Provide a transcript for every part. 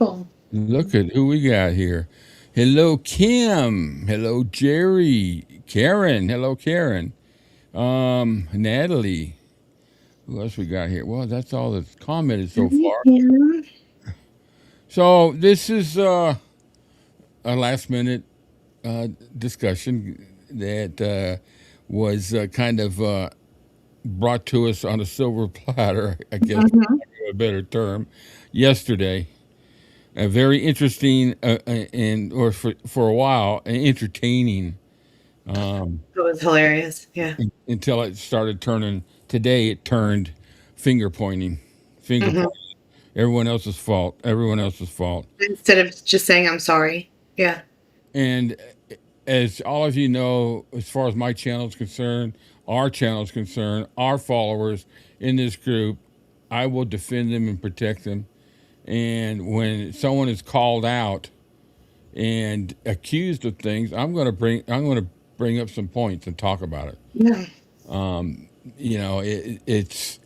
people. Look at who we got here. Hello, Kim. Hello, Jerry. Karen. Hello, Karen. Natalie. Who else we got here? Well, that's all that's commented so far. Yeah. So this is a last minute discussion that was kind of brought to us on a silver platter, I guess, a better term, yesterday. A very interesting and or for a while entertaining It was hilarious. Yeah. until it started turning. Today it turned finger pointing, finger hmm pointing. Everyone else's fault. Everyone else's fault. Instead of just saying, I'm sorry. Yeah. And as all of you know, as far as my channel is concerned, our channel is concerned, our followers in this group, I will defend them and protect them. And when someone is called out and accused of things, I'm going to bring up some points and talk about it. Yeah. You know, it's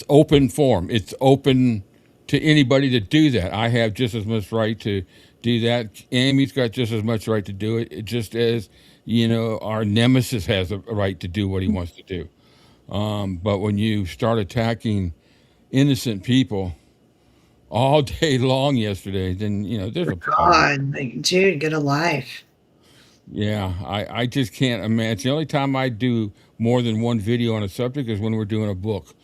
open forum. It's open to anybody to do that. I have just as much right to do that. Amy's got just as much right to do it, just as our nemesis has a right to do what he wants to do. But when you start attacking innocent people all day long yesterday, then there's a problem. God, like, dude, get a life. Yeah, I just can't imagine. The only time I do more than one video on a subject is when we're doing a book.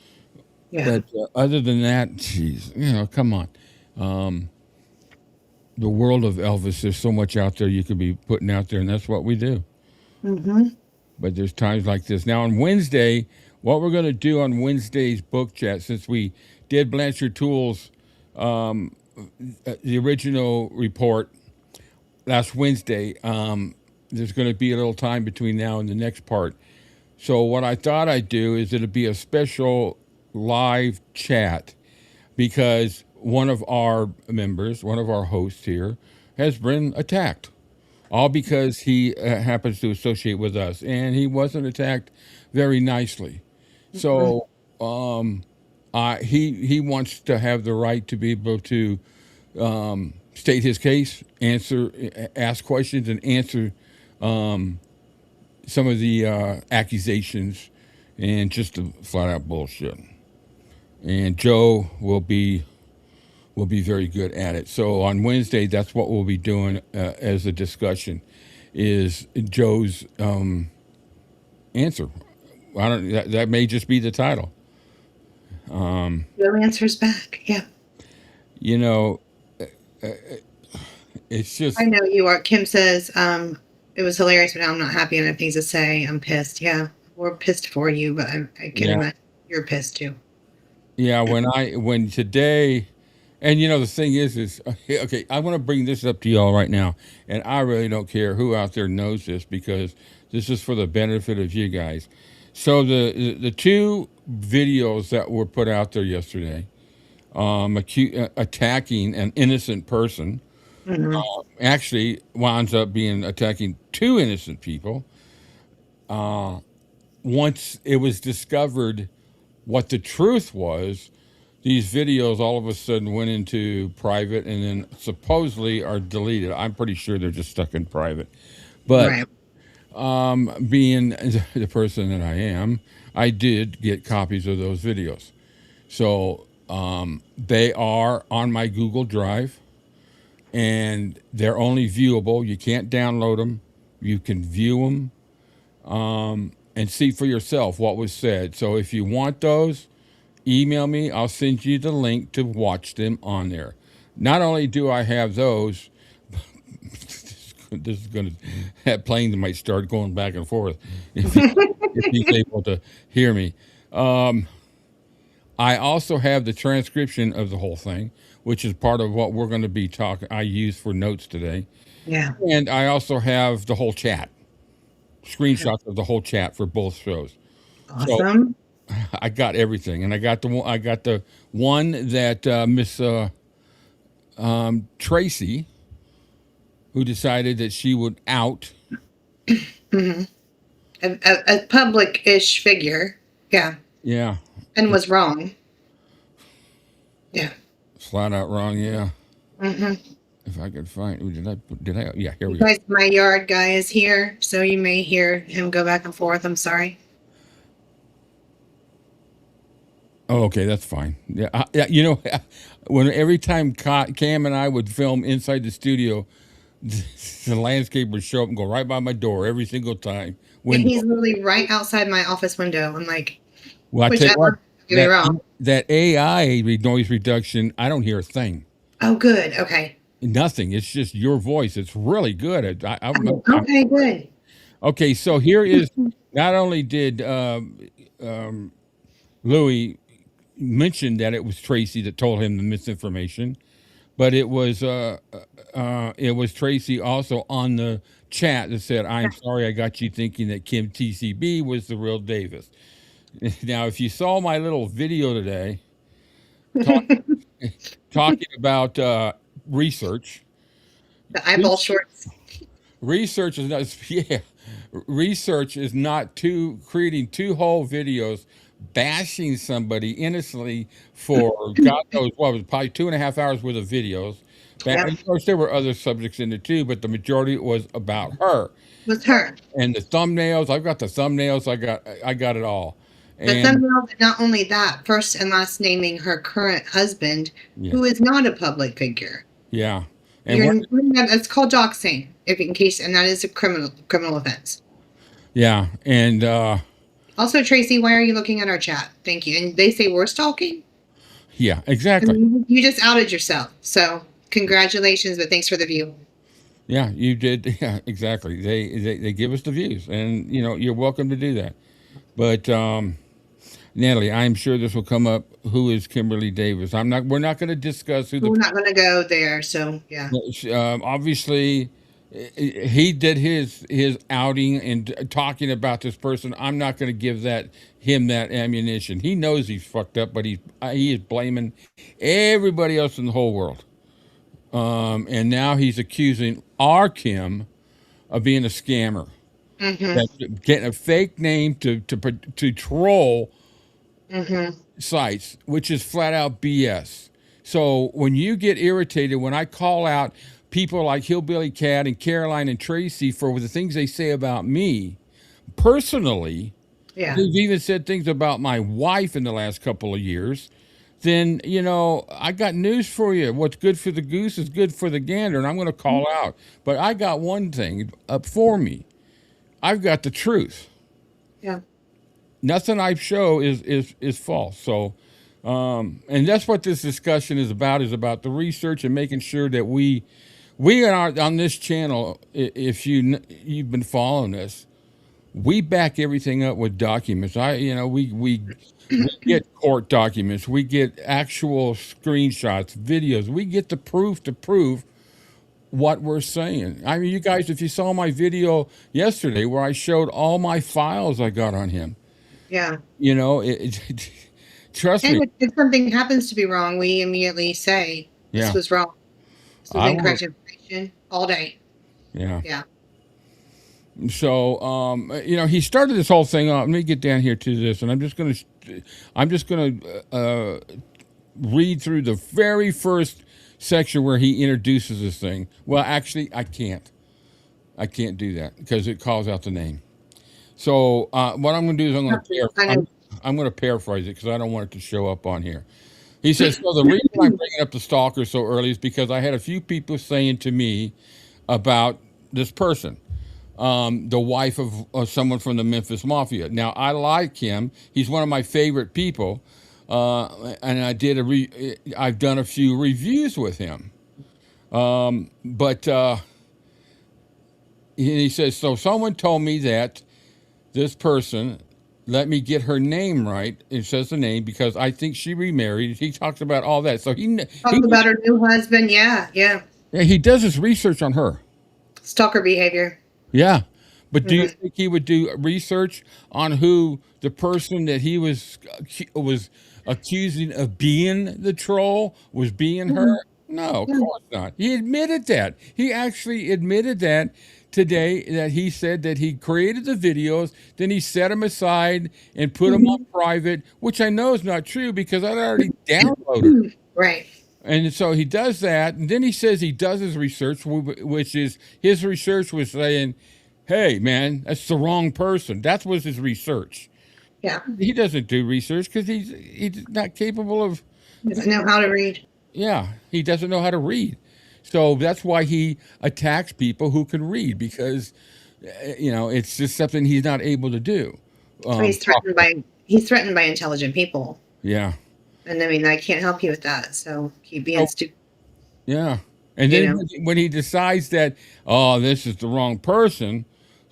Yeah. But other than that, jeez, come on. The world of Elvis, there's so much out there you could be putting out there, and that's what we do. hmm But there's times like this. Now, on Wednesday, what we're going to do on Wednesday's book chat, since we did Blanchard Tools, the original report last Wednesday, there's going to be a little time between now and the next part. So what I thought I'd do is it'll be a special live chat because one of our members, one of our hosts here, has been attacked. All because he happens to associate with us, and he wasn't attacked very nicely. So he wants to have the right to be able to state his case, ask questions, and answer some of the accusations, and just the flat out bullshit. And Joe will be very good at it. So on Wednesday, that's what we'll be doing as a discussion, is Joe's answer. I don't. That may just be the title. No answers back. Yeah. You know, it's just. I know you are. Kim says, it was hilarious, but I'm not happy and I have things to say. I'm pissed. Yeah. We're pissed for you, but I can imagine you're pissed too. Yeah. When today. And the thing is okay. I want to bring this up to y'all right now, and I really don't care who out there knows this because this is for the benefit of you guys. So the two videos that were put out there yesterday, attacking an innocent person, actually winds up being attacking two innocent people. Once it was discovered what the truth was, these videos all of a sudden went into private and then supposedly are deleted. I'm pretty sure they're just stuck in private. But being the person that I am, I did get copies of those videos. So they are on my Google Drive, and they're only viewable. You can't download them. You can view them and see for yourself what was said. So if you want those, email me. I'll send you the link to watch them on there. Not only do I have those, this is going to have planes might start going back and forth if he's able to hear me. I also have the transcription of the whole thing, which is part of what we're going to be talking. I use for notes today. Yeah. And I also have the whole chat, screenshots of the whole chat for both shows. Awesome. So I got everything, and I got the one that Miss Tracy, who decided that she would out a public-ish figure. Yeah. Yeah. And was wrong. Yeah. Flat out wrong. Yeah. Mm-hmm. If I could find, did I, yeah, here we go. Guys, my yard guy is here, so you may hear him go back and forth. I'm sorry. Oh, okay, that's fine. Yeah, yeah. You know, when every time Cam and I would film inside the studio, the landscape would show up and go right by my door every single time. And Window. he's literally right outside my office window. I'm like, Well, I tell you what, get me wrong. that AI noise reduction, I don't hear a thing. Oh, good. Okay. Nothing. It's just your voice. It's really good. Okay, good. Okay, so here is, not only did Louis mention that it was Tracy that told him the misinformation, but it was Tracy also on the chat that said, "I'm sorry I got you thinking that Kim TCB was the real Davis." Now, if you saw my little video today talking about research, The eyeball shorts. research is not, yeah, research is not creating two whole videos bashing somebody innocently for God knows what, it was probably 2.5 hours worth of videos. Yeah. Of course, there were other subjects in it too, but the majority was about her. With her. And the thumbnails, I've got the thumbnails, I got it all. The thumbnail, not only that, first and last naming her current husband, who is not a public figure. Yeah. And it's called doxing, in case, and that is a criminal offense. Yeah. And also, Tracy, why are you looking at our chat? Thank you. And they say we're stalking? Yeah, exactly. And you just outed yourself. So congratulations, but thanks for the view. Yeah, you did. Yeah, exactly. They give us the views, and you know, you're welcome to do that. But Natalie, I'm sure this will come up. Who is Kimberly Davis? We're not going to discuss who. We're not going to go there. So yeah. Obviously, he did his outing and talking about this person. I'm not going to give him that ammunition. He knows he's fucked up, but he is blaming everybody else in the whole world. And now he's accusing our Kim of being a scammer, getting a fake name to troll sites, which is flat out BS. So when you get irritated, when I call out people like Hillbilly Cat and Caroline and Tracy for the things they say about me personally, they've even said things about my wife in the last couple of years, then, you know, I got news for you. What's good for the goose is good for the gander, and I'm going to call out. But I got one thing up for me. I've got the truth. Yeah. Nothing I show is false. So, and that's what this discussion is about the research and making sure that we are on this channel. If you've been following us, we back everything up with documents. We get court documents. We get actual screenshots, videos. We get the proof to prove what we're saying. I mean, you guys, if you saw my video yesterday where I showed all my files I got on him. Yeah. You know, trust me. If something happens to be wrong, we immediately say, this was wrong. This was incorrect information all day. Yeah. Yeah. So, you know, he started this whole thing off. Let me get down here to this, and I'm just going to read through the very first section where he introduces this thing. Well, actually, I can't do that because it calls out the name. So, what I'm going to do is I'm going to paraphrase it because I don't want it to show up on here. He says, so the reason I'm bringing up the stalker so early is because I had a few people saying to me about this person. The wife of someone from the Memphis Mafia. Now, I like him. He's one of my favorite people. And I've done a few reviews with him. But he says, so someone told me that this person, let me get her name right. It says the name because I think she remarried. He talks about all that. So he talks about her new husband. Yeah. Yeah. Yeah. He does his research on her. Stalker behavior. Yeah. But do you think he would do research on who the person that he was accusing of being the troll was being her? No, of course not. He admitted that. He actually admitted that today, that he said that he created the videos, then he set them aside and put them on private, which I know is not true because I'd already downloaded. Right. And so he does that, and then he says he does his research, which is his research was saying, "Hey, man, that's the wrong person." That was his research. Yeah. He doesn't do research because he's not capable of. He doesn't know how to read. Yeah, he doesn't know how to read. So that's why he attacks people who can read because, it's just something he's not able to do. He's threatened by intelligent people. Yeah. And I mean, I can't help you with that. So keep being stupid. Yeah. And then when he decides that, oh, this is the wrong person,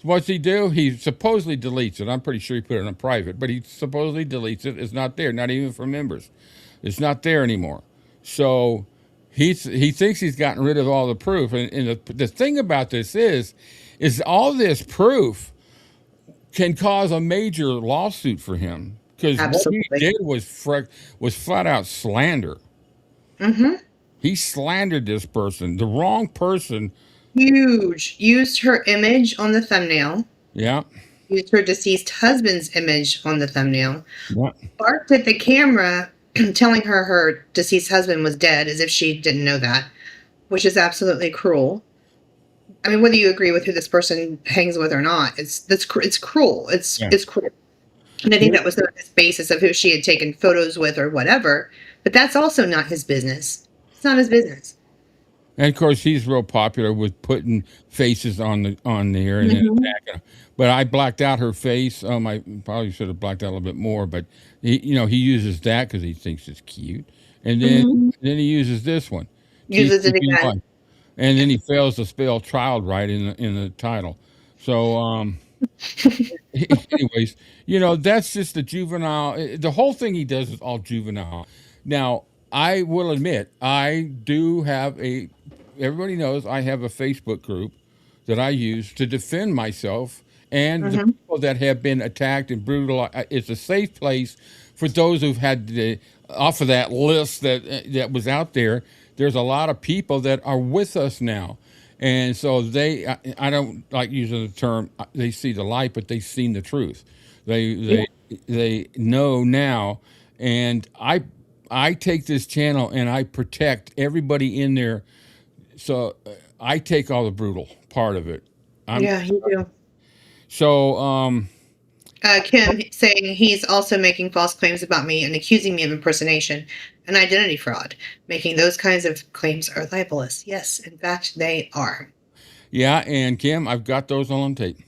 what's he do? He supposedly deletes it. I'm pretty sure he put it on private, but he supposedly deletes it. It's not there, not even for members. It's not there anymore. So he thinks he's gotten rid of all the proof. And the thing about this is all this proof can cause a major lawsuit for him. Because what he did was flat out slander. Mm-hmm. He slandered this person, the wrong person. Huge. Used her image on the thumbnail. Yeah. Used her deceased husband's image on the thumbnail. Yeah. Barked at the camera, telling her deceased husband was dead, as if she didn't know that, which is absolutely cruel. I mean, whether you agree with who this person hangs with or not, it's cruel. It's cruel. And I think that was the basis of who she had taken photos with or whatever. But that's also not his business. It's not his business. And of course, he's real popular with putting faces on there and then attacking her. But I blacked out her face. I probably should have blacked out a little bit more. But he uses that because he thinks it's cute. And then he uses this one. Uses it again. And then he fails to spell child right in the title. So. Anyways, that's just the juvenile. The whole thing he does is all juvenile. Now, I will admit, I do have everybody knows I have a Facebook group that I use to defend myself and the people that have been attacked and brutalized. It's a safe place for those who've had off of that list that was out there. There's a lot of people that are with us now. And so I don't like using the term, they see the light, but they've seen the truth. They know now. And I take this channel and I protect everybody in there. So I take all the brutal part of it. You do. So, Kim saying he's also making false claims about me and accusing me of impersonation and identity fraud. Making those kinds of claims are libelous. Yes, in fact, they are. Yeah, and Kim, I've got those on tape.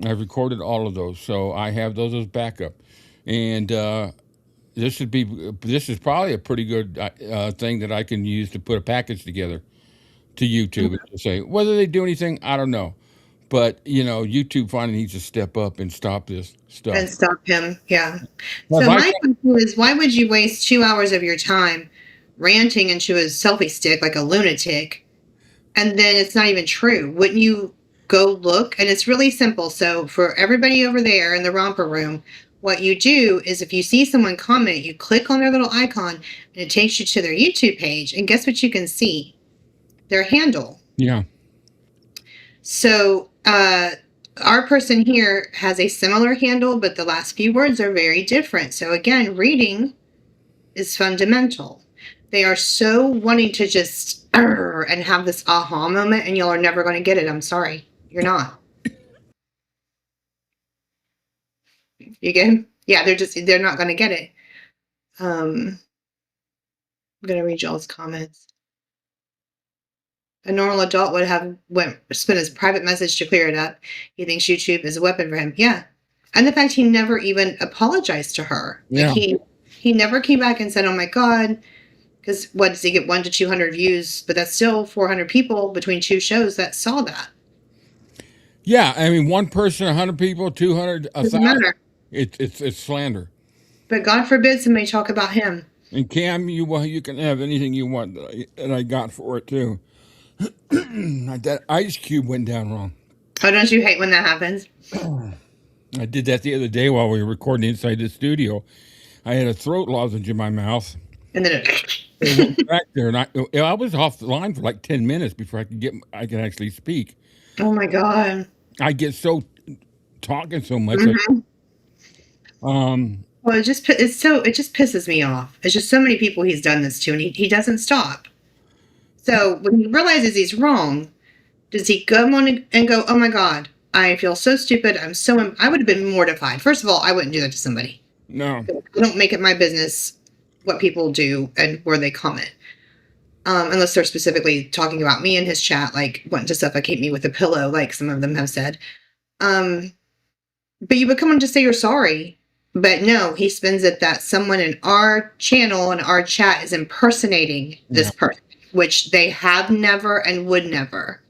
I've recorded all of those, so I have those as backup. And this is probably a pretty good thing that I can use to put a package together to YouTube and say whether they do anything, I don't know. But, YouTube finally needs to step up and stop this stuff. And stop him, yeah. So my question is, why would you waste 2 hours of your time ranting into a selfie stick like a lunatic, and then it's not even true? Wouldn't you go look? And it's really simple. So for everybody over there in the romper room, what you do is if you see someone comment, you click on their little icon, and it takes you to their YouTube page. And guess what you can see? Their handle. Yeah. So our person here has a similar handle, but the last few words are very different. So again, reading is fundamental. They are so wanting to just and have this aha moment, and y'all are never going to get it. I'm sorry. You're not. You get it? Yeah, they're not going to get it. I'm going to read y'all's comments. A normal adult would have spent his private message to clear it up. He thinks YouTube is a weapon for him. Yeah. And the fact he never even apologized to her. Yeah. Like he never came back and said, oh my God, because what does he get 100 to 200 views? But that's still 400 people between two shows that saw that. Yeah. I mean, one person, 100 people, 200, 1,000. It's slander. But God forbid somebody talk about him. And Cam, you can have anything you want that I got for it too. That ice cube went down wrong. Oh, don't you hate when that happens? I did that the other day while we were recording inside the studio. I had a throat lozenge in my mouth. And then it went back there, and I was off the line for like 10 minutes before I could actually speak. Oh my God. I get talking so much. Well, it just pisses me off. It's just so many people he's done this to, and he doesn't stop. So when he realizes he's wrong, does he go on and go, oh my God, I feel so stupid. I would have been mortified. First of all, I wouldn't do that to somebody. No. I don't make it my business what people do and where they comment. Unless they're specifically talking about me in his chat, like wanting to suffocate me with a pillow, like some of them have said. But you would come on to say you're sorry. But no, he spins it that someone in our channel and our chat is impersonating this person, which they have never and would never.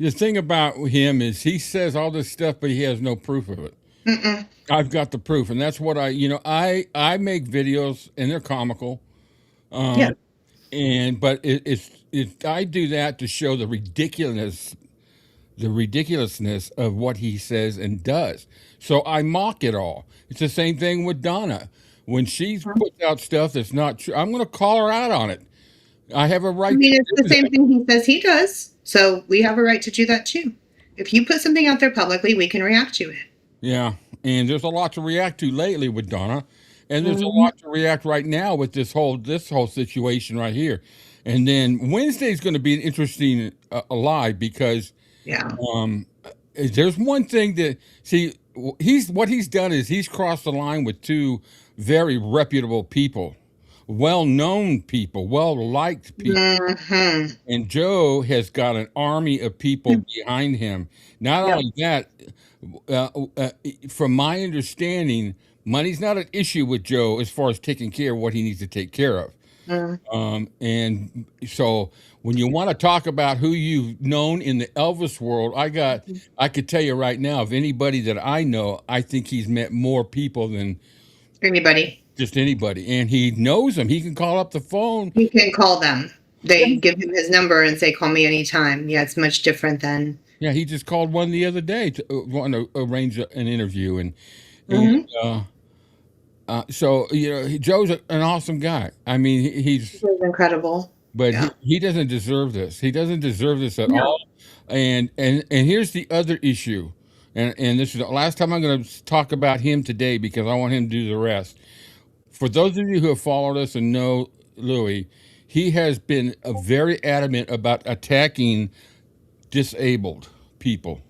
The thing about him is he says all this stuff, but he has no proof of it. Mm-mm. I've got the proof, and that's what I make videos, and they're comical. But I do that to show the ridiculousness of what he says and does. So I mock it all. It's the same thing with Donna. When she puts out stuff that's not true, I'm going to call her out on it. I have a right. I mean, it's the same thing he says he does. So we have a right to do that too. If you put something out there publicly, we can react to it. Yeah, and there's a lot to react to lately with Donna, and there's a lot to react right now with this whole situation right here. And then Wednesday's going to be an interesting live because there's one thing that what he's done is he's crossed the line with two very reputable people, well-known people, well-liked people. And Joe has got an army of people behind him. Not only that, from my understanding, money's not an issue with Joe as far as taking care of what he needs to take care of. And so when you want to talk about who you've known in the Elvis world, I could tell you right now, of anybody that I know, I think he's met more people than anybody. Just anybody. And he knows them. He can call up the phone. He can call them. They give him his number and say, call me anytime. Yeah, it's much different than... Yeah, he just called one the other day to want to arrange an interview. So, Joe's an awesome guy. I mean, he's incredible. But he doesn't deserve this. He doesn't deserve this at all. And here's the other issue. And this is the last time I'm going to talk about him today because I want him to do the rest. For those of you who have followed us and know Louis, he has been very adamant about attacking disabled people.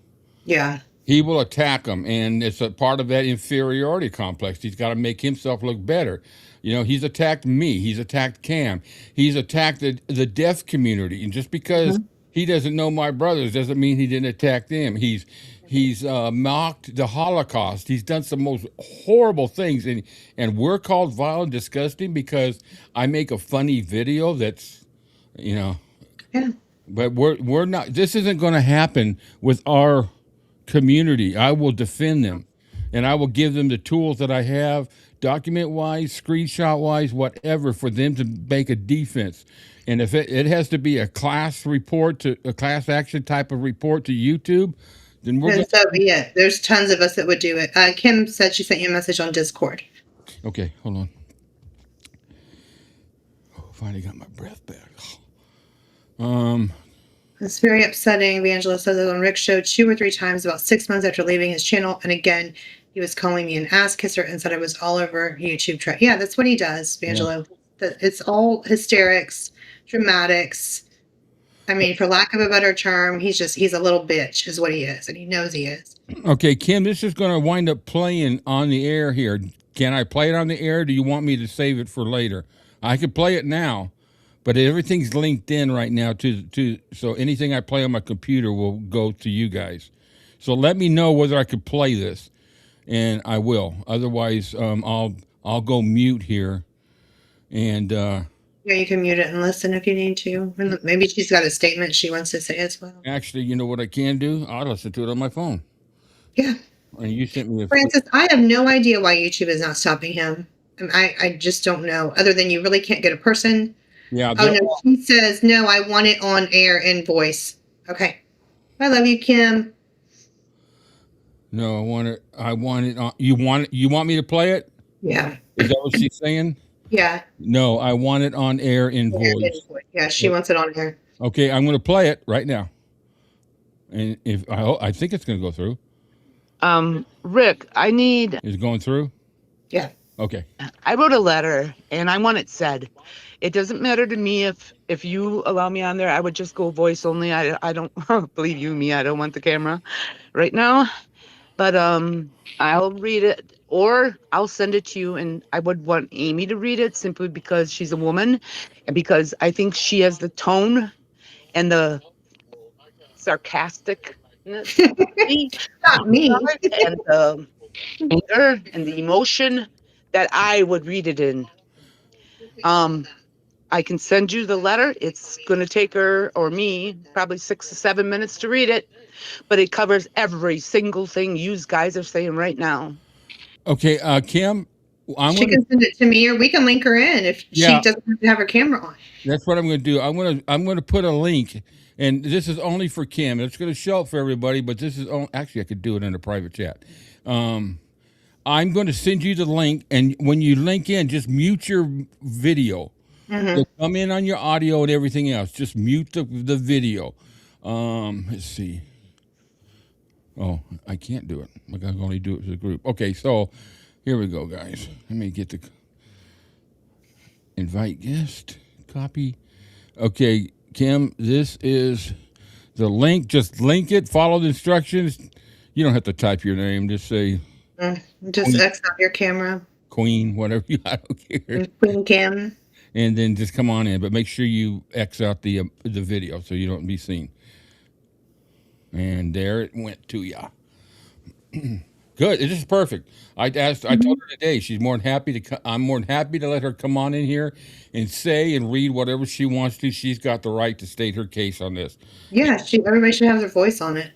Yeah. He will attack them, and it's a part of that inferiority complex. He's got to make himself look better. He's attacked me. He's attacked Cam. He's attacked the deaf community. And just because he doesn't know my brothers doesn't mean he didn't attack them. He's mocked the Holocaust. He's done some most horrible things. And we're called vile and disgusting because I make a funny video that's, Yeah. But we're not. This isn't going to happen with our community. I will defend them, and I will give them the tools that I have, document-wise, screenshot-wise, whatever, for them to make a defense. And if it has to be a class action type of report to YouTube, then we're. So be it. There's tons of us that would do it. Kim said she sent you a message on Discord. Okay, hold on. Oh, finally got my breath back. It's very upsetting. Evangela says it on Rick's show 2 or 3 times about 6 months after leaving his channel. And again, he was calling me an ass kisser and said I was all over YouTube. Yeah, that's what he does, Evangelo. Yeah. It's all hysterics, dramatics. I mean, for lack of a better term, he's a little bitch is what he is. And he knows he is. Okay, Kim, this is going to wind up playing on the air here. Can I play it on the air? Or do you want me to save it for later? I could play it now. But everything's linked in right now so anything I play on my computer will go to you guys. So let me know whether I could play this, and I will. Otherwise, I'll go mute here, and yeah, you can mute it and listen if you need to. Maybe she's got a statement she wants to say as well. Actually, you know what I can do? I'll listen to it on my phone. Yeah. And you sent me Francis, I have no idea why YouTube is not stopping him. I just don't know. Other than you really can't get a person. Yeah. Oh, no, she says, no, I want it on air in voice. Okay. I love you, Kim. No, I want it on. You want me to play it? Yeah. Is that what she's saying? Yeah. No, I want it on air in voice. Yeah, she wants it on air. Okay, I'm going to play it right now. And I think it's going to go through. Rick, I need... Is it going through? Yeah. Okay. I wrote a letter, and I want it said. It doesn't matter to me if you allow me on there. I would just go voice only. I don't believe you me. I don't want the camera right now. But I'll read it, or I'll send it to you. And I would want Amy to read it simply because she's a woman, and because I think she has the tone and the sarcasticness, Not me. and the anger and the emotion that I would read it in. I can send you the letter. It's going to take her or me probably 6 to 7 minutes to read it, but it covers every single thing you guys are saying right now. Okay, Kim, She can send it to me, or we can link her in if she doesn't have her camera on. That's what I'm going to do. I'm going to put a link, and this is only for Kim. It's going to show up for everybody, but this is actually I could do it in a private chat. I'm going to send you the link, and when you link in, just mute your video. You'll come in on your audio and everything else. Just mute the video. Let's see. Oh, I can't do it. I can only do it as a group. Okay, so here we go, guys. Let me get the invite guest copy. Okay, Kim, this is the link. Just link it. Follow the instructions. You don't have to type your name. Just say just X out your camera. Queen, whatever you. I don't care. Queen Kim. And then just come on in, but make sure you X out the video so you don't be seen. And there it went to ya. Good. This is perfect. I told her today she's more than happy to. I'm more than happy to let her come on in here and say and read whatever she wants to. She's got the right to state her case on this. Yeah, everybody should have their voice on it.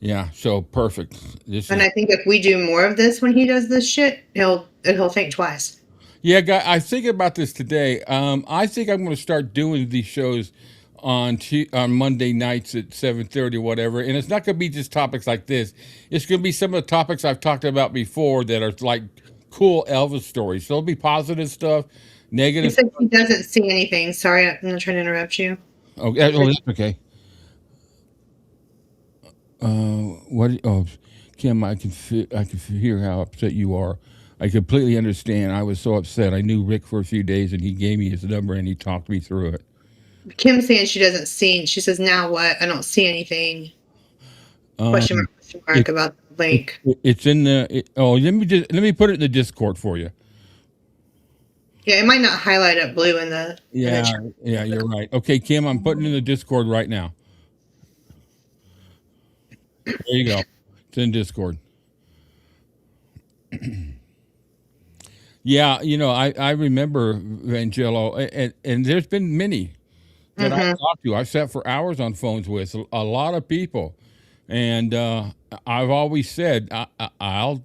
Yeah. So perfect. I think if we do more of this when he does this shit, he'll think twice. Yeah, guy. I think about this today. I think I'm going to start doing these shows on Monday nights at 7:30 or whatever, and it's not going to be just topics like this. It's going to be some of the topics I've talked about before that are like cool Elvis stories. So it'll be positive stuff, negative. He said he doesn't see anything. Sorry, I'm not trying to interrupt you. Okay, that's okay. What? Oh, Kim, I can hear how upset you are. I completely understand. I was so upset. I knew Rick for a few days, and he gave me his number, and he talked me through it. Kim's saying she doesn't see. She says, "Now what? I don't see anything." Question mark about the link. It's in the. Let me put it in the Discord for you. Yeah, it might not highlight up blue in the. Yeah, you're right. Okay, Kim, I'm putting in the Discord right now. There you go. It's in Discord. Yeah, I remember Vangelo, and there's been many that I've talked to. I've sat for hours on phones with a lot of people, and I've always said I'll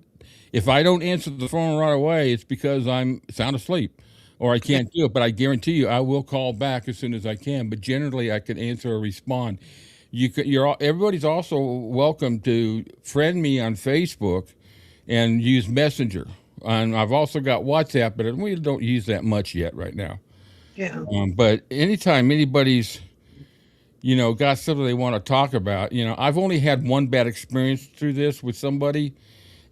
if I don't answer the phone right away, it's because I'm sound asleep or I can't do it. But I guarantee you, I will call back as soon as I can. But generally, I can answer or respond. Everybody's also welcome to friend me on Facebook and use Messenger. And I've also got WhatsApp, but we don't use that much yet right now. Yeah. But anytime anybody's, got something they want to talk about, I've only had one bad experience through this with somebody,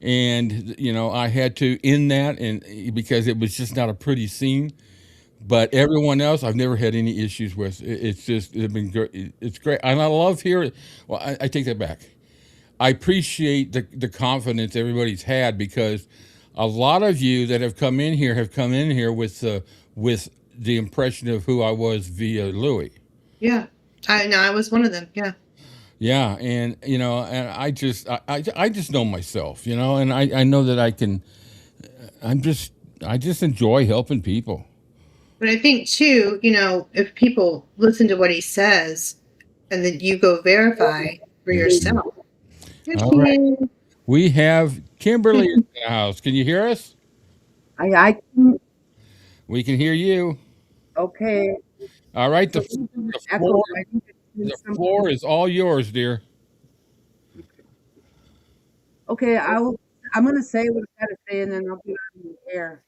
and I had to end that, and because it was just not a pretty scene. But everyone else, I've never had any issues with. It's been great. It's great, and I love hearing. Well, I take that back. I appreciate the confidence everybody's had because a lot of you that have come in here with the impression of who I was via Louis. Yeah, I was one of them. Yeah. Yeah, and and I just know myself, and I know that I can. I just enjoy helping people. But I think too, if people listen to what he says, and then you go verify for yourself. All right. We have Kimberly in the house. Can you hear us? I can. We can hear you. Okay. All right. The floor is all yours, dear. Okay, I'm going to say what I got to say, and then I'll be on the air.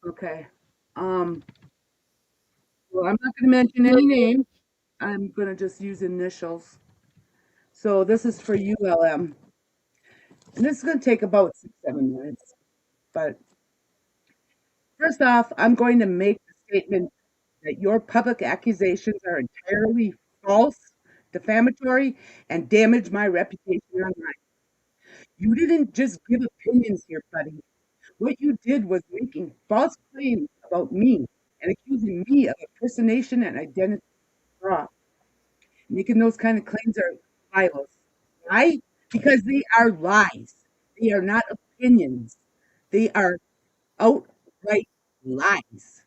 Okay. Well, I'm not going to mention any names. I'm going to just use initials. So this is for ULM. And this is going to take about 6-7 minutes. But first off, I'm going to make the statement that your public accusations are entirely false, defamatory, and damage my reputation online. You didn't just give opinions here, buddy. What you did was making false claims about me and accusing me of impersonation and identity fraud. Making those kind of claims are libelous. Why? Because they are lies. They are not opinions. They are outright lies.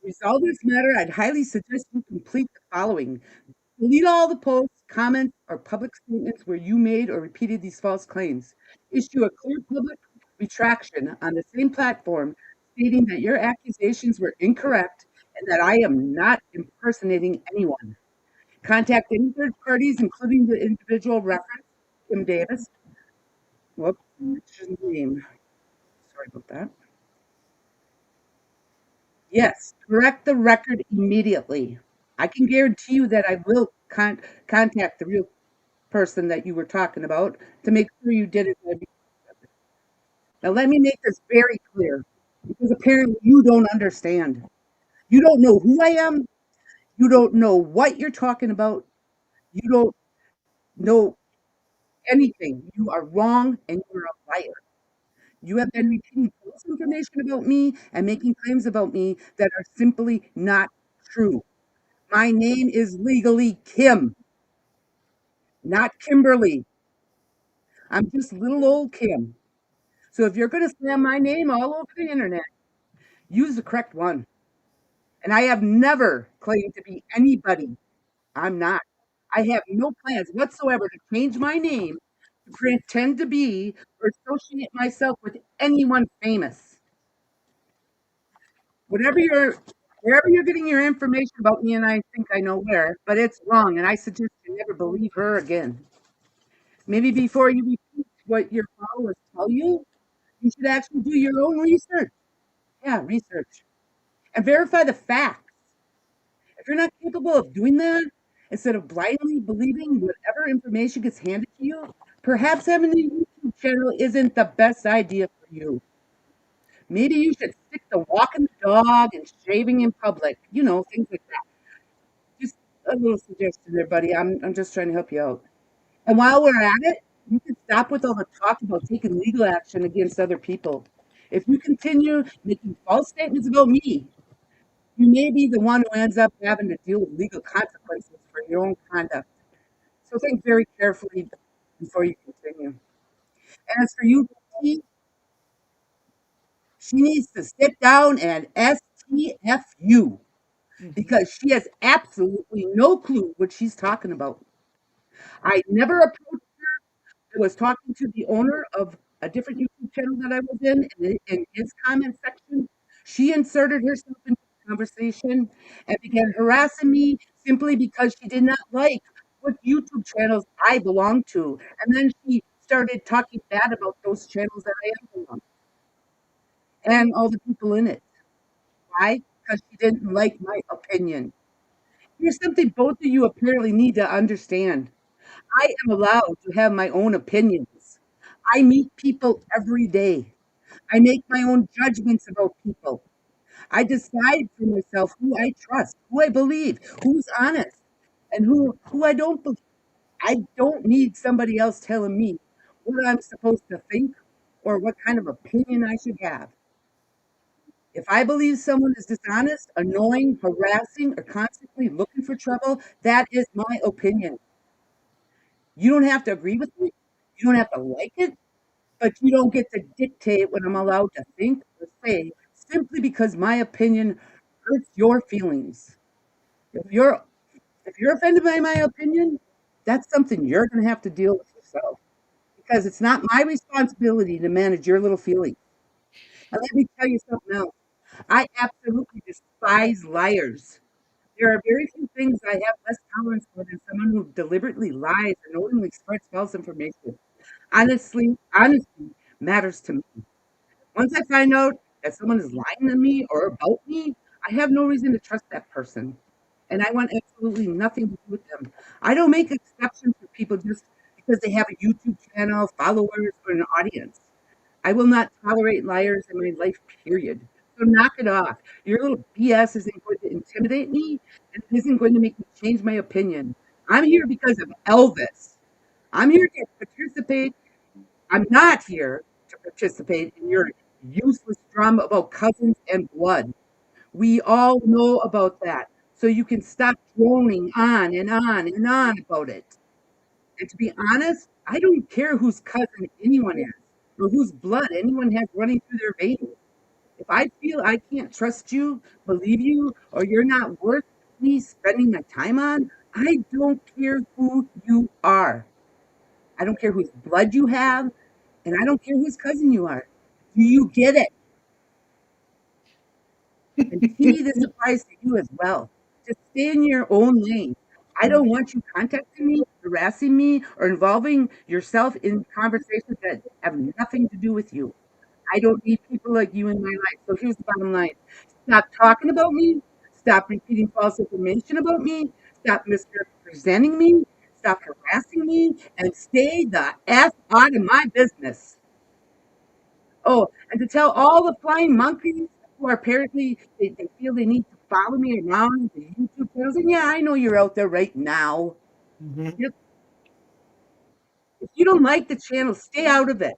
To resolve this matter, I'd highly suggest you complete the following. Delete all the posts, comments, or public statements where you made or repeated these false claims. Issue a clear public retraction on the same platform stating that your accusations were incorrect and that I am not impersonating anyone. Contact any third parties, including the individual referenced, Kim Davis. Whoops, mentioned name. Sorry about that. Yes, correct the record immediately. I can guarantee you that I will contact the real person that you were talking about to make sure you did it. Now, let me make this very clear because apparently you don't understand. You don't know who I am. You don't know what you're talking about. You don't know anything. You are wrong and you're a liar. You have been repeating false information about me and making claims about me that are simply not true. My name is legally Kim, not Kimberly. I'm just little old Kim. So if you're going to slam my name all over the internet, use the correct one. And I have never claimed to be anybody. I'm not. I have no plans whatsoever to change my name to pretend to be or associate myself with anyone famous. Whatever you're Wherever you're getting your information about me, and I think I know where, but it's wrong, and I suggest you never believe her again. Maybe before you repeat what your followers tell you, you should actually do your own research. Yeah, research. And verify the facts. If you're not capable of doing that, instead of blindly believing whatever information gets handed to you, perhaps having a YouTube channel isn't the best idea for you. Maybe you should stick to walking the dog and shaving in public, things like that. Just a little suggestion there, buddy. I'm just trying to help you out. And while we're at it, you can stop with all the talk about taking legal action against other people. If you continue making false statements about me, you may be the one who ends up having to deal with legal consequences for your own conduct. So think very carefully before you continue. And as for you, Becky, she needs to sit down and STFU because she has absolutely no clue what she's talking about. I never approached. I was talking to the owner of a different YouTube channel that I was in his comment section. She inserted herself into the conversation and began harassing me simply because she did not like what YouTube channels I belong to. And then she started talking bad about those channels that I am belong and all the people in it. Why? Because she didn't like my opinion. Here's something both of you apparently need to understand. I am allowed to have my own opinions. I meet people every day. I make my own judgments about people. I decide for myself who I trust, who I believe, who's honest, and who I don't believe. I don't need somebody else telling me what I'm supposed to think or what kind of opinion I should have. If I believe someone is dishonest, annoying, harassing, or constantly looking for trouble, that is my opinion. You don't have to agree with me. You don't have to like it, but you don't get to dictate what I'm allowed to think or say simply because my opinion hurts your feelings. If you're if you're offended by my opinion, that's something you're going to have to deal with yourself because it's not my responsibility to manage your little feelings. And let me tell you something else. I absolutely despise liars. There are very few things I have less tolerance for than someone who deliberately lies or knowingly spreads false information. Honesty matters to me. Once I find out that someone is lying to me or about me, I have no reason to trust that person. And I want absolutely nothing to do with them. I don't make exceptions for people just because they have a YouTube channel, followers, or an audience. I will not tolerate liars in my life, period. So knock it off. Your little BS isn't going to intimidate me, and it isn't going to make me change my opinion. I'm here because of Elvis. I'm here to participate. I'm not here to participate in your useless drama about cousins and blood. We all know about that. So you can stop droning on and on and on about it. And to be honest, I don't care whose cousin anyone is or whose blood anyone has running through their veins. If I feel I can't trust you, believe you, or you're not worth me spending my time on, I don't care who you are. I don't care whose blood you have, and I don't care whose cousin you are. Do you get it? And T, this applies to you as well. Just stay in your own lane. I don't want you contacting me, harassing me, or involving yourself in conversations that have nothing to do with you. I don't need people like you in my life. So here's the bottom line. Stop talking about me. Stop repeating false information about me. Stop misrepresenting me. Stop harassing me. And stay the F out of my business. Oh, and to tell all the flying monkeys who are apparently, they feel they need to follow me around the YouTube channels. And yeah, I know you're out there right now. If you don't like the channel, stay out of it.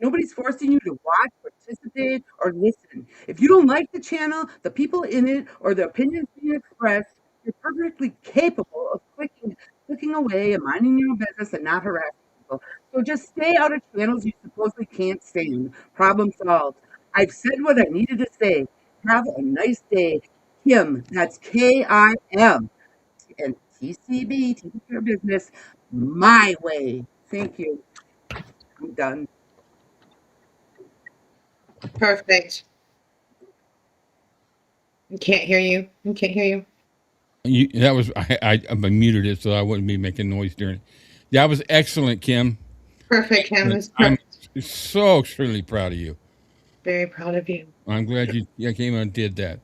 Nobody's forcing you to watch, participate, or listen. If you don't like the channel, the people in it, or the opinions being expressed, you're perfectly capable of clicking away and minding your own business and not harassing people. So just stay out of channels you supposedly can't stand. Problem solved. I've said what I needed to say. Have a nice day. Kim, that's K-I-M. And TCB, taking care of business, my way. Thank you. I'm done. Perfect. I can't hear you. I can't hear you. That was I muted it so I wouldn't be making noise during it. That was excellent, Kim. Perfect, Kim. It's I'm perfect. so extremely proud of you. Very proud of you. I'm glad you came and did that.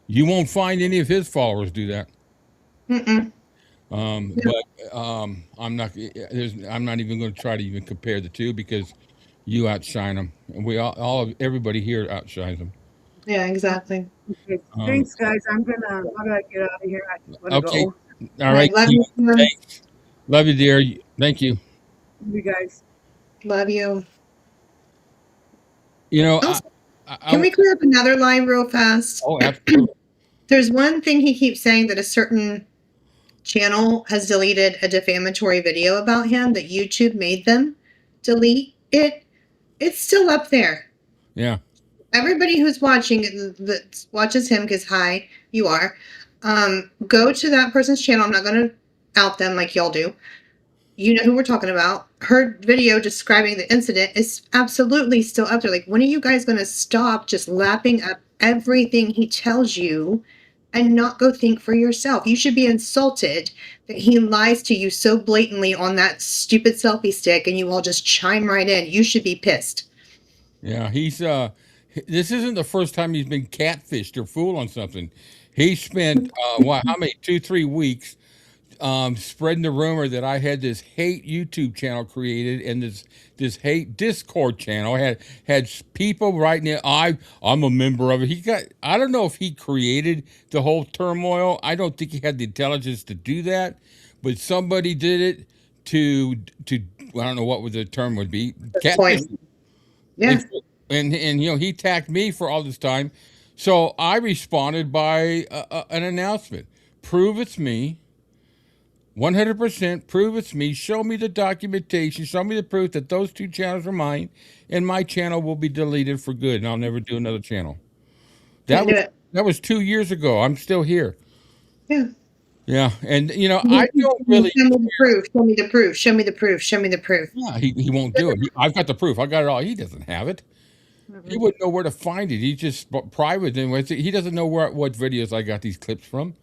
You won't find any of his followers do that. But I'm not even going to try to even compare the two because you outshine them, and everybody here outshines them. Yeah, exactly. Okay, thanks, guys. How do I get out of here? I just want to Okay. go. All right. Love you. Thanks. Love you, dear. Thank you. Love you guys. Love you. You know, Also, can we clear up another line real fast? Oh, absolutely. There's one thing he keeps saying that a certain channel has deleted a defamatory video about him that YouTube made them delete it. It's still up there. Yeah. Everybody who's watching that watches him, because hi, you are, go to that person's channel. I'm not going to out them like y'all do. You know who we're talking about. Her video describing the incident is absolutely still up there. Like, when are you guys going to stop just lapping up everything he tells you and not go think for yourself? You should be insulted that he lies to you so blatantly on that stupid selfie stick and you all just chime right in. You should be pissed. Yeah, this isn't the first time he's been catfished or fooled on something. He spent how many 2-3 weeks spreading the rumor that I had this hate YouTube channel created and this hate Discord channel. I had people writing it. I'm a member of it. I don't know if he created the whole turmoil. I don't think he had the intelligence to do that, but somebody did it to I don't know what the term would be. Catfish. Yeah. And he attacked me for all this time. So I responded by an announcement. Prove it's me. 100% prove it's me. Show me the documentation. Show me the proof that those two channels are mine, and my channel will be deleted for good, and I'll never do another channel. That was 2 years ago. I'm still here. Yeah. Yeah, and I don't really. Show me the proof. Show me the proof. Show me the proof. Show me the proof. Yeah, he won't do it. I've got the proof. I got it all. He doesn't have it. He wouldn't know where to find it. He's just private. He doesn't know what videos I got these clips from.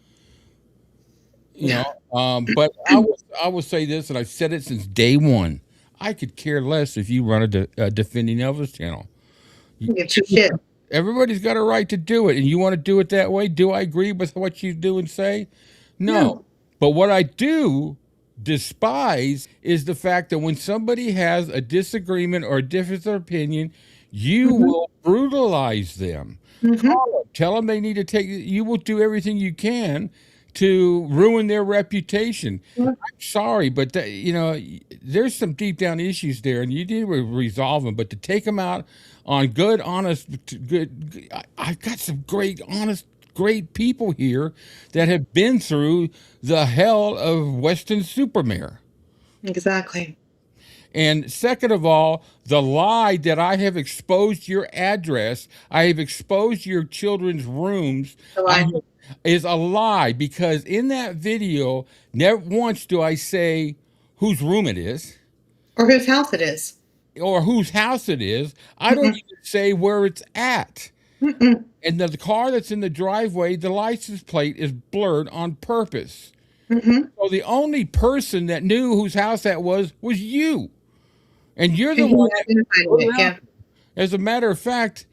But I will say this, and I've said it since day one. I could care less if you run a Defending Elvis channel. Get your shit. Everybody's got a right to do it, and you want to do it that way. Do I agree with what you do and say? No. But what I do despise is the fact that when somebody has a disagreement or a difference of opinion, you will brutalize them. Tell them they need to take. You will do everything you can to ruin their reputation. I'm sorry, but there's some deep down issues there, and you need to resolve them. But to take them out on good, honest, I've got some great, honest, great people here that have been through the hell of Weston Supermare. Exactly. And second of all, the lie that I have exposed your address, I have exposed your children's rooms, is a lie, because in that video, never once do I say whose room it is. Or whose house it is. Or whose house it is. I don't even say where it's at. And the car that's in the driveway, the license plate is blurred on purpose. So the only person that knew whose house that was you. And you're the one that, as a matter of fact,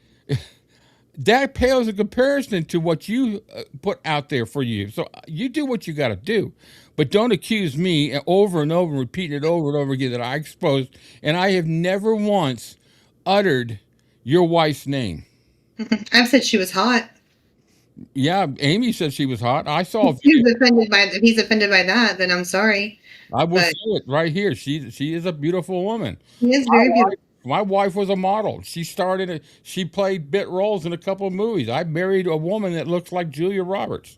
that pales in comparison to what you put out there for you. So you do what you got to do, but don't accuse me over and over, repeating it over and over again that I exposed. And I have never once uttered your wife's name. I've said she was hot. Yeah, Amy said she was hot. I saw. If he's offended by that, then I'm sorry. I will say it right here. She is a beautiful woman. She is very beautiful. My wife was a model. She played bit roles in a couple of movies. I married a woman that looks like Julia Roberts.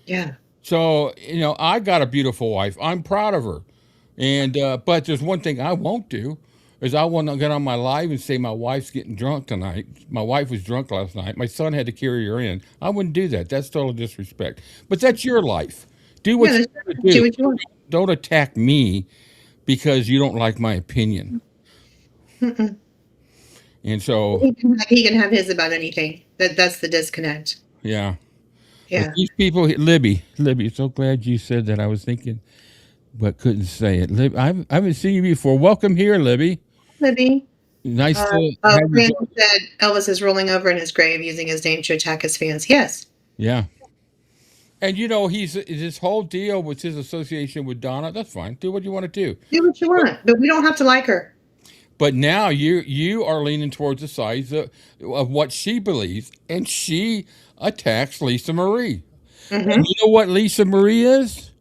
Yeah. So, I got a beautiful wife. I'm proud of her. And but there's one thing I won't do is I won't get on my live and say my wife's getting drunk tonight. My wife was drunk last night. My son had to carry her in. I wouldn't do that. That's total disrespect. But that's your life. Do what you want to do. What you want. Don't attack me because you don't like my opinion. And so he can have his about anything. That's the disconnect. Yeah. Yeah. But these people, Libby, so glad you said that. I was thinking, but couldn't say it. I haven't seen you before. Welcome here, Libby. Libby. Nice to have you. Said Elvis is rolling over in his grave using his name to attack his fans. Yes. Yeah. And his whole deal with his association with Donna, that's fine. Do what you want to do. Do what you want, but we don't have to like her. But now you are leaning towards the side of what she believes, and she attacks Lisa Marie. And you know what Lisa Marie is?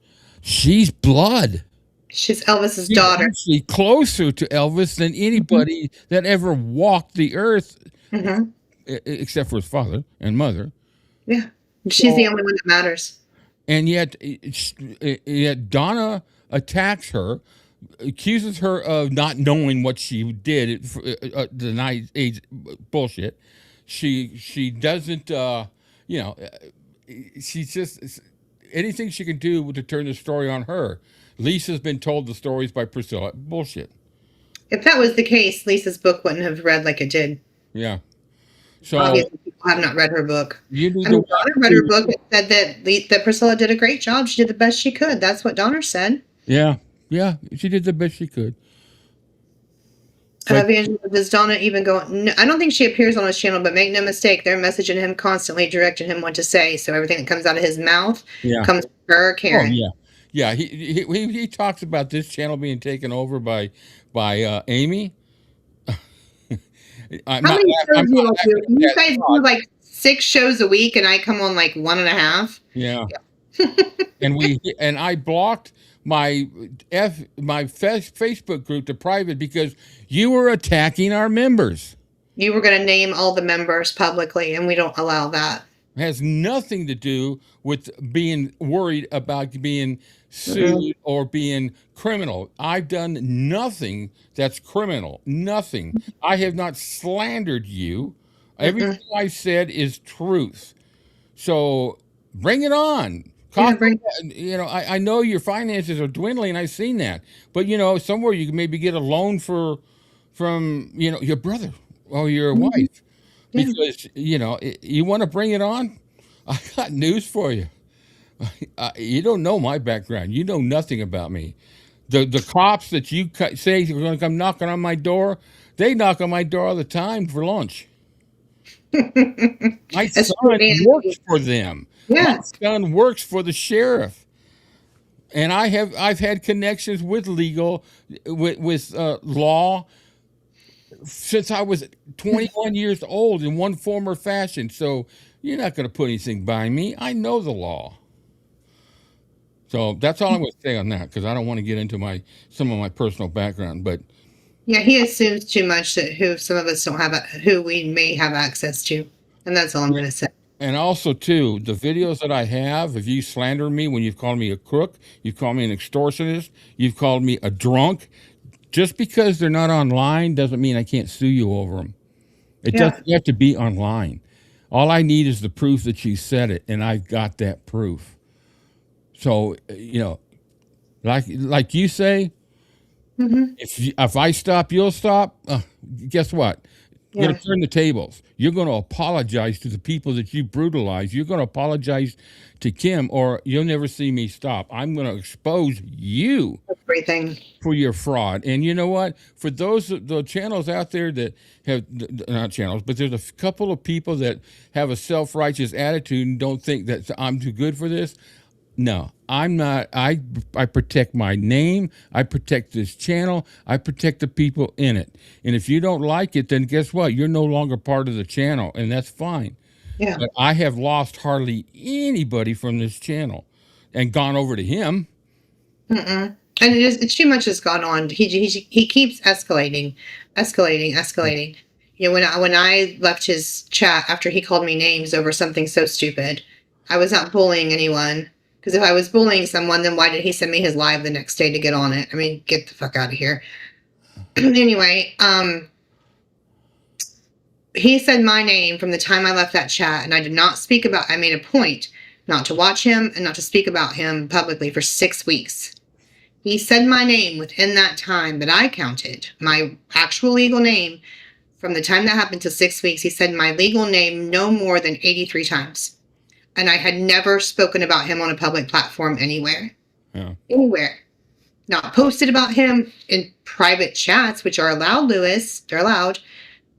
She's blood. She's Elvis's daughter. She's closer to Elvis than anybody that ever walked the earth, except for his father and mother. Yeah. She's the only one that matters. And yet Donna attacks her, accuses her of not knowing what she did, denies age bullshit. She doesn't, she's just anything she can do to turn the story on her. Lisa's been told the stories by Priscilla. Bullshit. If that was the case, Lisa's book wouldn't have read like it did. Yeah. So obviously, people have not read her book. Donna read her book and said that Priscilla did a great job. She did the best she could. That's what Donna said. Yeah, she did the best she could. Does Donna even go? No, I don't think she appears on his channel, but make no mistake, they're messaging him constantly, directing him what to say. So everything that comes out of his mouth comes from her, Karen. Oh, yeah. He talks about this channel being taken over by Amy. How many shows do you do? You guys do like 6 shows a week, and I come on like 1.5. Yeah. and I blocked my Facebook group to private because you were attacking our members. You were going to name all the members publicly, and we don't allow that. It has nothing to do with being worried about being sued or being criminal. I've done nothing that's criminal. Nothing. I have not slandered you. Everything I said is truth. So bring it on. I know your finances are dwindling. I've seen that. But, somewhere you can maybe get a loan from your brother or your wife. Because, you want to bring it on? I got news for you. You don't know my background. You know nothing about me. The cops that you say are going to come knocking on my door, they knock on my door all the time for lunch. My son works for them. Yeah. My son works for the sheriff. And I've had connections with legal, with law since I was 21 years old in one form or fashion. So you're not going to put anything by me. I know the law. So that's all I'm going to say on that, because I don't want to get into some of my personal background. But yeah, he assumes too much that who some of us don't have, who we may have access to, and that's all I'm going to say. And also, too, the videos that I have, if you slander me when you've called me a crook, you've called me an extortionist, you've called me a drunk, just because they're not online doesn't mean I can't sue you over them. It doesn't have to be online. All I need is the proof that you said it, and I've got that proof. So, like you say, if I stop, you'll stop. Guess what? You're going to turn the tables. You're going to apologize to the people that you brutalized. You're going to apologize to Kim, or you'll never see me stop. I'm going to expose you for your fraud. And you know what? For the channels out there that have, not channels, but there's a couple of people that have a self-righteous attitude and don't think that I'm too good for this. No, I'm not. I protect my name. I protect this channel. I protect the people in it. And if you don't like it, then guess what? You're no longer part of the channel, and that's fine. Yeah. But I have lost hardly anybody from this channel and gone over to him. And it's too much has gone on. He keeps escalating. You know, when I left his chat after he called me names over something so stupid, I was not bullying anyone. Because if I was bullying someone, then why did he send me his live the next day to get on it? I mean, get the fuck out of here. Anyway, he said my name from the time I left that chat, and I did not speak about. I made a point not to watch him and not to speak about him publicly for 6 weeks. He said my name within that time that I counted, my actual legal name, from the time that happened to 6 weeks. He said my legal name no more than 83 times. And I had never spoken about him on a public platform anywhere. Yeah. Anywhere. Not posted about him in private chats, which are allowed, Lewis. They're allowed,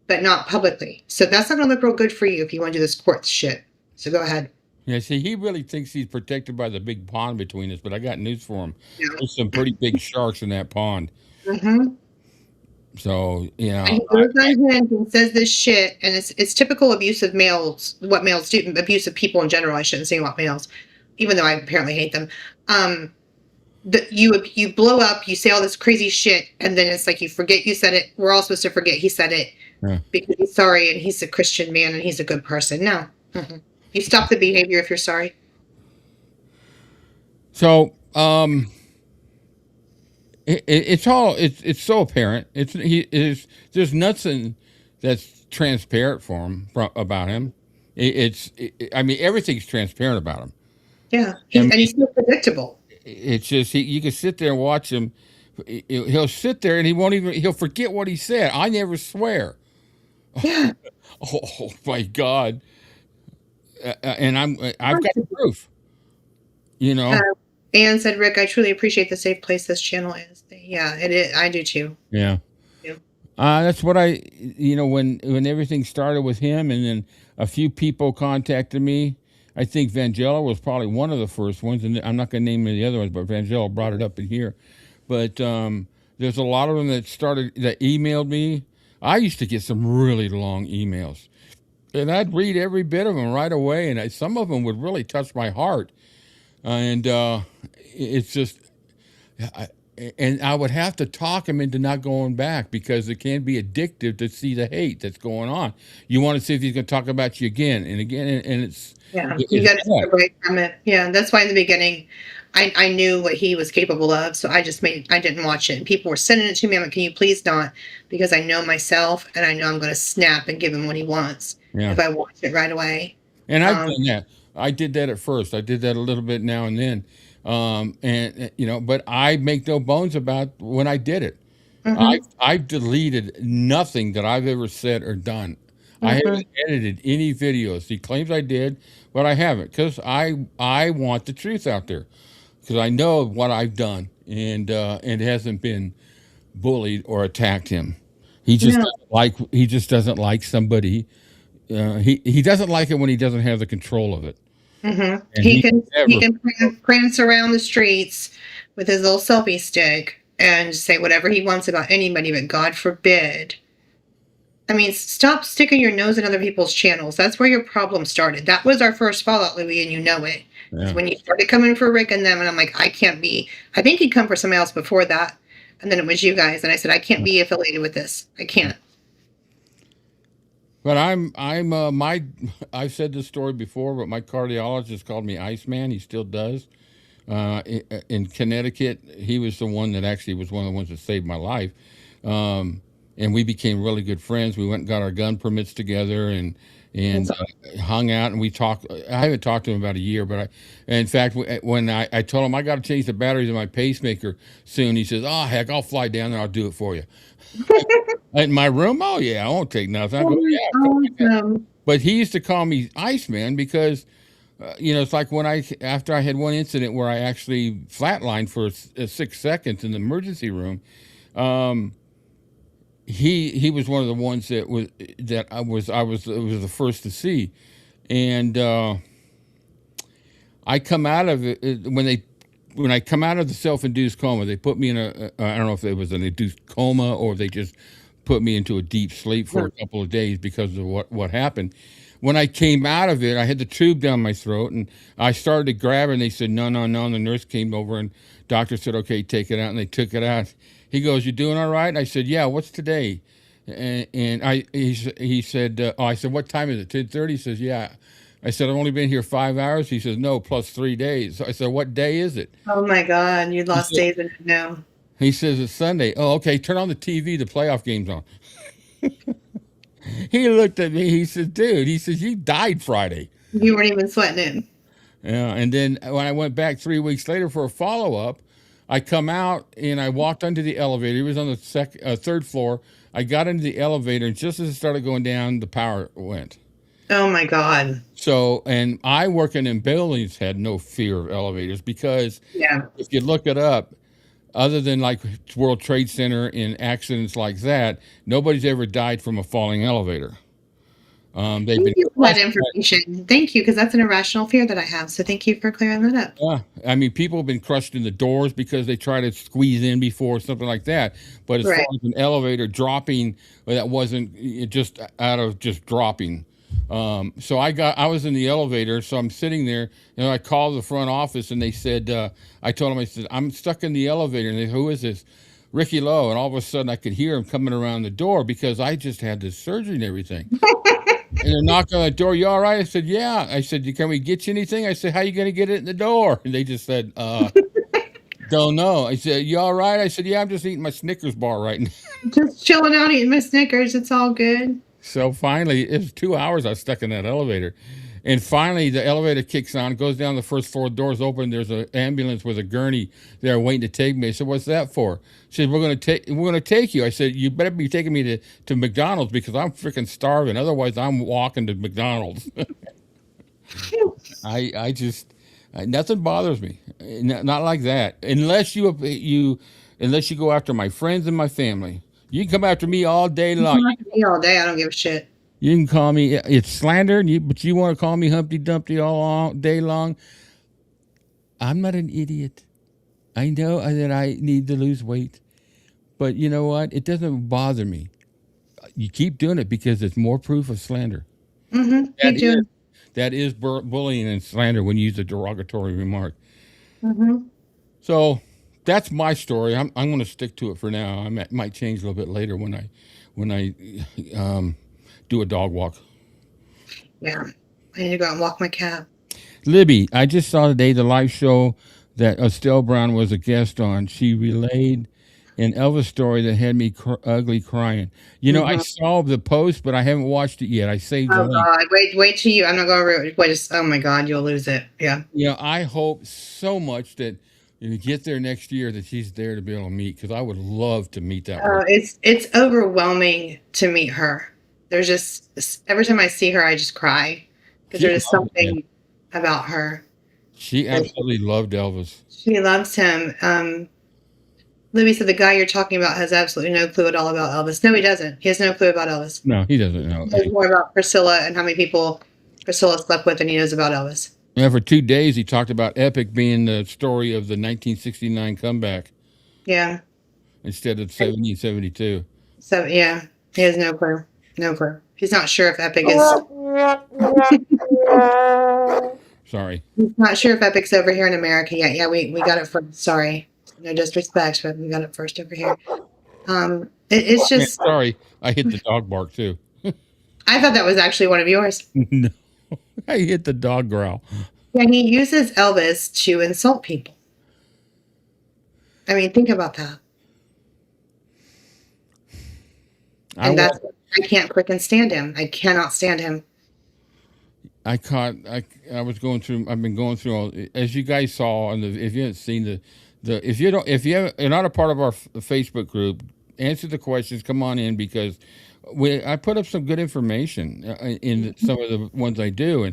but not publicly. So that's not going to look real good for you if you want to do this court shit. So go ahead. Yeah, see, he really thinks he's protected by the big pond between us, but I got news for him. Yeah. There's some pretty big sharks in that pond. So, you know. And he goes on him and says this shit, and it's typical abuse of males, what males do, abuse of people in general. I shouldn't say about males, even though I apparently hate them. You blow up, you say all this crazy shit, and then it's like you forget you said it. We're all supposed to forget he said it because he's sorry and he's a Christian man and he's a good person. No. You stop the behavior if you're sorry. So, it's so apparent. There's nothing that's transparent for him about him. I mean, everything's transparent about him. Yeah, and he's so predictable. It's just you can sit there and watch him. He'll sit there and he'll forget what he said. I never swear. Yeah. Oh my God. And I've got the proof. You know. Anne said, Rick, I truly appreciate the safe place this channel is. Yeah, it is. I do too. Yeah. That's what when everything started with him, and then a few people contacted me. I think Vangela was probably one of the first ones, and I'm not going to name any of the other ones, but Vangela brought it up in here. But there's a lot of them that emailed me. I used to get some really long emails, and I'd read every bit of them right away, and some of them would really touch my heart. And it's just, and I would have to talk him into not going back, because it can be addictive to see the hate that's going on. You want to see if he's going to talk about you again and again, and it's you got to step away from it. Yeah, that's why in the beginning, I knew what he was capable of, so I didn't watch it. And people were sending it to me. I'm like, can you please not? Because I know myself, and I know I'm going to snap and give him what he wants if I watch it right away. And I've done that. I did that at first. I did that a little bit now and then. But I make no bones about when I did it. I've deleted nothing that I've ever said or done. I haven't edited any videos. He claims I did, but I haven't, because I want the truth out there, because I know what I've done, and it hasn't been bullied or attacked him. He just doesn't like somebody. He doesn't like it when he doesn't have the control of it. Mm-hmm. And He can never, prance around the streets with his little selfie stick and say whatever he wants about anybody, but God forbid. I mean, stop sticking your nose in other people's channels. That's where your problem started. That was our first fallout, Louis, and you know it. yeah. When you started coming for Rick and them, and I'm like, I can't be. I think he'd come for somebody else before that, and then it was you guys, and I said, I can't be affiliated with this. I can't. But I've said this story before, but my cardiologist called me Iceman. He still does. In Connecticut, he was the one that actually was one of the ones that saved my life. And we became really good friends. We went and got our gun permits together and hung out, and we talked. I haven't talked to him about a year, but in fact, when I told him I got to change the batteries in my pacemaker soon, he says, "Oh heck, I'll fly down there. I'll do it for you." In my room? Oh yeah, I won't take nothing. I go, yeah. Awesome. But he used to call me Iceman because, it's like after I had one incident where I actually flatlined for 6 seconds in the emergency room. He was one of the ones that I was the first to see, and I come out of it when I come out of the self-induced coma. They put me in I don't know if it was an induced coma or they just put me into a deep sleep for a couple of days because of what happened. When I came out of it, I had the tube down my throat, and I started to grab it, and they said, no. And the nurse came over, and doctor said, okay, take it out, and they took it out. He goes, you doing all right? I said, yeah, what's today? And he said, I said, what time is it, 10:30? He says, yeah. I said, I've only been here 5 hours. He says, no, plus 3 days. I said, what day is it? Oh, my God. You lost days in it now. He says, it's Sunday. Oh, okay, turn on the TV. The playoff game's on. He looked at me. He said, dude, you died Friday. You weren't even sweating it. Yeah, and then when I went back 3 weeks later for a follow-up, I come out and I walked onto the elevator. He was on the third floor. I got into the elevator, and just as it started going down, the power went. Oh, my God. So, and I working in buildings had no fear of elevators because if you look it up, other than like World Trade Center and accidents like that, nobody's ever died from a falling elevator. Thank you for that information. Thank you, because that's an irrational fear that I have. So thank you for clearing that up. Yeah, I mean, people have been crushed in the doors because they try to squeeze in before, something like that. But as far as an elevator dropping, that wasn't just out of just dropping. So I was in the elevator, so I'm sitting there, and I called the front office, and they said, I told them, I said, I'm stuck in the elevator, and they said, who is this? Ricky Lowe. And all of a sudden I could hear him coming around the door because I just had this surgery and everything. And they're knocking on the door. You all right? I said, yeah. I said, can we get you anything? I said, how are you going to get it in the door? And they just said, don't know. I said, you all right? I said, yeah, I'm just eating my Snickers bar right now. Just chilling out eating my Snickers. It's all good. So finally, it was 2 hours I was stuck in that elevator. And finally, the elevator kicks on, goes down the first floor, doors open. There's an ambulance with a gurney there waiting to take me. I said, what's that for? She said, we're going to take you. I said, you better be taking me to McDonald's because I'm freaking starving. Otherwise, I'm walking to McDonald's. I just, nothing bothers me. Not like that. Unless you go after my friends and my family. You can come after me all day long. Me all day. I don't give a shit. You can call me, it's slander, but you want to call me Humpty Dumpty all day long. I'm not an idiot. I know that I need to lose weight. But you know what? It doesn't bother me. You keep doing it because it's more proof of slander. Mm-hmm. That is bullying and slander when you use a derogatory remark. Mm-hmm. So that's my story. I'm going to stick to it for now. I might change a little bit later when I do a dog walk. Yeah. I need to go out and walk my cat. Libby, I just saw today the live show that 𝗘𝗹𝘃 was a guest on. She relayed an Elvis story that had me ugly crying. I saw the post, but I haven't watched it yet. I saved the link. God. Wait till you. I'm not going to oh my God, you'll lose it. Yeah. I hope so much that if you get there next year that she's there to be able to meet, because I would love to meet that woman. It's overwhelming to meet her. There's just, every time I see her, I just cry because there's something about her. She absolutely loved Elvis. She loves him. Libby said the guy you're talking about has absolutely no clue at all about Elvis. No, he doesn't. He has no clue about Elvis. No, he doesn't know. He knows more about Priscilla and how many people Priscilla slept with than he knows about Elvis. Yeah, for 2 days he talked about 𝗘𝗃 being the story of the 1969 comeback Yeah. instead of 1772. So yeah, he has no clue. No clue. He's not sure if 𝗘𝗃 is. Sorry. He's not sure if 𝗘𝗃's over here in America yet. Yeah, we got it first. Sorry, no disrespect, but we got it first over here. It's Man, just. sorry, I hit the dog bark too. I thought that was actually one of yours. No, I hit the dog growl. Yeah, he uses Elvis to insult people. I mean, think about that. And I can't freaking stand him. I cannot stand him. I was going through. I've been going through all. As you guys saw, if you haven't seen you're not a part of our Facebook group, answer the questions. Come on in because I put up some good information in some of the ones I do,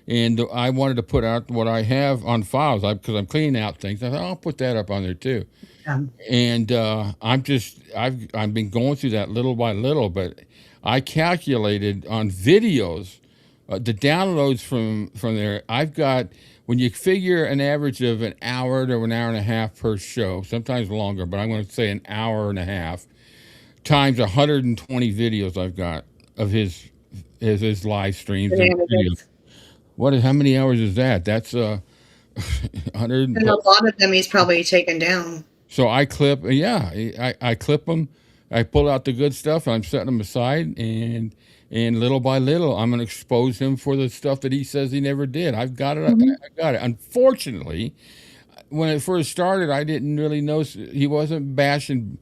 and I wanted to put out what I have on files because I'm cleaning out things. I thought I'll put that up on there too. And I've been going through that little by little, but I calculated on videos. The downloads from there, I've got, when you figure an average of an hour to an hour and a half per show, sometimes longer, but I'm going to say an hour and a half, times 120 videos I've got of his live streams and videos. How many hours is that? That's 100. And a lot of them he's probably taken down. So I clip, I clip them. I pull out the good stuff. I'm setting them aside, and little by little, I'm going to expose him for the stuff that he says he never did. I've got it. Mm-hmm. I got it. Unfortunately, when it first started, I didn't really know he wasn't bashing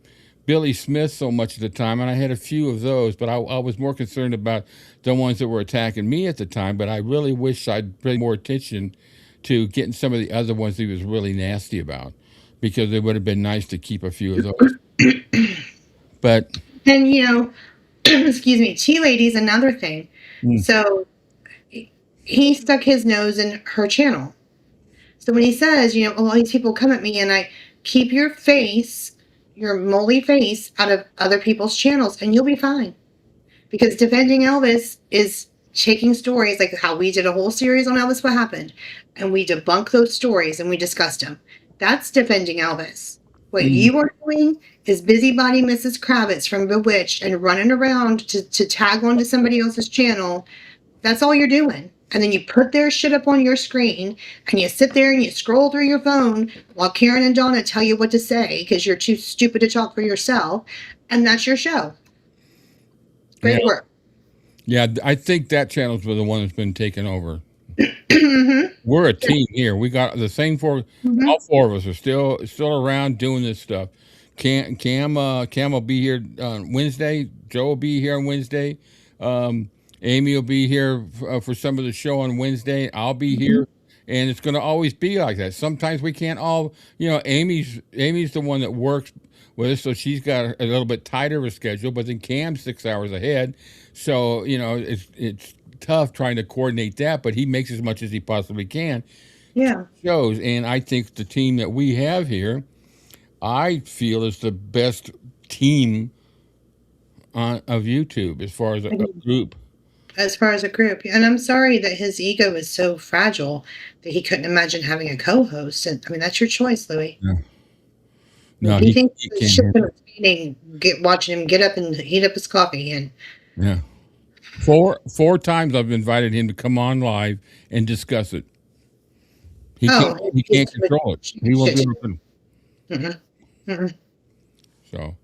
Billy Smith so much at the time, and I had a few of those, but I was more concerned about the ones that were attacking me at the time. But I really wish I'd pay more attention to getting some of the other ones he was really nasty about, because it would have been nice to keep a few of those. But and excuse me, 𝗘Lady's another thing. So he stuck his nose in her channel. So when he says, all these people come at me and I keep your moldy face out of other people's channels and you'll be fine. Because defending Elvis is taking stories like how we did a whole series on Elvis What Happened, and we debunk those stories and we discussed them. That's defending Elvis. What you are doing is busybody Mrs. Kravitz from Bewitched and running around to tag onto somebody else's channel. That's all you're doing. And then you put their shit up on your screen and you sit there and you scroll through your phone while Karen and Donna tell you what to say because you're too stupid to talk for yourself. And that's your show. Great work. Yeah, I think that channel's the one that's been taken over. Mm-hmm. We're a team here. We got the same four. Mm-hmm. All four of us are still around doing this stuff. Cam will be here on Wednesday. Joe will be here on Wednesday. Amy will be here for some of the show on Wednesday. I'll be here, and it's going to always be like that. Sometimes we can't all. Amy's the one that works with us, so she's got a little bit tighter of a schedule. But then Cam's 6 hours ahead, so it's tough trying to coordinate that, but he makes as much as he possibly can. Yeah. Shows, and I think the team that we have here, I feel is the best team of YouTube as far as a group. As far as a group. And I'm sorry that his ego is so fragile that he couldn't imagine having a co-host. And I mean, that's your choice, Louis. Yeah. No, he thinks it's just entertaining watching him get up and heat up his coffee. And yeah. Four times I've invited him to come on live and discuss it. He can't control it. He won't be able to. Mm-hmm. Mm-hmm. So.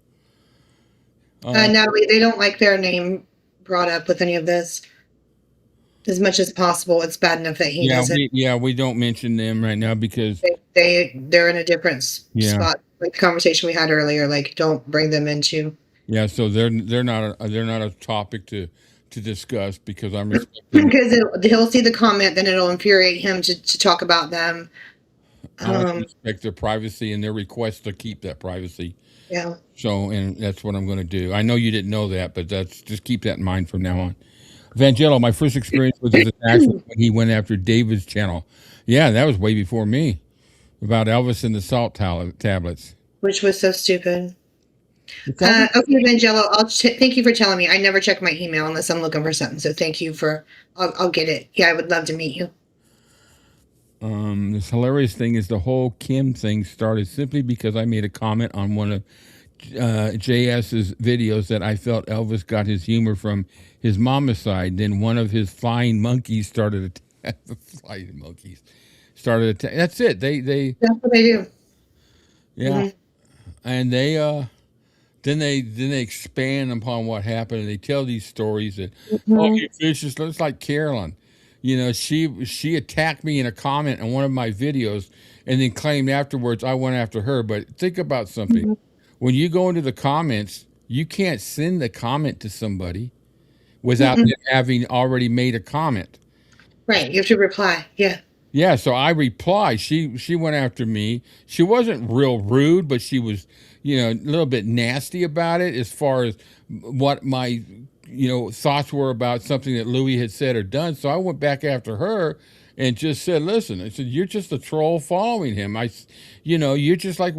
Natalie, they don't like their name brought up with any of this. As much as possible, it's bad enough that he doesn't. We don't mention them right now because they're in a different spot. Like the conversation we had earlier, like don't bring them into. Yeah, so they're not a topic to discuss because I'm because he'll see the comment, then it'll infuriate him to talk about them. I respect their privacy and their request to keep that privacy. Yeah. So, and that's what I'm going to do. I know you didn't know that, but just keep that in mind from now on. Vangello, my first experience with his attacks was when he went after David's channel. Yeah, that was way before me. About Elvis and the salt tablets. Which was so stupid. Okay, Vangello, thank you for telling me. I never check my email unless I'm looking for something. So thank you for, I'll get it. Yeah, I would love to meet you. This hilarious thing is the whole Kim thing started simply because I made a comment on one of JS's videos that I felt Elvis got his humor from his mama's side. Then one of his flying monkeys started flying monkeys started attacking. That's it. That's what they do. Yeah, and then they expand upon what happened, and they tell these stories that oh, you vicious. Looks like Carolyn. You know, she attacked me in a comment on one of my videos, and then claimed afterwards I went after her. But think about something. When you go into the comments, you can't send the comment to somebody without them having already made a comment. Right. You have to reply. Yeah. Yeah, so I replied. She went after me. She wasn't real rude, but she was, a little bit nasty about it as far as what my, thoughts were about something that Louis had said or done. So I went back after her and just said, listen, I said, you're just a troll following him. You're just like,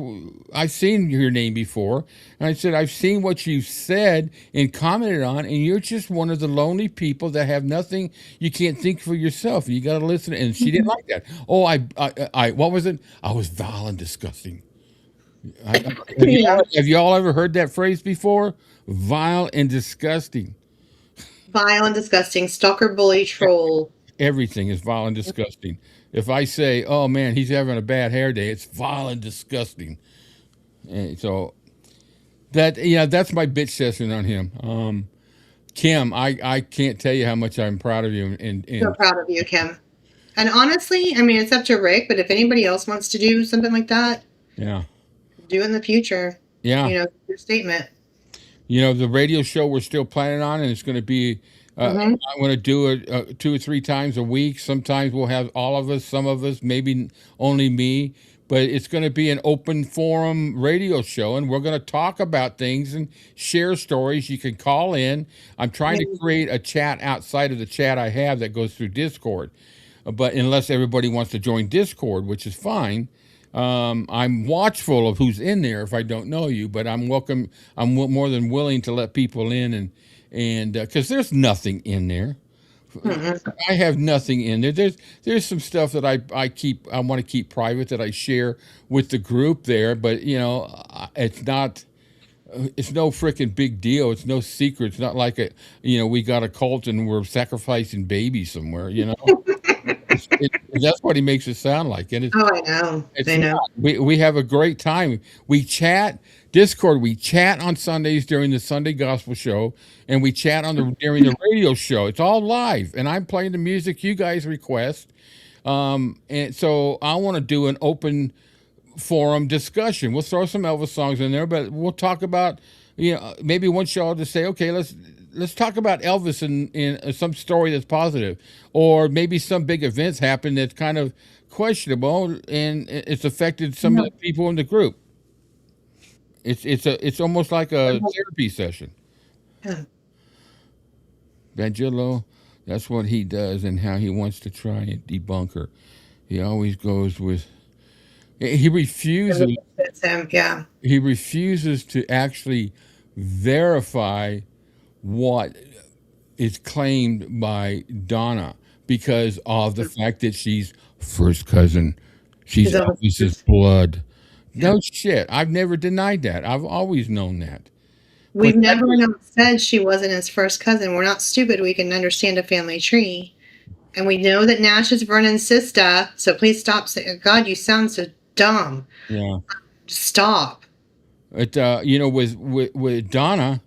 I've seen your name before. And I said, I've seen what you've said and commented on, and you're just one of the lonely people that have nothing. You can't think for yourself. You got to listen. And she didn't like that. Oh, what was it? I was vile and disgusting. Have you all ever heard that phrase before? Vile and disgusting. Vile and disgusting. Stalker, bully, troll. Everything is vile and disgusting. If I say, oh man, he's having a bad hair day, it's vile and disgusting. And so that's my bitch session on him. Kim, I can't tell you how much I'm proud of you. And so proud of you, Kim. And honestly, I mean, it's up to Rick, but if anybody else wants to do something like that, yeah, do it in the future. Yeah. Your statement. The radio show we're still planning on, and it's going to be, I'm going to do it 2 or 3 times a week. Sometimes we'll have all of us, some of us, maybe only me, but it's going to be an open forum radio show, and we're going to talk about things and share stories. You can call in. I'm trying to create a chat outside of the chat I have that goes through Discord, but unless everybody wants to join Discord, which is fine. I'm watchful of who's in there if I don't know you, but I'm welcome. I'm more than willing to let people in and because there's nothing in there. I have nothing in there. There's some stuff that I want to keep private that I share with the group there, but it's not. It's no freaking big deal. It's no secret. It's not like we got a cult and we're sacrificing babies somewhere. That's what he makes it sound like. And I know. I know. We have a great time. We chat Discord. We chat on Sundays during the Sunday Gospel Show, and we chat during the radio show. It's all live, and I'm playing the music you guys request. And so I want to do an open forum discussion. We'll throw some Elvis songs in there, but we'll talk about maybe one show I'll just say, okay, let's talk about Elvis in some story that's positive, or maybe some big events happen that's kind of questionable and it's affected some of the people in the group. It's almost like a therapy session. Vangello, that's what he does and how he wants to try and debunk her. He always goes with. He refuses. Yeah. He refuses to actually verify what is claimed by Donna because of the fact that she's first cousin. She's Elvis's blood. No shit. I've never denied that. I've always known that. We've never said she wasn't his first cousin. We're not stupid. We can understand a family tree. And we know that Nash is Vernon's sister. So please stop saying, God, you sound so dumb. Yeah. Stop. With Donna,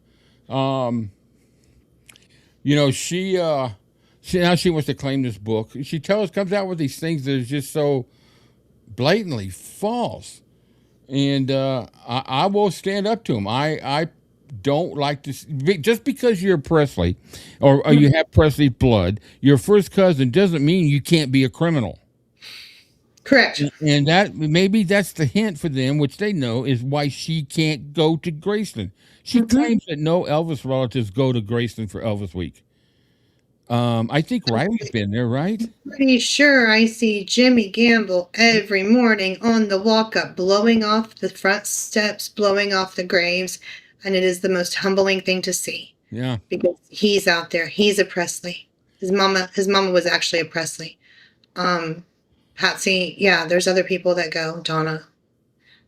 she now she wants to claim this book. She comes out with these things that are just so blatantly false, and I will stand up to them. I don't like to just because you're Presley or you have Presley blood. Your first cousin doesn't mean you can't be a criminal. Correct. And that maybe that's the hint for them, which they know is why she can't go to Graceland. She claims that no Elvis relatives go to Graceland for Elvis Week. I think Riley's been there, right? Pretty sure I see Jimmy Gamble every morning on the walk-up, blowing off the front steps, blowing off the graves, and it is the most humbling thing to see. Yeah. Because he's out there. He's a Presley. His mama was actually a Presley. Patsy, yeah, there's other people that go, Donna.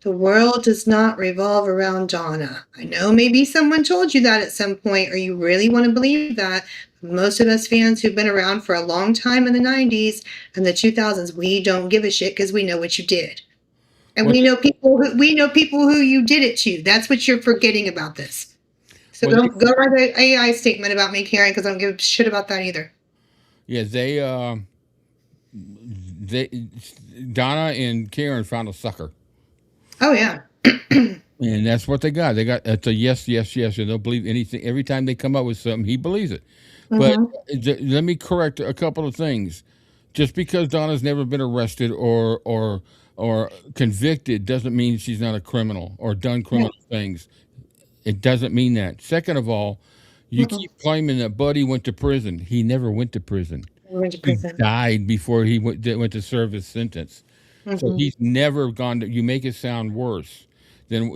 The world does not revolve around Donna. I know maybe someone told you that at some point, or you really want to believe that. Most of us fans who've been around for a long time in the 90s and the 2000s, we don't give a shit because we know what you did. And we know people who you did it to. That's what you're forgetting about this. So don't go write an AI statement about me, Karen, because I don't give a shit about that either. Yeah, they Donna and Karen found a sucker. Oh yeah. And that's what they got. They got it's a yes, yes, yes, and they'll believe anything. Every time they come up with something, he believes it. But let me correct a couple of things. Just because Donna's never been arrested or convicted doesn't mean she's not a criminal or done criminal things. It doesn't mean that. Second of all, you keep claiming that Buddy went to prison. He never went to prison. He died before he went to serve his sentence. So he's never gone to. You make it sound worse. Then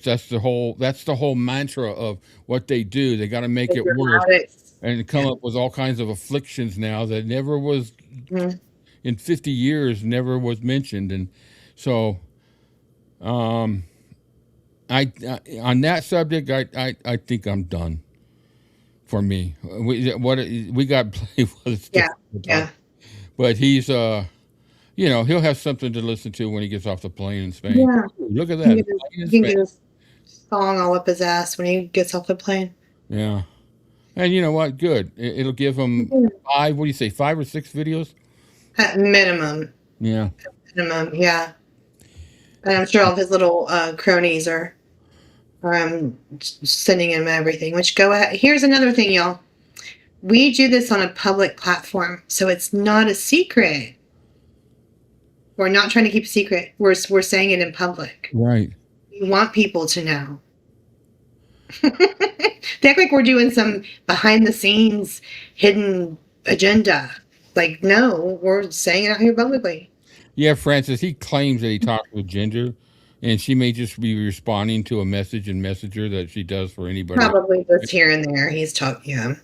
that's the whole mantra of what they do. They got to make it worse and come up with all kinds of afflictions now that never was in 50 years never was mentioned. And so I on that subject I think I'm done for me. We got play with but he's you know, he'll have something to listen to when he gets off the plane in Spain. Yeah. Look at that. He can get his song all up his ass when he gets off the plane. Yeah. And you know what? Good. It'll give him 5, what do you say, 5 or 6 videos? At minimum. Yeah. At minimum, yeah. And I'm sure all of his little cronies are sending him everything, which go ahead. Here's another thing, y'all. We do this on a public platform, so it's not a secret. We're not trying to keep a secret. We're saying it in public. Right. We want people to know. They act like we're doing some behind the scenes hidden agenda. Like, no, we're saying it out here publicly. Yeah, Francis, he claims that he talked with Ginger, and she may just be responding to a message in Messenger that she does for anybody. Probably just here and there. He's talking, yeah.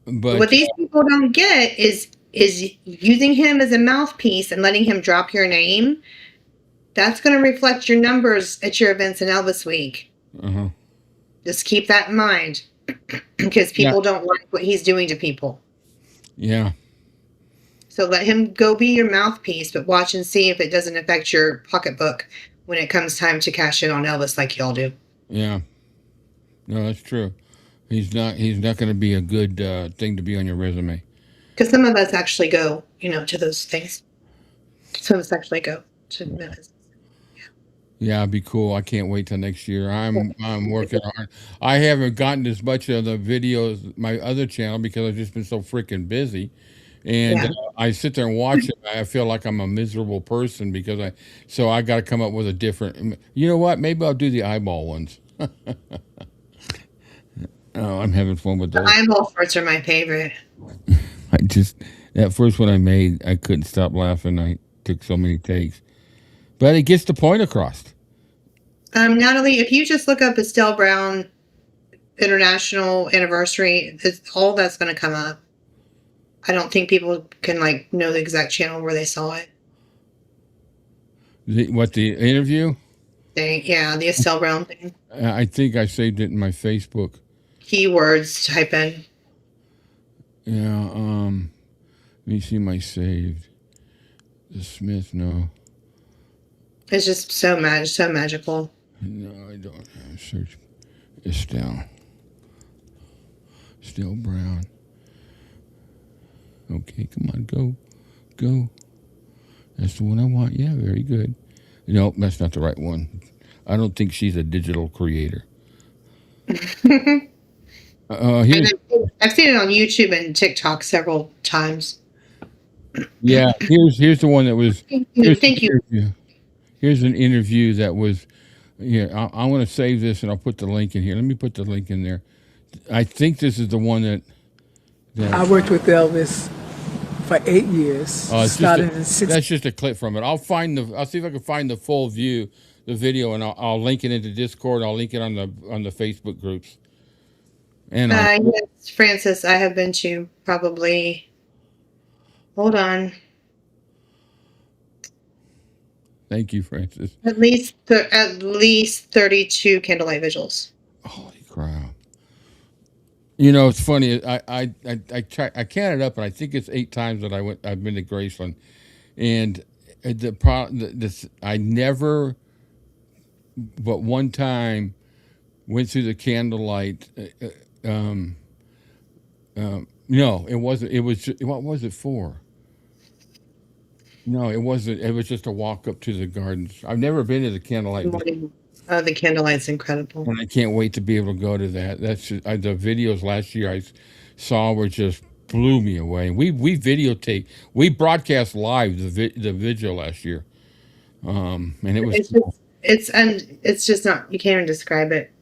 But what these people don't get is using him as a mouthpiece and letting him drop your name. That's going to reflect your numbers at your events in Elvis Week. Just keep that in mind, because people don't like what he's doing to people. Yeah. So let him go be your mouthpiece, but watch and see if it doesn't affect your pocketbook when it comes time to cash in on Elvis like y'all do. Yeah. No, that's true. He's not going to be a good thing to be on your resume. Because some of us actually go, to those things. Some of us actually go to Memphis. Yeah, it'd be cool. I can't wait till next year. I'm working hard. I haven't gotten as much of the videos, my other channel, because I've just been so freaking busy. And I sit there and watch it. I feel like I'm a miserable person because I got to come up with a different. You know what? Maybe I'll do the eyeball ones. Oh, I'm having fun with those. The eyeball farts are my favorite. That first one I made, I couldn't stop laughing. I took so many takes. But it gets the point across. Natalie, if you just look up Estelle Brown International Anniversary, all that's going to come up. I don't think people can know the exact channel where they saw it. The interview? The Estelle Brown thing. I think I saved it in my Facebook. Keywords, type in. Yeah, let me see my saved. The Smith, no. It's just so magical. No, I don't. Search Estelle Brown. Okay, come on, go. That's the one I want. Yeah, very good. No, that's not the right one. I don't think she's a digital creator. I've seen it on YouTube and TikTok several times. Yeah, here's the one that was. Thank you. Here's an interview that was. Yeah, I want to save this and I'll put the link in here. Let me put the link in there. I think this is the one that I worked with Elvis for 8 years. That's just a clip from it. I'll see if I can find the full view, the video, and I'll link it into Discord. I'll link it on the Facebook groups. And yes, Francis, I have been to probably. Hold on. Thank you, Francis. At least 32 candlelight vigils. Holy crap! You know, it's funny. I counted up, and I think it's 8 times that I've been to Graceland, and the problem. This I never, but one time, went through the candlelight. No, it wasn't. It was. What was it for? No, it wasn't. It was just a walk up to the gardens. I've never been to the candlelight, The candlelight's incredible. and I can't wait to be able to go to that. That's just, the videos last year I saw were just blew me away. We videotape, we broadcast live the vigil last year, and it was It's just not, you can't even describe it.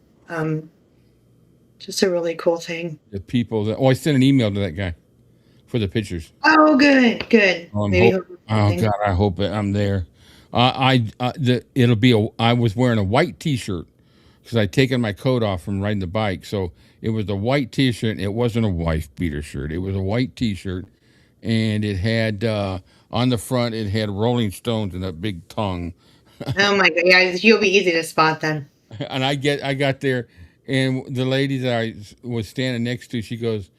Just a really cool thing. the people that. Oh, I sent an email to that guy for the pictures. Oh, good. Maybe Oh God, I hope I'm there. It'll be I was wearing a white T-shirt because I'd taken my coat off from riding the bike, so it was a white T-shirt. It wasn't a wife beater shirt. It was a white T-shirt, and it had on the front it had Rolling Stones and a big tongue. Oh my God, yeah, you'll be easy to spot then. And I got there, and the lady that I was standing next to, she goes,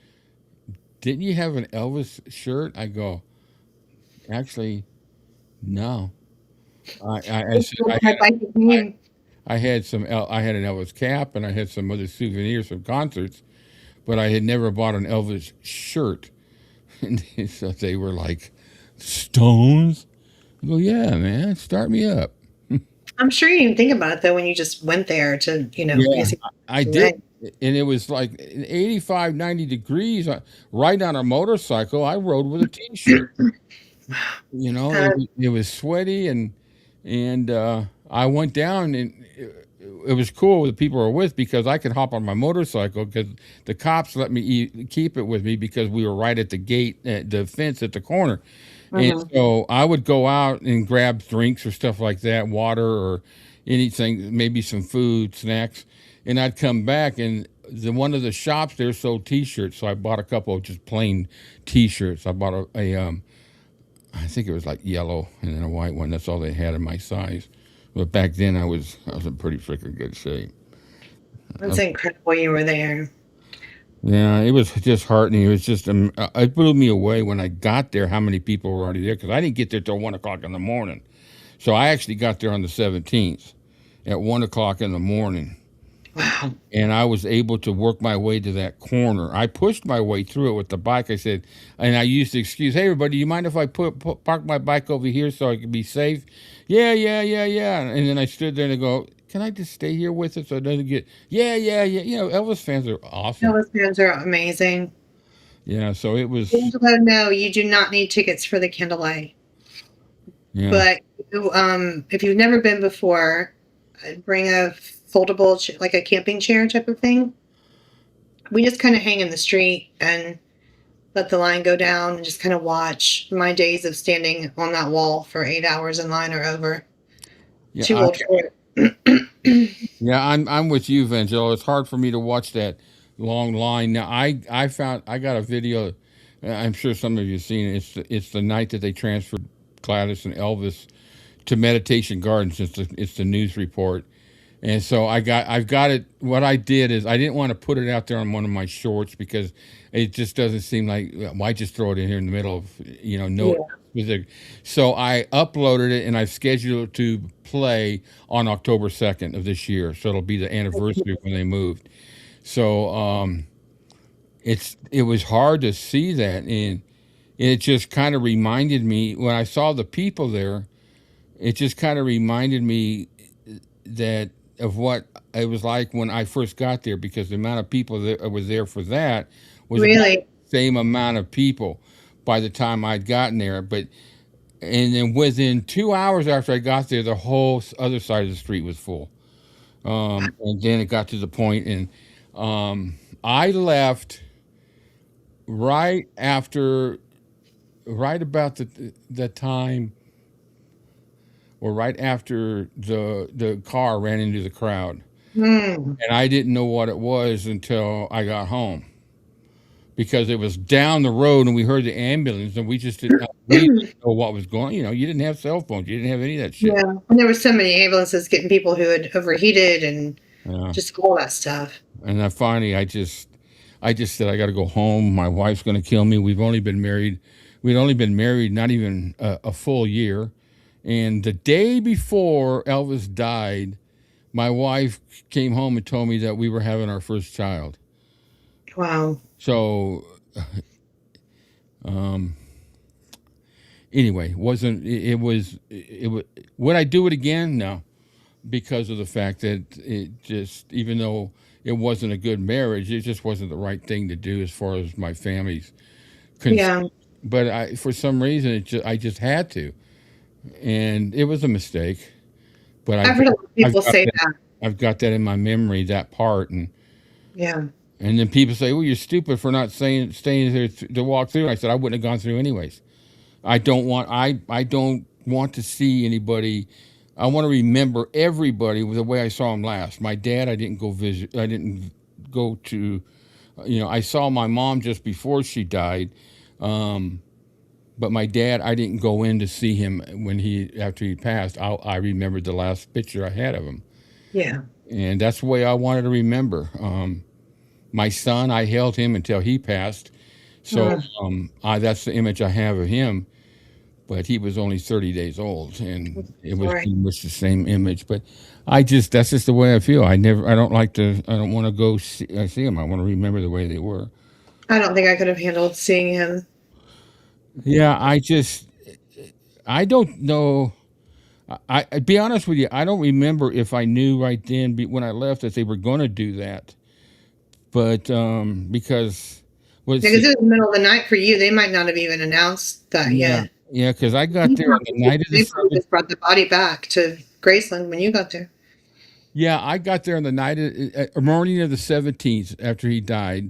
"Didn't you have an Elvis shirt?" I go, "Actually, no." I said I had I had an Elvis cap and I had some other souvenirs from concerts, but I had never bought an Elvis shirt. And so they were like, "Stones?" I go, "Yeah, man, start me up." I'm sure you didn't think about it though when you just went there to, Yeah, basically. I did. And it was like 85, 90 degrees. Riding on a motorcycle, I rode with a T-shirt. You know, it was sweaty, and I went down, and it was cool with the people I were with because I could hop on my motorcycle because the cops let me keep it with me because we were right at the gate, the fence at the corner. And so I would go out and grab drinks or stuff like that, water or anything, maybe some food, snacks, and I'd come back and one of the shops there sold T-shirts, so I bought a couple of just plain T-shirts. I bought I think it was like yellow and then a white one. That's all they had in my size. But back then I was in pretty freaking good shape. It's incredible you were there. Yeah, it was just heartening. It was just it blew me away when I got there how many people were already there because I didn't get there till 1 o'clock in the morning. So I actually got there on the 17th at 1 o'clock in the morning. Wow. And I was able to work my way to that corner. I pushed my way through it with the bike. I said, and I used the excuse, "Hey, everybody, do you mind if I park my bike over here so I can be safe?" Yeah. And then I stood there and I go, "Can I just stay here with it so it doesn't get?" Yeah. You know, Elvis fans are awesome. Elvis fans are amazing. Yeah, so it was. Angela, no, you do not need tickets for the candlelight. Yeah. But if you've never been before, bring a foldable, like a camping chair type of thing. We just kind of hang in the street and let the line go down and just kind of watch. My days of standing on that wall for 8 hours in line are over. Yeah, Too old for it. Yeah, I'm with you, Vangelo. It's hard for me to watch that long line. Now, I got a video. I'm sure some of you have seen it. It's the night that they transferred Gladys and Elvis to Meditation Gardens. It's the news report. And so I've got it. What I did is I didn't want to put it out there on one of my shorts because it just doesn't seem like, why just throw it in here in the middle of, no. Yeah. So I uploaded it and I've scheduled it to play on October 2nd of this year. So it'll be the anniversary when they moved. So it was hard to see that, and it just kind of reminded me when I saw the people there. It just kind of reminded me that of what it was like when I first got there, because the amount of people that was there for that was really the same amount of people by the time I'd gotten there. And then within 2 hours after I got there, the whole other side of the street was full. And then it got to the point, and I left right about the time, or right after the car ran into the crowd. And I didn't know what it was until I got home, because it was down the road and we heard the ambulance and we just didn't know we didn't know what was going. You know, you didn't have cell phones. You didn't have any of that shit. Yeah, and there were so many ambulances getting people who had overheated and Yeah. just all that stuff. And then finally, I just said, I got to go home. My wife's going to kill me. We'd only been married not even a full year. And the day before Elvis died, my wife came home and told me that we were having our first child. Wow. So, anyway, would I do it again? No, because of the fact that it just, even though it wasn't a good marriage, it just wasn't the right thing to do as far as my family's concerned. Yeah. But for some reason, I just had to, and it was a mistake. But I've heard a lot of people say that. I've got that in my memory, that part, and Yeah. and then people say, "Well, you're stupid for not staying there to walk through." I said, "I wouldn't have gone through anyways. I don't want to see anybody. I want to remember everybody the way I saw him last. My dad, I didn't go visit. I didn't go to, I saw my mom just before she died, but my dad, I didn't go in to see him after he passed. I remembered the last picture I had of him. Yeah. And that's the way I wanted to remember. My son, I held him until he passed. So that's the image I have of him. But he was only 30 days old, and it was pretty much the same image. But that's just the way I feel. I don't want to go see him. I want to remember the way they were. I don't think I could have handled seeing him. Yeah, I don't know. I'd be honest with you. I don't remember if I knew right then when I left that they were going to do that. But because it was the middle of the night for you, they might not have even announced that yet. Yeah, because I got there on the night of the 17th. They just brought the body back to Graceland when you got there. Yeah, I got there on the morning of the 17th after he died,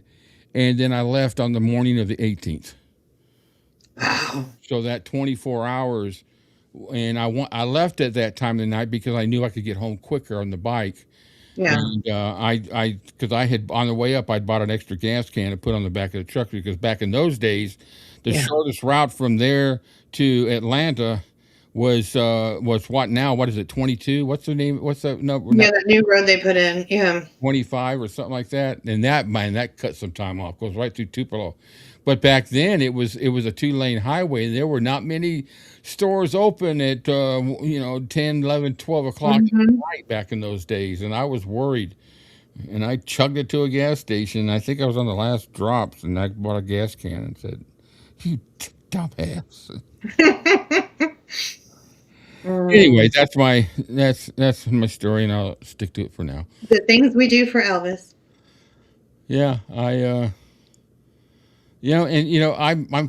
and then I left on the morning of the 18th. Wow. So that 24 hours, and I left at that time of the night because I knew I could get home quicker on the bike. Yeah. And because I had, on the way up, I'd bought an extra gas can to put on the back of the truck, because back in those days, the shortest route from there to Atlanta was what now? What is it? 22? What's the name? What's that number? Yeah, that new road they put in. Yeah. 25 or something like that. And that cut some time off. Goes right through Tupelo. But back then it was a 2-lane highway. There were not many stores open at 10, 11, 12 o'clock at night back in those days, and I was worried. And I chugged it to a gas station. I think I was on the last drops, and I bought a gas can and said, "You dumbass." Anyway, that's my story, and I'll stick to it for now. The things we do for Elvis. Yeah, I'm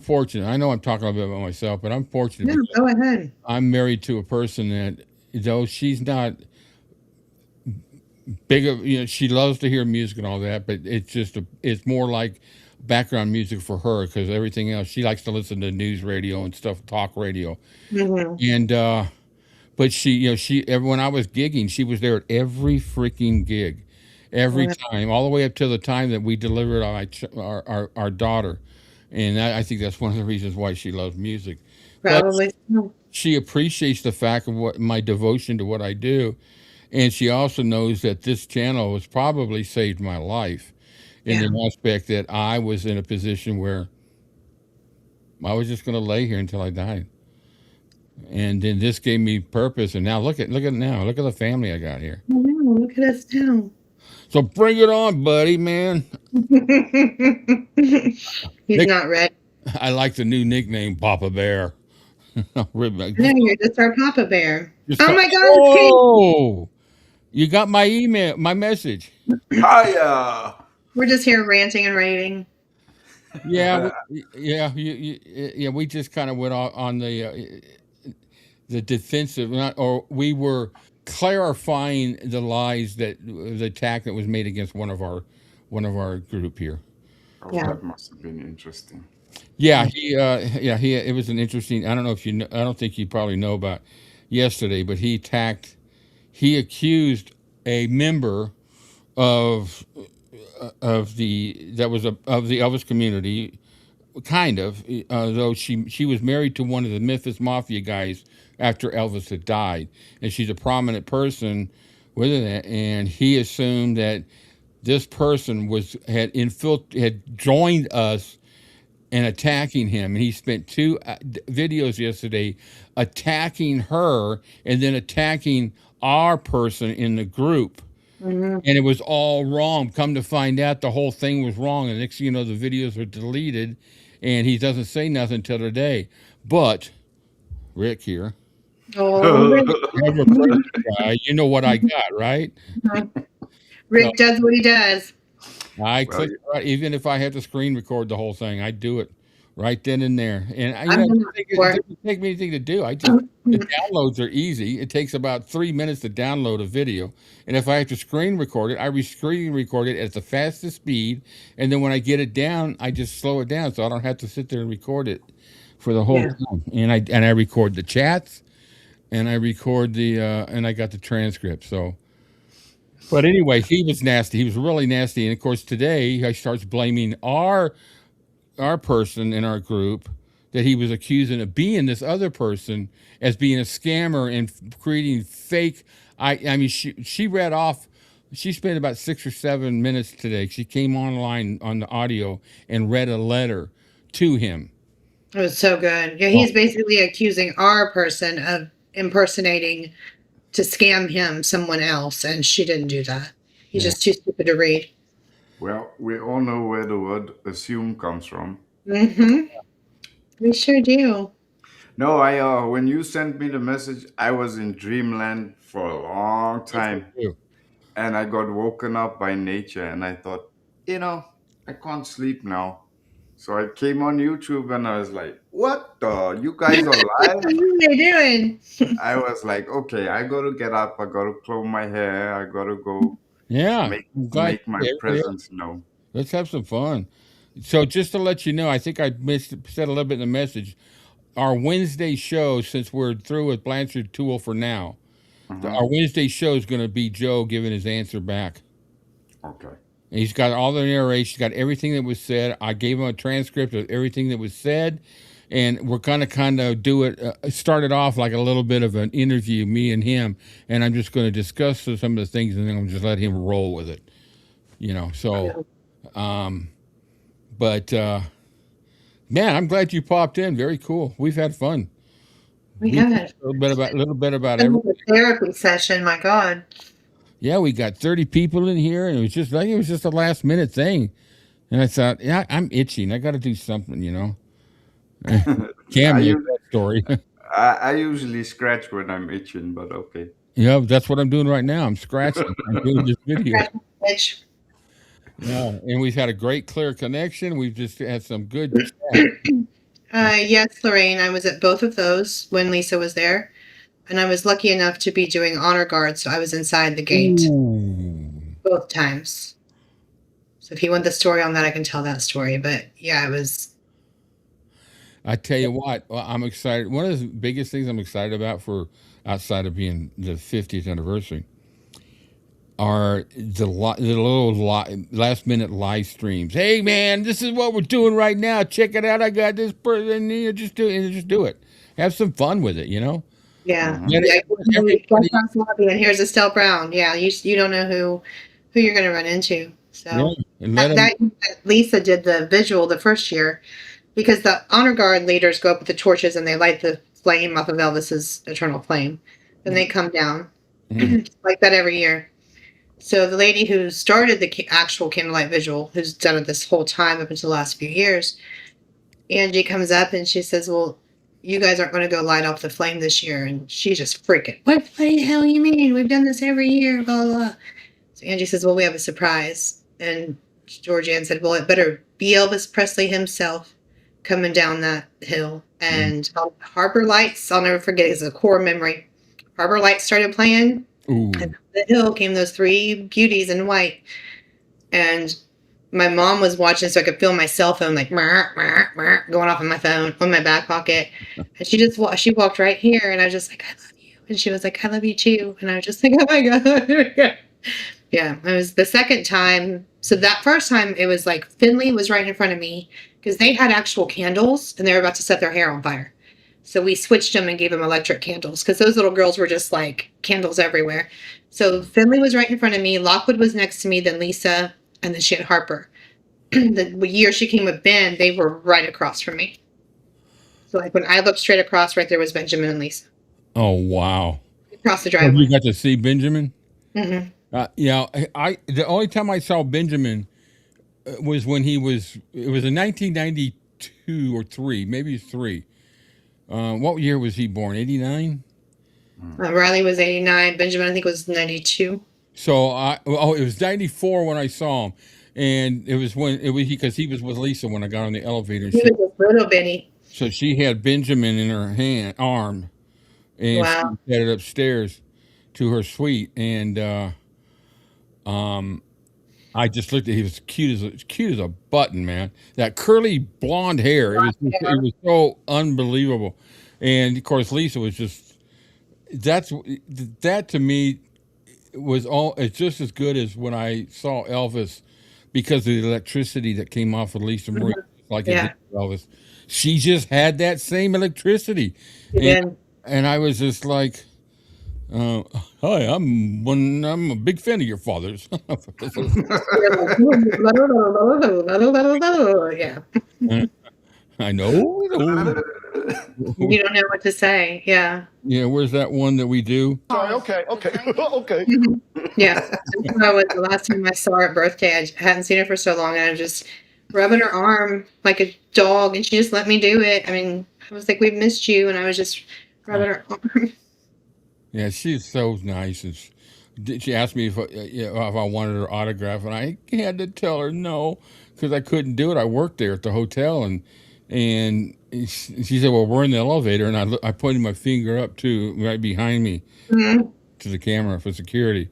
fortunate. I know I'm talking a bit about myself, but I'm fortunate. No, go ahead. I'm married to a person that, though she's not big of, she loves to hear music and all that, but it's more like background music for her, because everything else, she likes to listen to news radio and stuff, talk radio. And but when I was gigging, she was there at every freaking gig, every time, all the way up to the time that we delivered our daughter. And I think that's one of the reasons why she loves music. Probably. She appreciates the fact of my devotion to what I do. And she also knows that this channel has probably saved my life in the aspect that I was in a position where I was just going to lay here until I died. And then this gave me purpose. And now look at now. Look at the family I got here. Oh, no, look at us now. So bring it on, buddy, man. He's not ready. I like the new nickname, Papa Bear. No, you're just our Papa Bear. Oh my God! Oh, you got my message. Hiya. We're just here ranting and raving. Yeah, we just kind of went on the defensive, or we were clarifying the lies, the attack that was made against one of our group here. Oh, that must have been interesting. Yeah, it was an interesting. I don't know if you know, I don't think you probably know about yesterday, but he accused a member of the Elvis community kind of, though she was married to one of the Memphis Mafia guys after Elvis had died, and she's a prominent person within it. And he assumed that this person had joined us and attacking him. And he spent 2 videos yesterday attacking her and then attacking our person in the group. And it was all wrong. Come to find out, the whole thing was wrong. And next thing you know, the videos are deleted, and he doesn't say nothing till today. But Rick here, whoever person guy, you know what I got, right? Rick does what he does. I click right, even if I had to screen record the whole thing, I'd do it right then and there. And it doesn't take me anything to do. The downloads are easy. It takes about 3 minutes to download a video. And if I have to screen record it, I screen record it at the fastest speed. And then when I get it down, I just slow it down so I don't have to sit there and record it for the whole time. And I record the chats, and I record and I got the transcript. So. But anyway, he was nasty. He was really nasty. And of course, today he starts blaming our person in our group that he was accusing of being this other person as being a scammer and creating fake. I mean, she read off. She spent about 6 or 7 minutes today. She came online on the audio and read a letter to him. It was so good. Yeah, he's basically accusing our person of impersonating to scam him someone else, and she didn't do that. He's just too stupid to read. Well, we all know where the word assume comes from. We sure do. No, when you sent me the message, I was in dreamland for a long time. And I got woken up by nature, and I thought, I can't sleep now. So I came on YouTube and I was like, what the? You guys are live? What are you doing? I was like, okay, I got to get up. I got to comb my hair. I got to go make my presence known. Let's have some fun. So just to let you know, I think I said a little bit in the message, our Wednesday show, since we're through with Blanchard Tool for now, our Wednesday show is going to be Joe giving his answer back. Okay. And he's got all the narration, got everything that was said. I gave him a transcript of everything that was said, and we're going to kind of do it, start it off like a little bit of an interview, me and him, and I'm just going to discuss some of the things, and then I'm just let him roll with it, so, man, I'm glad you popped in. Very cool. We've had fun. We have a little bit about everything. Therapy session, my God. Yeah, we got 30 people in here, and it was just a last minute thing. And I thought, I'm itching. I got to do something, Cam, that story. I usually scratch when I'm itching, but okay. Yeah, that's what I'm doing right now. I'm scratching. I'm doing this video. Yeah, and we've had a great, clear connection. We've just had some good chat. Yes, Lorraine, I was at both of those when Lisa was there. And I was lucky enough to be doing honor guard, so I was inside the gate both times. So if you want the story on that, I can tell that story. But yeah, it was. I tell you what, I'm excited. One of the biggest things I'm excited about for outside of being the 50th anniversary are the little last minute live streams. Hey man, this is what we're doing right now. Check it out. I got this person. Just do it. Have some fun with it. Yeah. And here's Estelle Brown. Yeah, you don't know who you're going to run into. So that Lisa did the visual the first year because the honor guard leaders go up with the torches and they light the flame off of Elvis's eternal flame. Then they come down like that every year. So the lady who started the actual candlelight visual, who's done it this whole time up until the last few years, Angie comes up and she says, well, you guys aren't going to go light off the flame this year. And she's just freaking, what the hell you mean? We've done this every year, blah, blah, blah. So Angie says, well, we have a surprise. And Georgianne said, well, it better be Elvis Presley himself coming down that hill. And Harbor Lights, I'll never forget, it's a core memory. Harbor Lights started playing. And on the hill came those 3 beauties in white. And my mom was watching so I could feel my cell phone like going off on my phone, on my back pocket. And she walked right here and I was just like, I love you. And she was like, I love you too. And I was just like, oh my God. Yeah, it was the second time. So that first time it was like Finley was right in front of me because they had actual candles and they were about to set their hair on fire. So we switched them and gave them electric candles because those little girls were just like candles everywhere. So Finley was right in front of me. Lockwood was next to me, then Lisa, and then she had Harper. The year she came with Ben, they were right across from me. So like when I looked straight across, right there was Benjamin and Lisa. Oh, wow. Across the So driveway. you got to see Benjamin? Mm-hmm. Yeah, the only time I saw Benjamin was when it was in 1992 or 3, maybe 3. What year was he born? 89? Riley was 89. Benjamin, I think, was 92. So it was 94 when I saw him, and it was because he was with Lisa when I got on the elevator. He was a little bitty. So she had Benjamin in her arm, and Wow. she headed upstairs to her suite, and I just looked at. He was cute as a button, man. That curly blonde hair. It was so unbelievable, and of course Lisa was just. That to me was all. It's just as good as when I saw Elvis, because of the electricity that came off of Lisa Marie, like it did Elvis. She just had that same electricity, and I was just like. Hi, I'm a big fan of your father's. Yeah. I know. You don't know what to say. Yeah. Yeah, where's that one that we do? Sorry, okay. Yeah. That was the last time I saw her at birthday. I hadn't seen her for so long, and I was just rubbing her arm like a dog, and she just let me do it. I mean, I was like, "We've missed you," and I was just rubbing her arm. Yeah, she's so nice. And she asked me if I wanted her autograph, and I had to tell her no, because I couldn't do it. I worked there at the hotel, and she said, "Well, we're in the elevator," and I pointed my finger up too, right behind me, to the camera for security,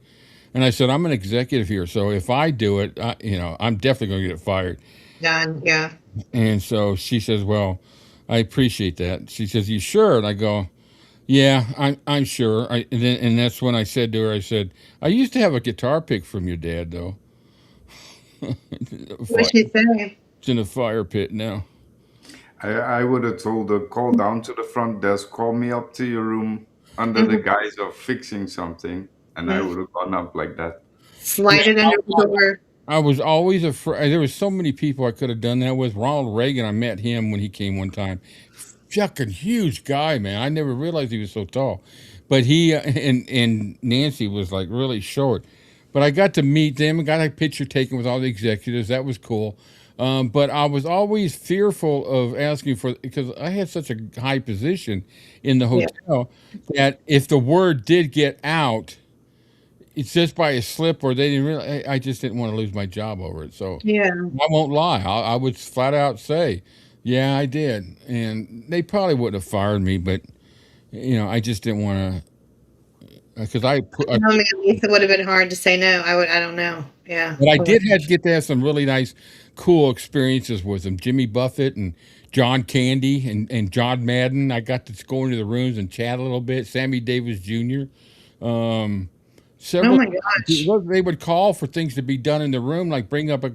and I said, "I'm an executive here, so if I do it, I'm definitely going to get fired." Done. Yeah. And so she says, "Well, I appreciate that." She says, "You sure?" And I go, "Yeah, I'm sure." And that's when I said to her, I said, "I used to have a guitar pick from your dad, though." What'd she say? It's in a fire pit now. I would have told her, call down to the front desk, call me up to your room under the guise of fixing something, and I would have gone up like that. Slide it under the door. I was always afraid. There was so many people I could have done that with. Ronald Reagan, I met him when he came one time. Fucking huge guy, man. I never realized he was so tall. But he and Nancy was like really short. But I got to meet them and got a picture taken with all the executives. That was cool. But I was always fearful of asking for, because I had such a high position in the hotel that if the word did get out, it's just by a slip, or they didn't really. I just didn't want to lose my job over it. So I won't lie. I would flat out say, "Yeah, I did," and they probably wouldn't have fired me, but I just didn't want to, because I mean, it would have been hard to say no. I don't know. Yeah. But I did get to have some really nice, cool experiences with them. Jimmy Buffett and John Candy and John Madden. I got to go into the rooms and chat a little bit. Sammy Davis Jr. Several, oh my gosh. They would call for things to be done in the room, like bring up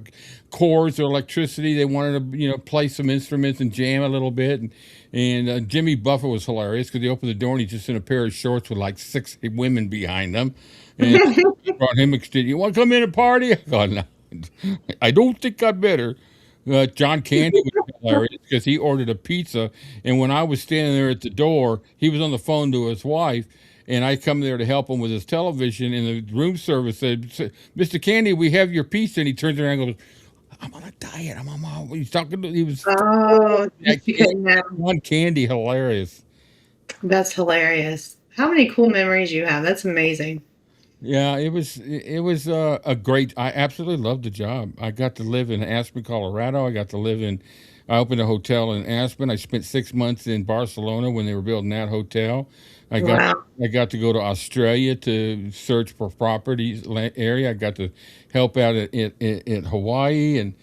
cords or electricity. They wanted to, play some instruments and jam a little bit. And Jimmy Buffett was hilarious because he opened the door and he's just in a pair of shorts with like 6 women behind him. And brought him, "You want to come in and party?" I go, "No, I don't think I better." John Candy was hilarious because he ordered a pizza, and when I was standing there at the door, he was on the phone to his wife. And I come there to help him with his television, and the room service said, "Mr. Candy, we have your pizza." And he turns around and goes, "I'm on a diet. I'm on my." He's talking to. He was. Oh, One Candy, hilarious. That's hilarious. How many cool memories you have? That's amazing. Yeah, it was a great. I absolutely loved the job. I got to live in Aspen, Colorado. I opened a hotel in Aspen. I spent 6 months in Barcelona when they were building that hotel. I got to go to Australia to search for properties area. I got to help out at Hawaii, and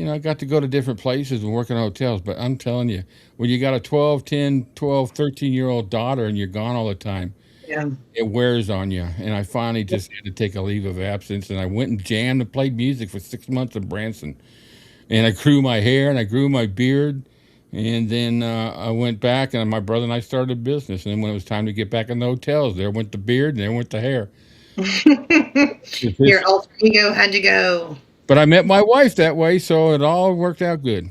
I got to go to different places and work in hotels. But I'm telling you, when you got a 13-year-old daughter and you're gone all the time, it wears on you. And I finally just had to take a leave of absence, and I went and jammed and played music for 6 months in Branson. And I grew my hair and I grew my beard. And then I went back, and my brother and I started a business. And then when it was time to get back in the hotels, there went the beard and there went the hair. Your alter ego had to go. But I met my wife that way, so it all worked out good.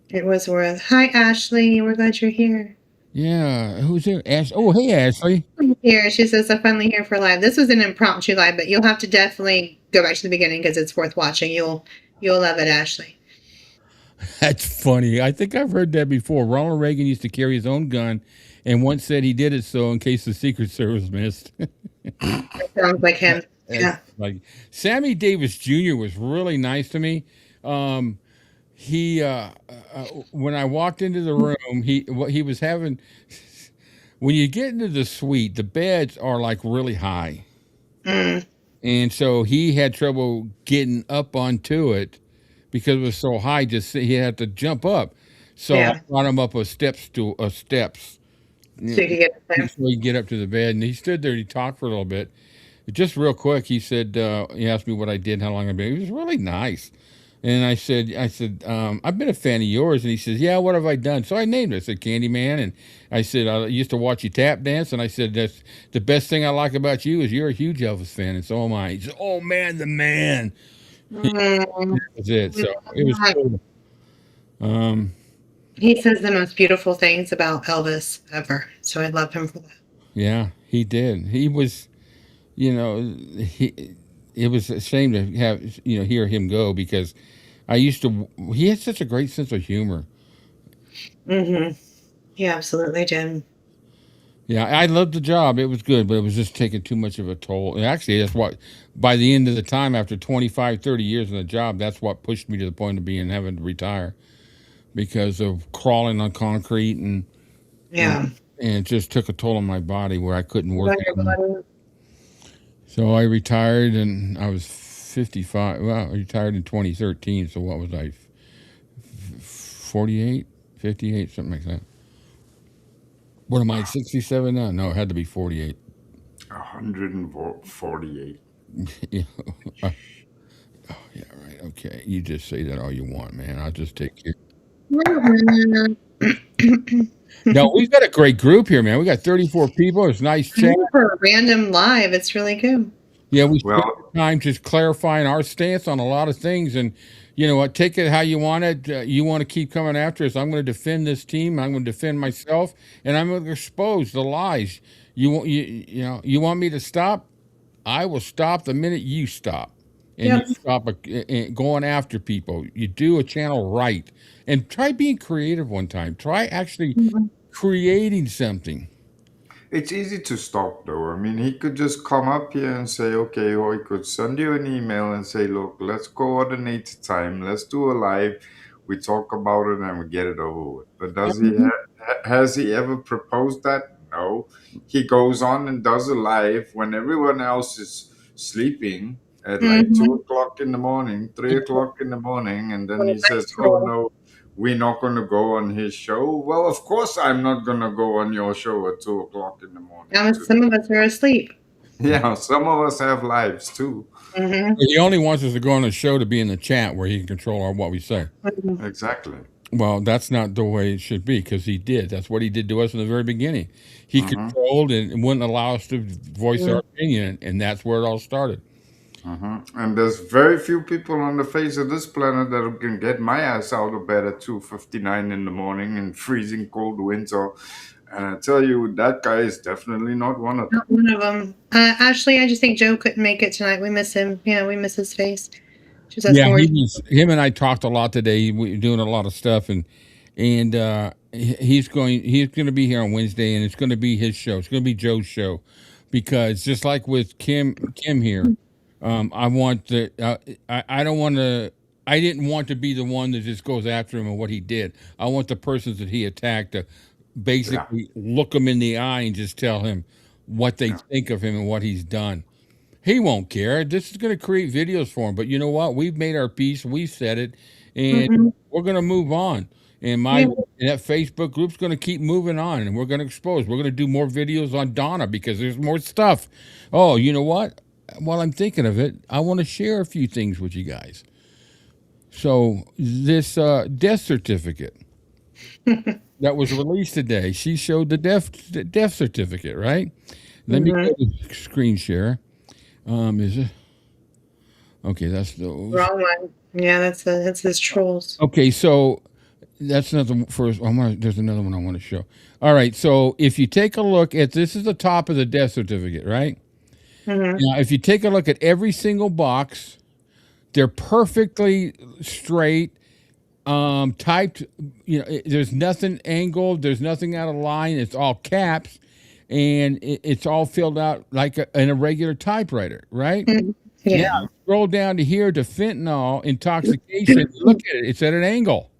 It was worth. Hi, Ashley. We're glad you're here. Yeah. Who's there? Ash. Oh, hey, Ashley. Here. She says, I'm finally here for live. This was an impromptu live, but you'll have to definitely go back to the beginning because it's worth watching. You'll love it, Ashley. That's funny. I think I've heard that before. Ronald Reagan used to carry his own gun and once said he did it so in case the Secret Service missed. Sounds like him. Yeah. Like Sammy Davis Jr. was really nice to me. He when I walked into the room, he was having, when you get into the suite, the beds are like really high. And so he had trouble getting up onto it because it was so high. He had to jump up. So I brought him up steps. So you could get up there. So he could get up to the bed, and he stood there. He talked for a little bit, just real quick. He said, he asked me what I did, how long I've been. He was really nice. And I said, I've been a fan of yours. And he says, yeah, what have I done? So I named it. I said, Candyman. And I said, I used to watch you tap dance. And I said, that's the best thing I like about you is you're a huge Elvis fan. And so am I. He said, oh, man, the man. That was it. So it was cool. He says the most beautiful things about Elvis ever. So I love him for that. Yeah, he did. He was, it was a shame to hear him go because he had such a great sense of humor. He absolutely did. Yeah, I loved the job. It was good, but it was just taking too much of a toll. And actually, that's what, by the end of the time, after 25, 30 years in the job, that's what pushed me to the point of having to retire because of crawling on concrete and it just took a toll on my body where I couldn't work anymore. So I retired, and I was 55. Well, I retired in 2013. So what was I? 48, 58, something like that. What am I, 67 now? No, it had to be 48. 148. Yeah. Oh, yeah, right. Okay. You just say that all you want, man. I'll just take care. No, we've got a great group here, man. We got 34 people. It's nice chat. For a random live, it's really good. Yeah, we spent time just clarifying our stance on a lot of things, and you know what? Take it how you want it. You want to keep coming after us. I'm going to defend this team. I'm going to defend myself, and I'm going to expose the lies. You want me to stop? I will stop the minute you stop, and you stop going after people. You do a channel right, and try being creative one time. Try actually creating something. It's easy to stop, though. I mean, he could just come up here and say, okay, or he could send you an email and say, look, let's coordinate the time. Let's do a live. We talk about it and we get it over with. But has he ever proposed that? No. He goes on and does a live when everyone else is sleeping at like 2 o'clock in the morning, 3 o'clock in the morning. And then he says, oh, no, we're not going to go on his show. Well, of course I'm not going to go on your show at 2 o'clock in the morning. Some of us are asleep. Yeah, some of us have lives too. He only wants us to go on a show to be in the chat where he can control what we say. Exactly. Well, that's not the way it should be because he did. That's what he did to us in the very beginning. He controlled and wouldn't allow us to voice our opinion, and that's where it all started. And there's very few people on the face of this planet that can get my ass out of bed at 2:59 in the morning in freezing cold winter. And I tell you, that guy is definitely not one of them. Not one of them. Ashley, I just think Joe couldn't make it tonight. We miss him. Yeah, we miss his face. Him and I talked a lot today. We're doing a lot of stuff, and he's going to be here on Wednesday, and it's going to be his show. It's going to be Joe's show, because just like with Kim here, I want to. I don't want to. I didn't want to be the one that just goes after him and what he did. I want the persons that he attacked to basically look him in the eye and just tell him what they think of him and what he's done. He won't care. This is going to create videos for him. But you know what? We've made our peace. We've said it, and we're going to move on. And that Facebook group's going to keep moving on, and we're going to expose. We're going to do more videos on Donna because there's more stuff. Oh, you know what? While I'm thinking of it, I want to share a few things with you guys. So this death certificate that was released today, she showed the death certificate, right? Let me go to screen share. Is it? Okay, that's those. Wrong one. Yeah, that's his trolls. Okay, so that's another first. There's another one I want to show. All right, so if you take a look at this, is the top of the death certificate, right? Now, if you take a look at every single box, they're perfectly straight, typed. There's nothing angled. There's nothing out of line. It's all caps, and it's all filled out like in a regular typewriter, right? Yeah. Now, scroll down to here to fentanyl intoxication. Look at it. It's at an angle.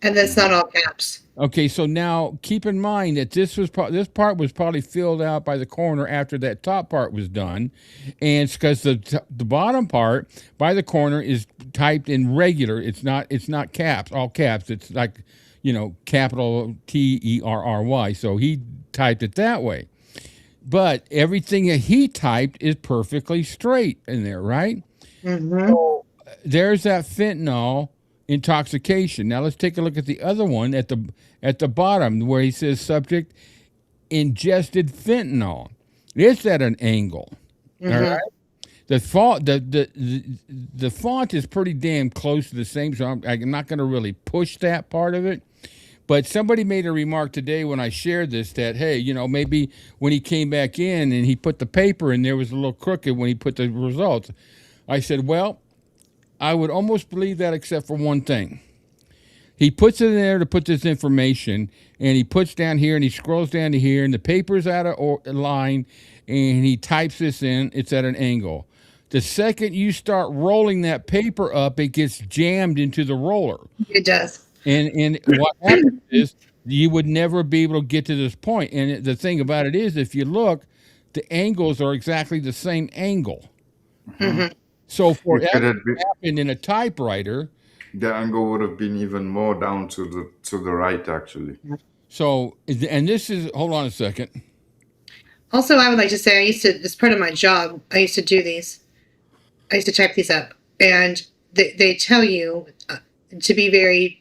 And that's not all caps. Okay, so now keep in mind that this part was probably filled out by the coroner after that top part was done, and it's because the bottom part by the coroner is typed in regular. It's not caps, all caps. It's like capital TERRY. So he typed it that way, but everything that he typed is perfectly straight in there, right? So there's that fentanyl intoxication. Now let's take a look at the other one at the bottom where he says subject ingested fentanyl. It's at an angle. All right. The font is pretty damn close to the same, so I'm not going to really push that part of it. But somebody made a remark today when I shared this that, hey, maybe when he came back in and he put the paper in there was a little crooked when he put the results. I said, well, I would almost believe that except for one thing. He puts it in there to put this information, and he puts down here, and he scrolls down to here, and the paper's out of line, and he types this in. It's at an angle. The second you start rolling that paper up, it gets jammed into the roller. It does. And what happens is you would never be able to get to this point. And the thing about it is, if you look, the angles are exactly the same angle. So for that to happen in a typewriter, the angle would have been even more down to the right, actually. So, and this is, hold on a second. Also, I would like to say, as part of my job, I used to do these. I used to type these up, and they tell you to be very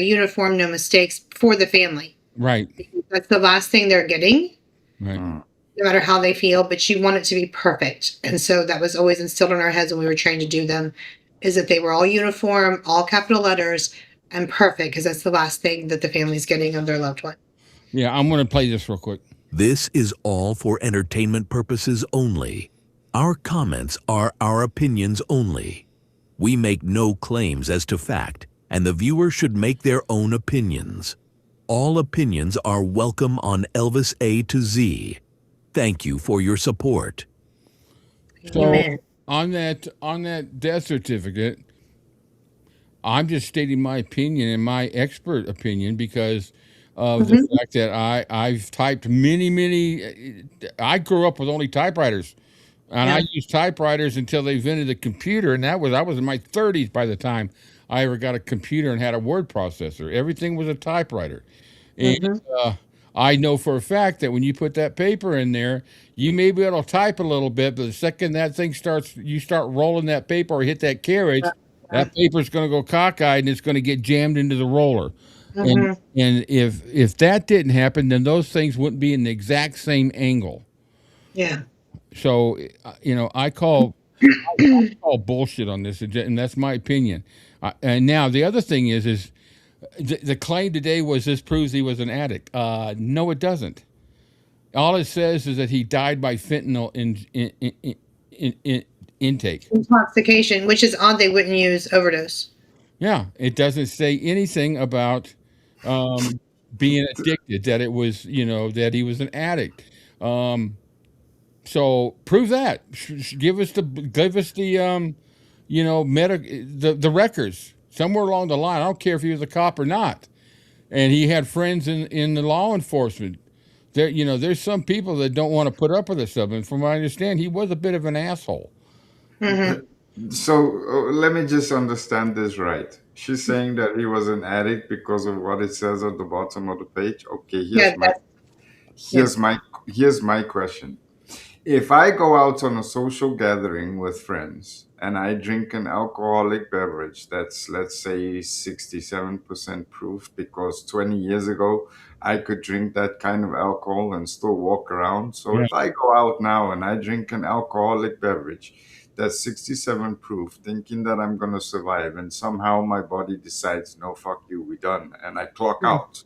uniform, no mistakes for the family. Right. That's the last thing they're getting. Right. No matter how they feel, but you want it to be perfect. And so that was always instilled in our heads when we were trying to do them, is that they were all uniform, all capital letters, and perfect, because that's the last thing that the family's getting of their loved one. Yeah, I'm going to play this real quick. This is all for entertainment purposes only. Our comments are our opinions only. We make no claims as to fact, and the viewer should make their own opinions. All opinions are welcome on Elvis-A-Z. Thank you for your support. So Amen. on that death certificate, I'm just stating my opinion and my expert opinion because of the fact that I've typed many. I grew up with only typewriters, and I used typewriters until they invented the computer, and I was in my 30s by the time I ever got a computer and had a word processor. Everything was a typewriter, and I know for a fact that when you put that paper in there, you may be able to type a little bit, but the second that thing you start rolling that paper or hit that carriage, that paper's going to go cockeyed and it's going to get jammed into the roller. And if that didn't happen, then those things wouldn't be in the exact same angle. Yeah. So, I call bullshit on this, and that's my opinion. And now the other thing is the claim today was this proves he was an addict. No, it doesn't. All it says is that he died by fentanyl intake. Intoxication, which is odd they wouldn't use overdose. Yeah, it doesn't say anything about being addicted, that it was, that he was an addict. So prove that. Give us the the records somewhere along the line. I don't care if he was a cop or not, and he had friends in the law enforcement. There's some people that don't want to put up with this stuff, and from what I understand, he was a bit of an asshole. So let me just understand this right. She's saying that he was an addict because of what it says at the bottom of the page. Okay, here's my question. If I go out on a social gathering with friends and I drink an alcoholic beverage that's, let's say, 67% proof, because 20 years ago I could drink that kind of alcohol and still walk around. So Yeah. if I go out now and I drink an alcoholic beverage that's 67 proof, thinking that I'm going to survive, and somehow my body decides, no, fuck you, we done, and I clock out.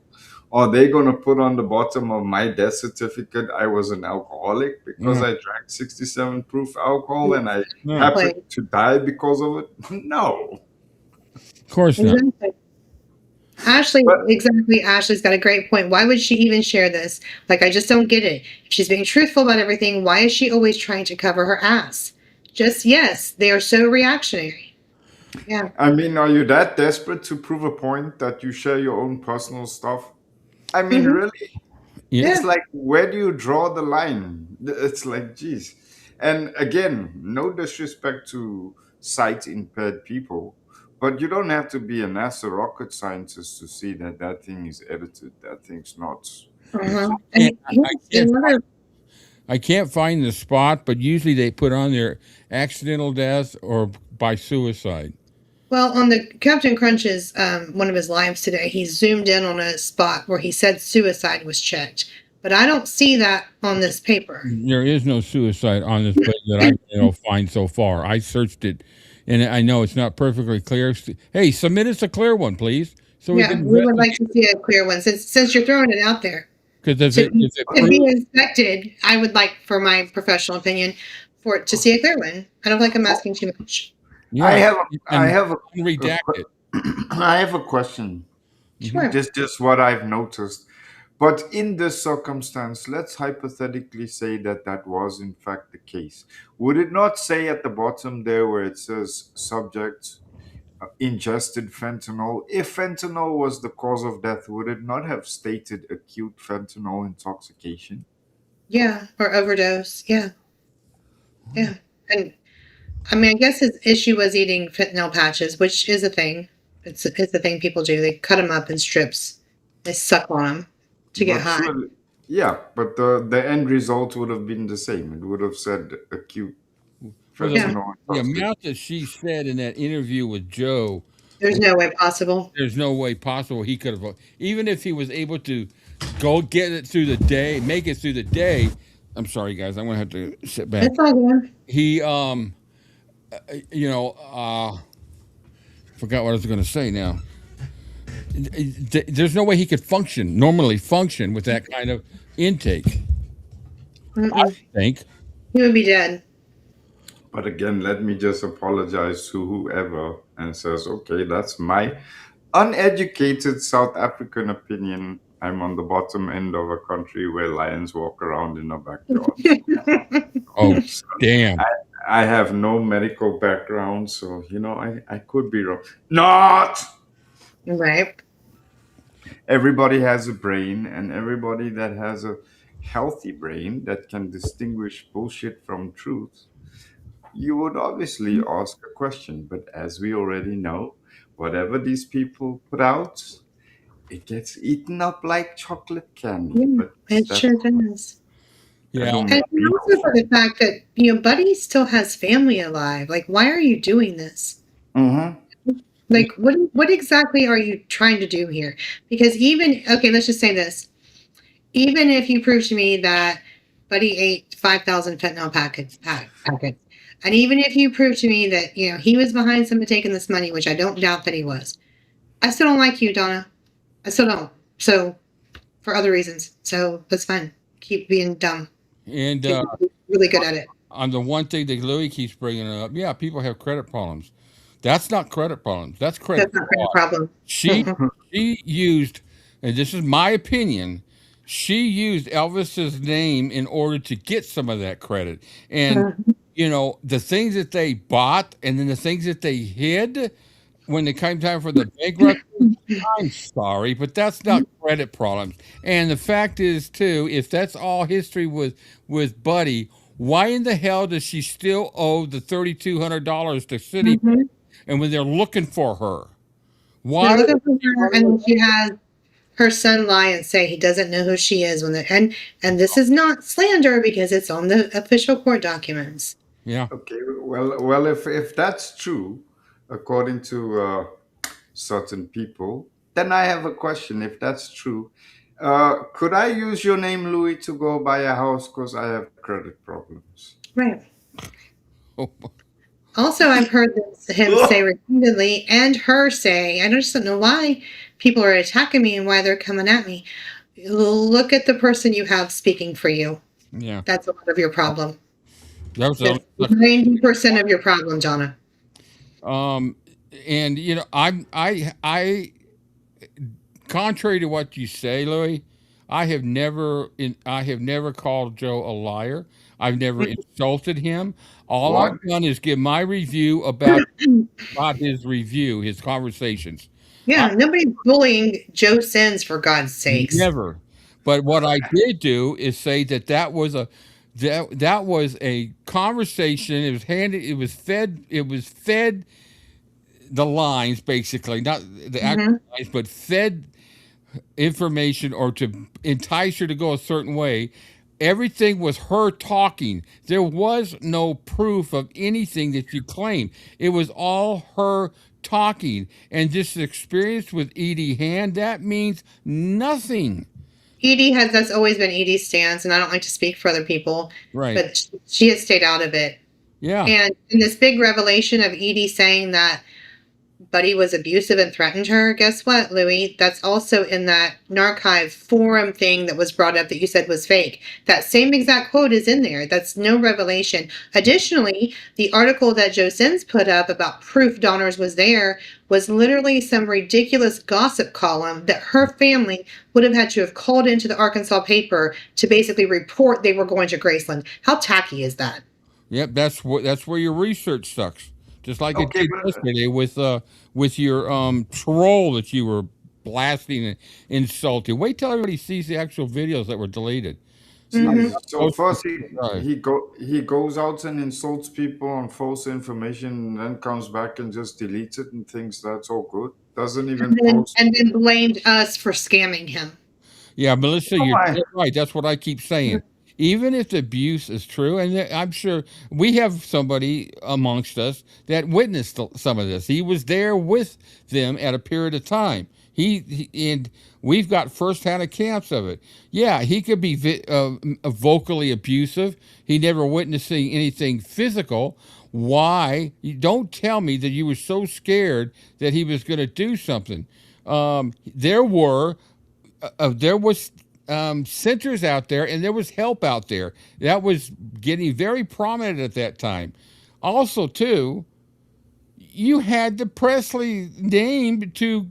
Are they going to put on the bottom of my death certificate I was an alcoholic because I drank 67 proof alcohol and I happened to die because of it? No. Of course not. Exactly. Ashley, exactly. Ashley's got a great point. Why would she even share this? Like, I just don't get it. If she's being truthful about everything, why is she always trying to cover her ass? Just, yes, they are so reactionary. Yeah. I mean, are you that desperate to prove a point that you share your own personal stuff? I mean, really? Yeah. It's like, where do you draw the line? It's like, geez. And again, no disrespect to sight impaired people, but you don't have to be a NASA rocket scientist to see that that thing is edited. That thing's not. I can't find the spot, but usually they put on their accidental death or by suicide. Well, on the Captain Crunch's one of his lives today, he zoomed in on a spot where he said suicide was checked, but I don't see that on this paper. There is no suicide on this page that I find so far. I searched it, and I know it's not perfectly clear. Hey, submit us a clear one, please. So we would like to see a clear one since you're throwing it out there. Because to be inspected, I would like, for my professional opinion, for it to see a clear one. I don't like I'm asking too much. Yeah, I have a redacted. I have a question. Sure. Just what I've noticed. But in this circumstance, let's hypothetically say that that was in fact the case. Would it not say at the bottom there where it says subject ingested fentanyl? If fentanyl was the cause of death, would it not have stated acute fentanyl intoxication? Yeah, or overdose. Yeah. Yeah. And I mean, I guess his issue was eating fentanyl patches, which is a thing. It's a thing people do. They cut them up in strips. They suck on them to get high. Surely, yeah, but the end result would have been the same. It would have said acute fentanyl. The amount that she said in that interview with Joe. There's no way possible. There's no way possible he could have, even if he was able to go get it through the day, make it through the day. I'm sorry, guys. I'm gonna have to sit back. That's all good. He, forgot what I was going to say now. There's no way he could normally function with that kind of intake. I think. He would be dead. But again, let me just apologize to whoever and says, okay, that's my uneducated South African opinion. I'm on the bottom end of a country where lions walk around in a backyard. Oh, damn. I have no medical background, so, I could be wrong. Not! Right. Everybody has a brain, and everybody that has a healthy brain that can distinguish bullshit from truth, you would obviously ask a question. But as we already know, whatever these people put out, it gets eaten up like chocolate candy. Yeah, it sure does. Yeah. And also for the fact that, Buddy still has family alive. Like, why are you doing this? Like, what exactly are you trying to do here? Because let's just say this. Even if you prove to me that Buddy ate 5,000 fentanyl packets, and even if you prove to me that, he was behind someone taking this money, which I don't doubt that he was, I still don't like you, Donna. I still don't. So, for other reasons. So, that's fine. Keep being dumb. And really good at it. On the one thing that Louis keeps bringing up, people have credit problems. That's not credit problems. That's credit problem. She used, and this is my opinion, she used Elvis's name in order to get some of that credit. And, the things that they bought and then the things that they hid when it came time for the bankruptcy, I'm sorry, but that's not credit problems. And the fact is, too, if that's all history with Buddy, why in the hell does she still owe the $3,200 to Citibank? And when they're looking for her, why? They're looking for her, and she has her son lie and say he doesn't know who she is and this is not slander because it's on the official court documents. Yeah. Okay. Well, if that's true, according to certain people, then I have a question. If that's true, could I use your name, Louis, to go buy a house because I have credit problems? Right. Oh, Also, I've heard him say repeatedly and her say, I just don't know why people are attacking me and why they're coming at me. Look at the person you have speaking for you. yeah. That's a lot of your problem. That was That's 90% of your problem, Jonna. and you know, I contrary to what you say, Louis, I have never called Joe a liar. I've never insulted him. All What? I've done is give my review about his review, his conversations. Yeah, nobody's bullying Joe Sins, for God's sakes. Never. But what I did do is say that was a conversation. It was handed. It was fed the lines, basically, not the actual lines, but fed information or to entice her to go a certain way. Everything was her talking. There was no proof of anything that you claim. It was all her talking. And this experience with Edie Hand, that means nothing. That's always been Edie's stance, and I don't like to speak for other people. Right. But she has stayed out of it. Yeah. And in this big revelation of Edie saying that Buddy was abusive and threatened her, guess what, Louis? That's also in that Narchive forum thing that was brought up that you said was fake. That same exact quote is in there. That's no revelation. Additionally, the article that Joe Sins put up about proof Donners was there was literally some ridiculous gossip column that her family would have had to have called into the Arkansas paper to basically report they were going to Graceland. How tacky is that? Yep, that's where your research sucks. Just like Okay, it did yesterday with your troll that you were blasting and insulting. Wait till everybody sees the actual videos that were deleted. So first he goes out and insults people on false information, and then comes back and just deletes it and thinks that's all good. Doesn't even post. And then blamed us for scamming him. Yeah, Melissa, you're right. That's what I keep saying. Even if the abuse is true, and I'm sure we have somebody amongst us that witnessed some of this. He was there with them at a period of time. And we've got firsthand accounts of it. Yeah, he could be vocally abusive. He never witnessing anything physical. Why? Don't tell me that you were so scared that he was going to do something. There was centers out there, and there was help out there that was getting very prominent at that time. Also, too, you had the Presley name to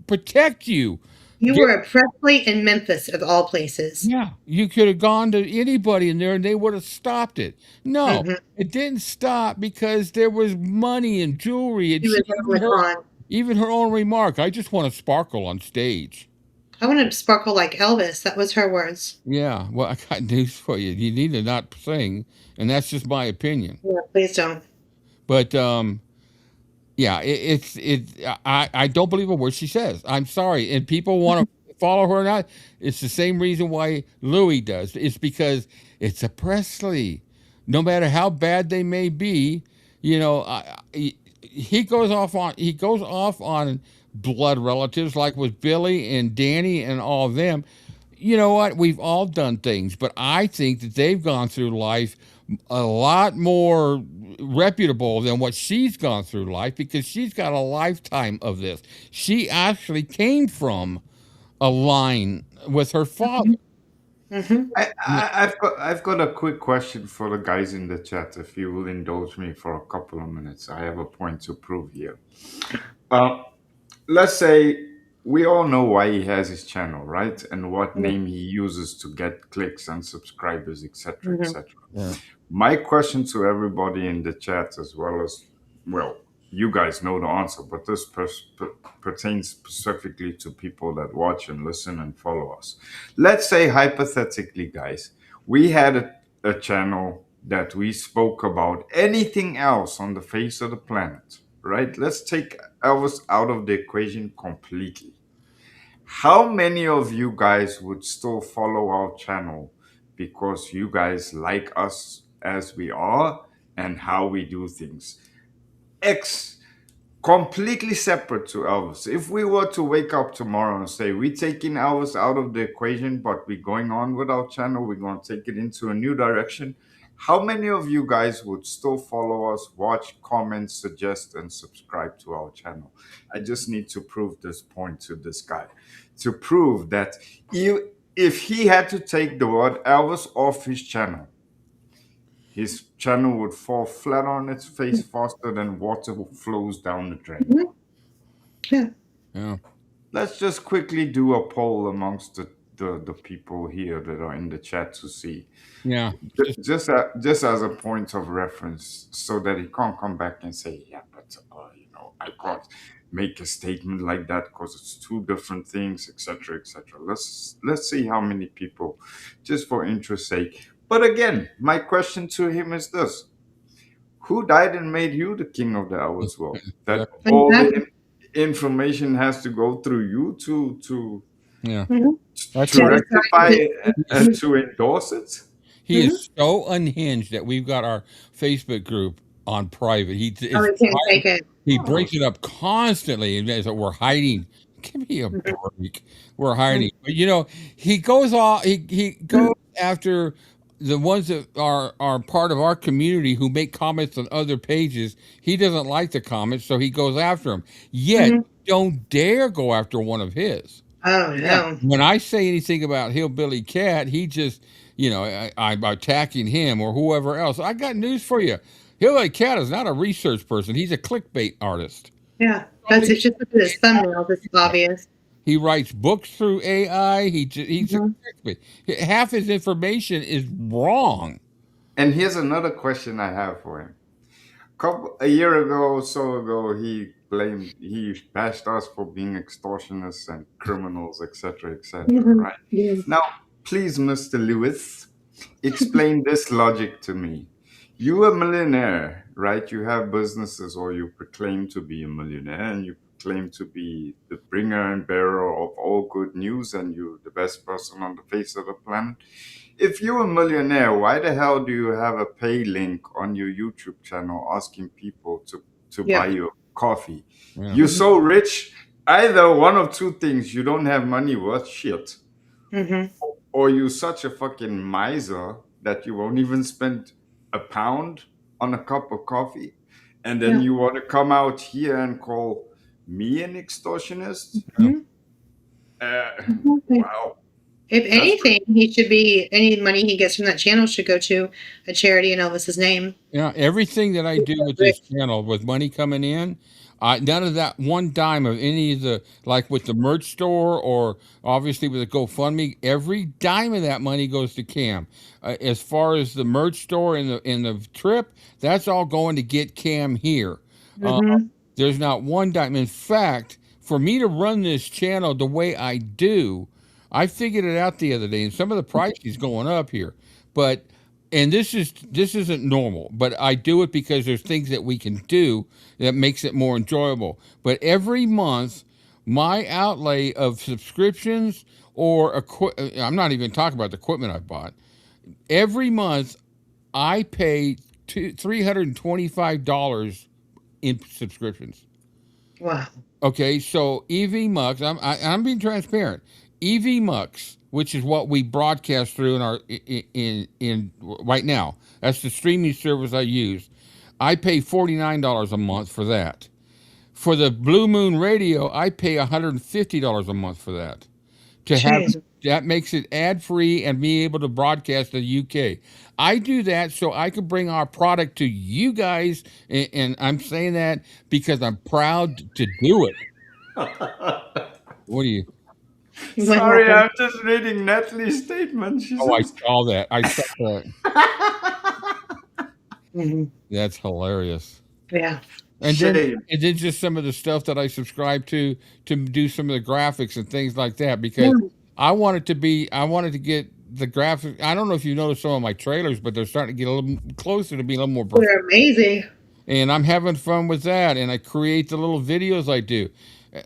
protect you. You were a Presley in Memphis, of all places. Yeah, you could have gone to anybody in there, and they would have stopped it. No, it didn't stop because there was money and jewelry. And even her own remark, I just want to sparkle on stage. I want to sparkle like Elvis. That was her words. Yeah, well, I got news for you. You need to not sing, and that's just my opinion. Yeah, please don't. But yeah, I don't believe a word she says. I'm sorry, and people want to follow her or not. It's the same reason why Louis does. It's because it's a Presley. No matter how bad they may be, you know, he goes off on blood relatives like with Billy and Danny and all of them. You know what? We've all done things, but I think that they've gone through life a lot more reputable than what she's gone through life because she's got a lifetime of this. She actually came from a line with her father. I've got a quick question for the guys in the chat, if you will indulge me for a couple of minutes. I have a point to prove here. Let's say we all know why he has his channel, right? And what name he uses to get clicks and subscribers, etc., etc. My question to everybody in the chat, as well as, well, you guys know the answer, but this pertains specifically to people that watch and listen and follow us. Let's say, hypothetically, guys, we had a channel that we spoke about anything else on the face of the planet, right? Let's take Elvis out of the equation completely. how many of you guys would still follow our channel because you guys like us as we are and how we do things? X, completely separate to Elvis. If we were to wake up tomorrow and say we're taking Elvis out of the equation, but we're going on with our channel, we're going to take it into a new direction, how many of you guys would still follow us, watch, comment, suggest, and subscribe to our channel? I just need to prove this point to this guy, to prove that if he had to take the word Elvis off his channel would fall flat on its face faster than water flows down the drain. Yeah. Yeah. Let's just quickly do a poll amongst the people here that are in the chat to see. Yeah. Just as a point of reference, so that he can't come back and say, yeah, but I can't make a statement like that because it's two different things, etc., etc. Let's see how many people, just for interest's sake. But again, my question to him is this: who died and made you the king of the Elvis world? That all the information has to go through you to Yeah. rectify it and to endorse it? He is so unhinged that we've got our Facebook group on private. He can't take it. He breaks it up constantly, and says, we're hiding. Give me a break. We're hiding. But he goes off. He goes after the ones that are part of our community who make comments on other pages. He doesn't like the comments, so he goes after them. Yet don't dare go after one of his. Oh no! When I say anything about Hillbilly Cat, he just, I'm attacking him or whoever else. I got news for you. Hillbilly Cat is not a research person. He's a clickbait artist. Yeah, it's just look at his thumbnails. It's obvious. He writes books through AI. He's a clickbait. Half his information is wrong. And here's another question I have for him. A year ago or so ago, he bashed us for being extortionists and criminals, etc., right? Yes. Now, please, Mr. Lewis, explain this logic to me. You're a millionaire, right? You have businesses, or you proclaim to be a millionaire, and you claim to be the bringer and bearer of all good news, and you're the best person on the face of the planet. If you're a millionaire, why the hell do you have a pay link on your YouTube channel asking people to buy you coffee? Yeah. You're so rich, either one of two things: you don't have money worth shit, or you're such a fucking miser that you won't even spend a pound on a cup of coffee, and then you want to come out here and call me an extortionist? Wow. If anything, he should be, any money he gets from that channel should go to a charity in Elvis's name. Yeah, everything that I do with this channel, with money coming in, none of that one dime of any of the, like with the merch store or obviously with the GoFundMe, every dime of that money goes to Cam. As far as the merch store and the trip, that's all going to get Cam here. There's not one dime. In fact, for me to run this channel the way I do, I figured it out the other day, and some of the price is going up here, and this isn't normal, but I do it because there's things that we can do that makes it more enjoyable. But every month, my outlay of subscriptions or I'm not even talking about the equipment I bought. Every month, I pay $325 in subscriptions. Wow. Okay, so 𝗍𝗑𝗪𝐺, I'm being transparent. 𝗍𝗑𝗪𝐺, which is what we broadcast through in right now. That's the streaming service I use. I pay $49 a month for that. For the Blue Moon Radio, I pay $150 a month for that. That makes it ad-free and be able to broadcast to the UK. I do that so I can bring our product to you guys, and I'm saying that because I'm proud to do it. What do you? Sorry, I'm just reading Natalie's statement. I saw that. I saw that. That's hilarious. Yeah. And then just some of the stuff that I subscribe to do some of the graphics and things like that, because I wanted to get the graphics. I don't know if you noticed some of my trailers, but they're starting to get a little closer to being a little more They're amazing. And I'm having fun with that, and I create the little videos I do.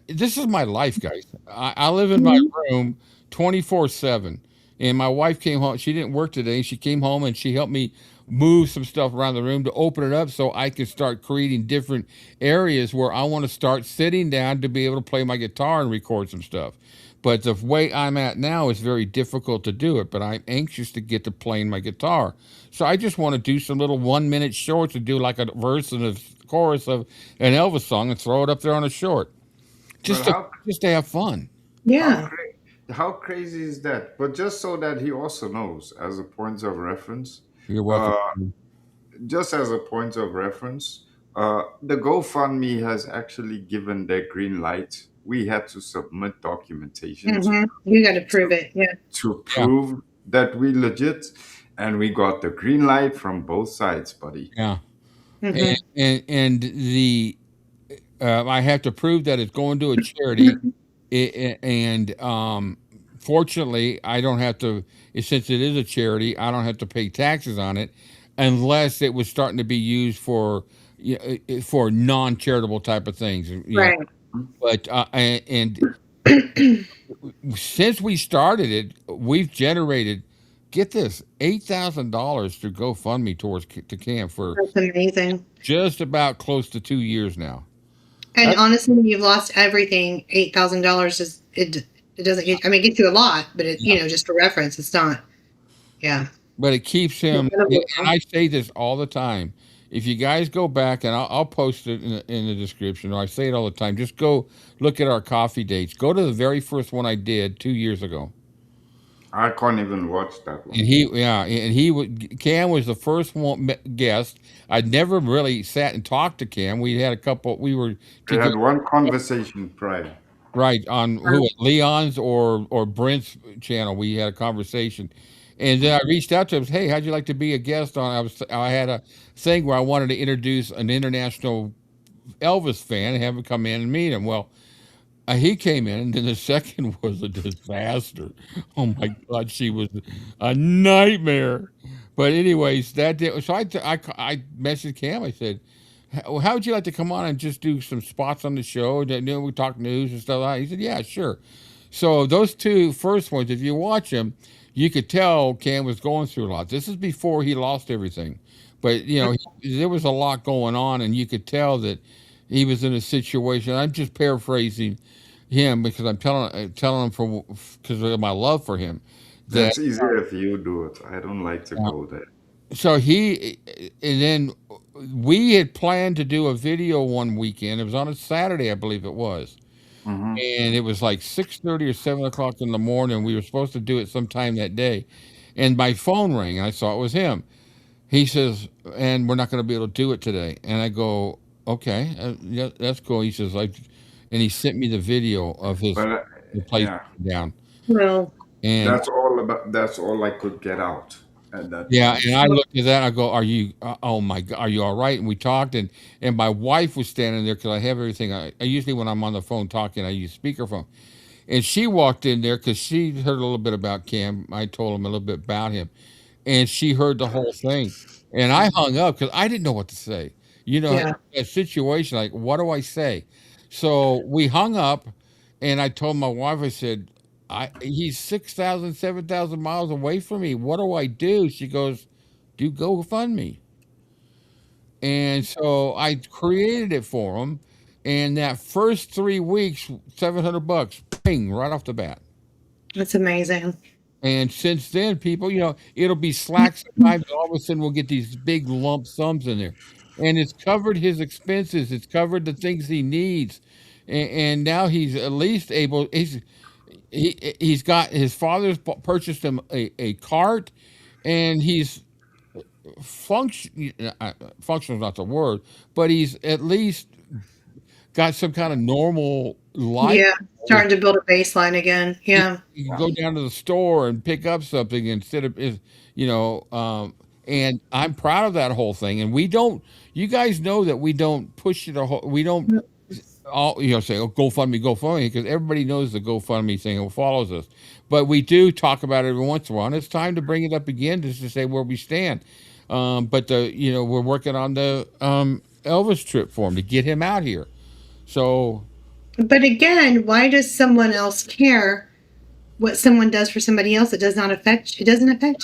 This is my life, guys. I live in my room 24/7. And my wife came home. She didn't work today. She came home and she helped me move some stuff around the room to open it up so I could start creating different areas where I want to start sitting down to be able to play my guitar and record some stuff. But the way I'm at now is very difficult to do it, but I'm anxious to get to playing my guitar. So I just want to do some little 1 minute shorts and do like a verse and a chorus of an Elvis song and throw it up there on a short. Well, Just to have fun. Yeah. how crazy is that? But just so that he also knows, as a point of reference, You're uh, welcome. just as a point of reference, the GoFundMe has actually given their green light. We had to submit documentation You got to prove it. Yeah. to Yeah, prove that we legit, and we got the green light from both sides, buddy. yeah. hmm And the I have to prove that it's going to a charity, and fortunately, I don't have to. Since it is a charity, I don't have to pay taxes on it, unless it was starting to be used for for non-charitable type of things. Right. But and since we started it, we've generated, get this, $8,000 through GoFundMe to Cam for That's amazing. just about close to 2 years now. And honestly, when you've lost everything, $8,000 is it. It doesn't get. I mean, it gets you a lot, but it just for reference, it's not. Yeah. But it keeps him. And I say this all the time. If you guys go back, and I'll post it in the description, or I say it all the time, just go look at our coffee dates. Go to the very first one I did 2 years ago. I can't even watch that one. And Cam was the first guest. I'd never really sat and talked to Cam. We had a couple. We were We had one conversation prior. right on Leon's or Brent's channel. We had a conversation, and then I reached out to him. Hey, how'd you like to be a guest on? I had a thing where I wanted to introduce an international Elvis fan and have him come in and meet him. Well, he came in, and then the second was a disaster. Oh my God, she was a nightmare. But anyways, that did. So I messaged Cam. I said, how would you like to come on and just do some spots on the show? We talk news and stuff like that. He said, yeah, sure. So those two first ones, if you watch them, you could tell Cam was going through a lot. This is before he lost everything. But, there was a lot going on, and you could tell that he was in a situation. I'm just paraphrasing him because I'm telling him because of my love for him. That's easier if you do it. I don't like to go there. So and then we had planned to do a video one weekend. It was on a Saturday, I believe it was. Mm-hmm. And it was like 6:30 or 7 o'clock in the morning. We were supposed to do it sometime that day. And my phone rang, and I saw it was him. He says, and we're not going to be able to do it today. And I go, okay, yeah, that's cool. He says, and he sent me the video of his the place down. Well, And that's all I could get out at that yeah, point. and I looked at that. And I go, "Are you? Oh my God, are you all right?" And we talked, and my wife was standing there because I have everything. I usually when I'm on the phone talking, I use speakerphone, and she walked in there because she heard a little bit about Cam. I told him a little bit about him, and she heard the whole thing. And I hung up because I didn't know what to say. yeah. A situation like, what do I say? So we hung up, and I told my wife, I said, he's 6,000, 7,000 miles away from me. What do I do? She goes, do GoFundMe. And so I created it for him. And that first 3 weeks, $700, ping, right off the bat. That's amazing. And since then, people, it'll be slack sometimes. All of a sudden, we'll get these big lump sums in there. And it's covered his expenses. It's covered the things he needs. And now he's at least able, he's got, his father's purchased him a cart, and he's functional is not the word, but he's at least got some kind of normal life. Yeah, starting to build a baseline again. Yeah. You can go down to the store and pick up something instead of, and I'm proud of that whole thing. And you guys know that we don't push it, we don't all, say, oh, GoFundMe, because everybody knows the GoFundMe thing and follows us. But we do talk about it every once in a while. And it's time to bring it up again just to say where we stand. But we're working on the Elvis trip for him to get him out here. So But again, why does someone else care what someone does for somebody else? It doesn't affect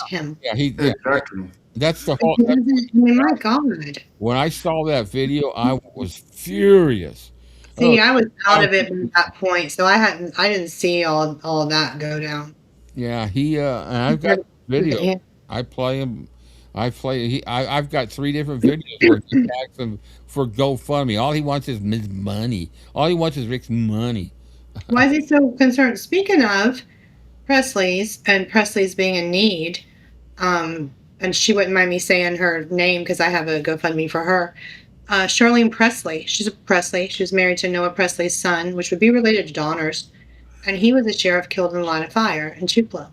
him. Yeah, Exactly. that's the whole. I mean, my God. When I saw that video, I was furious. See, I was out of it at that point, so I didn't see all of that go down. Yeah, and I've got video. I play him. I've got 3 different videos where he attacks him for GoFundMe. All he wants is his money. All he wants is Rick's money. Why is he so concerned? Speaking of Presley's and Presley's being in need, and she wouldn't mind me saying her name because I have a GoFundMe for her. Charlene Presley. She's a Presley. She was married to Noah Presley's son, which would be related to Donner's, and he was a sheriff killed in a line of fire in 𝗘𝗧.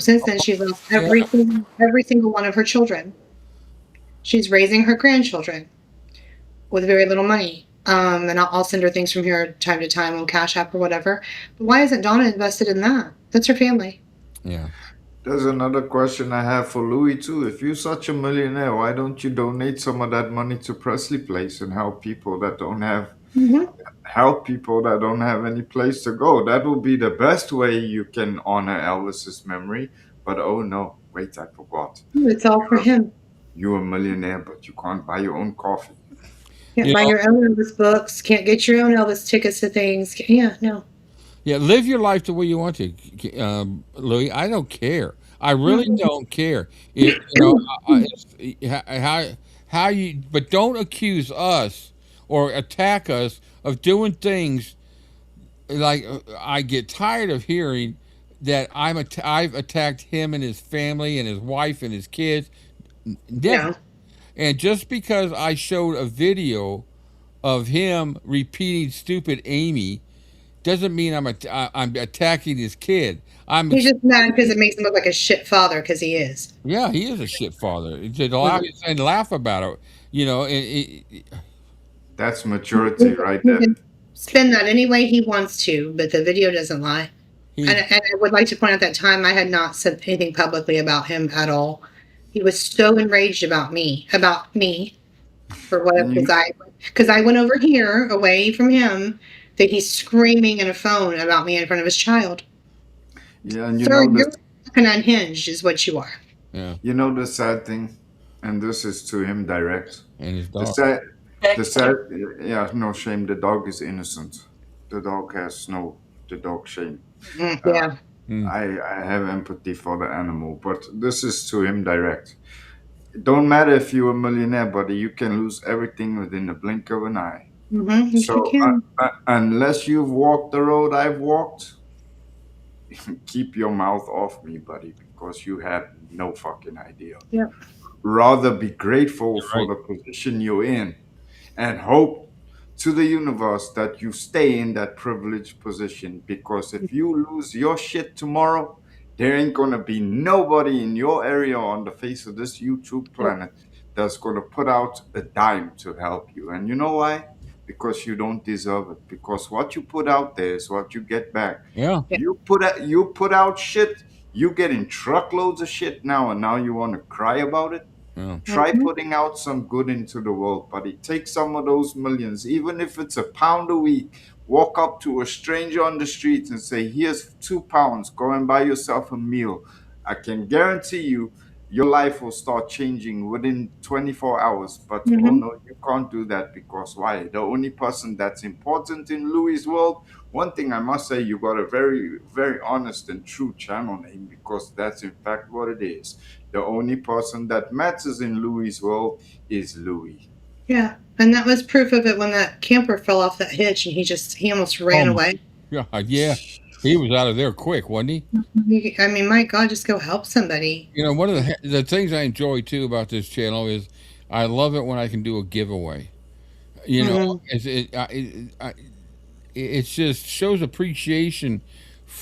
Since then, she's lost every single one of her children. She's raising her grandchildren with very little money. And I'll send her things from here time to time on Cash App or whatever. But why isn't Donna invested in that? That's her family. Yeah. There's another question I have for Louis too. If you're such a millionaire, why don't you donate some of that money to Presley Place and help people that don't have any place to go? That would be the best way you can honor Elvis's memory. But oh no, wait, I forgot. It's all for him. You're a millionaire, but you can't buy your own coffee. Can't buy your own Elvis books. Can't get your own Elvis tickets to things. Yeah, no. Yeah, live your life the way you want to, Louis. I don't care. I really don't care. How you, but don't accuse us or attack us of doing things like I get tired of hearing that I've attacked him and his family and his wife and his kids. Yeah. And just because I showed a video of him repeating "stupid Amy" doesn't mean I'm attacking his kid. He's just mad because it makes him look like a shit father, because he is. Yeah, he is a shit father. And laugh about it, That's maturity right there. He can spin that any way he wants to, but the video doesn't lie. And I would like to point out that time I had not said anything publicly about him at all. He was so enraged about me, for whatever, because I went over here away from him, that he's screaming in a phone about me in front of his child. Yeah, and Sir, you're fucking unhinged, is what you are. Yeah. You know the sad thing, and this is to him direct. And his dog. Yeah, no shame. The dog is innocent. The dog has the dog shame. Yeah. I have empathy for the animal, but this is to him direct. It don't matter if you're a millionaire, buddy. You can lose everything within the blink of an eye. So unless you've walked the road I've walked, keep your mouth off me, buddy, because you have no fucking idea. Yeah. Rather be grateful for the position you're in and hope to the universe that you stay in that privileged position, because if you lose your shit tomorrow, there ain't gonna be nobody in your area on the face of this YouTube planet that's gonna put out a dime to help you. And you know why? Because you don't deserve it. Because what you put out there is what you get back. Yeah. You put out shit, you getting truckloads of shit now, and now you want to cry about it. Yeah. Try putting out some good into the world, buddy. Take some of those millions, even if it's £1 a week. Walk up to a stranger on the street and say, here's £2, go and buy yourself a meal. I can guarantee you your life will start changing within 24 hours. But oh no, you can't do that, because why? The only person that's important in Louis' world, one thing I must say, you got a very, very honest and true channel name, because that's in fact what it is. The only person that matters in Louis' world is Louis. Yeah, and that was proof of it when that camper fell off that hitch and he almost ran away. Yeah. He was out of there quick, wasn't he? I mean, my God, just go help somebody. One of the things I enjoy too about this channel is I love it when I can do a giveaway. It just shows appreciation.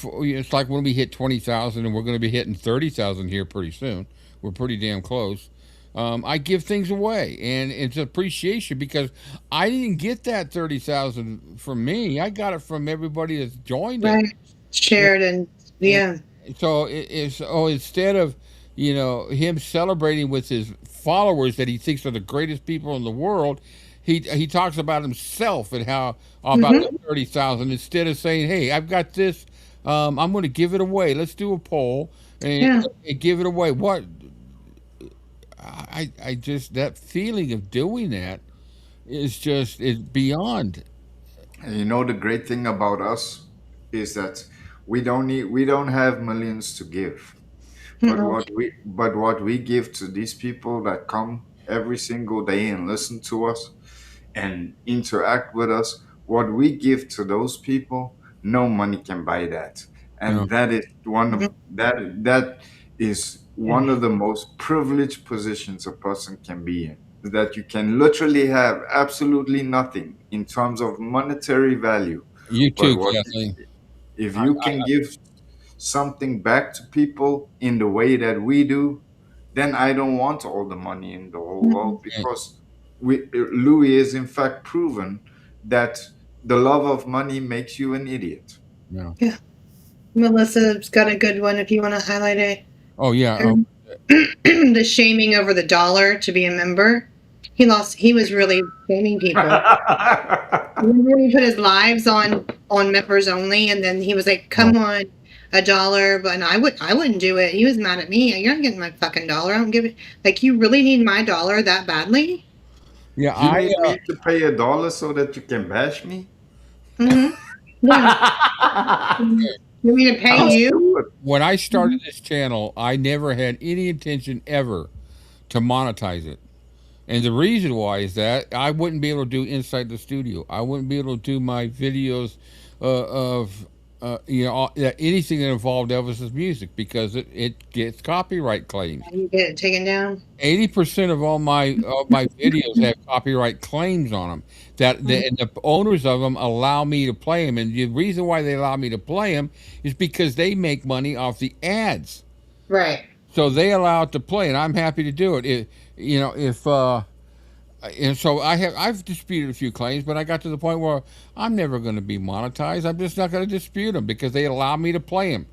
It's like when we hit 20,000, and we're going to be hitting 30,000 here pretty soon. We're pretty damn close. I give things away, and it's appreciation, because I didn't get that 30,000 from me. I got it from everybody that's joined it. Shared, and yeah. So instead of him celebrating with his followers that he thinks are the greatest people in the world, he talks about himself and how about the 30,000 instead of saying, "Hey, I've got this. I'm going to give it away. Let's do a poll Yeah. and give it away." What I just that feeling of doing that is just it's beyond. And you know the great thing about us is that we don't have millions to give. But Mm-mm. what we give to these people that come every single day and listen to us and interact with us, what we give to those people, no money can buy that. You And that is one of the most privileged positions a person can be in. That you can literally have absolutely nothing in terms of monetary value. you But too, Kathleen. if you can give something back to people in the way that we do, then I don't want all the money in the whole world, because Louis is in fact proven that the love of money makes you an idiot. Yeah. Yeah. Melissa's got a good one if you want to highlight it. Oh yeah. The shaming over the dollar to be a member. He was really shaming people. Remember when he put his lives on members only, and then he was like, "Come on, $1," but I wouldn't do it. He was mad at me. You're not getting my fucking dollar. I don't give it. Like, you really need my dollar that badly? Yeah, You need me to pay $1 so that you can bash me? Mm-hmm. Yeah. You mean to pay you? when I started this channel, I never had any intention ever to monetize it. And the reason why is that I wouldn't be able to do inside the studio. I wouldn't be able to do my videos of anything that involved Elvis's music, because it gets copyright claims. You get it taken down? 80% of all my videos have copyright claims on them. And the owners of them allow me to play them. And the reason why they allow me to play them is because they make money off the ads. Right. So they allow it to play, and I'm happy to do it. And so I've disputed a few claims, but I got to the point where I'm never going to be monetized. I'm just not going to dispute them because they allow me to play them.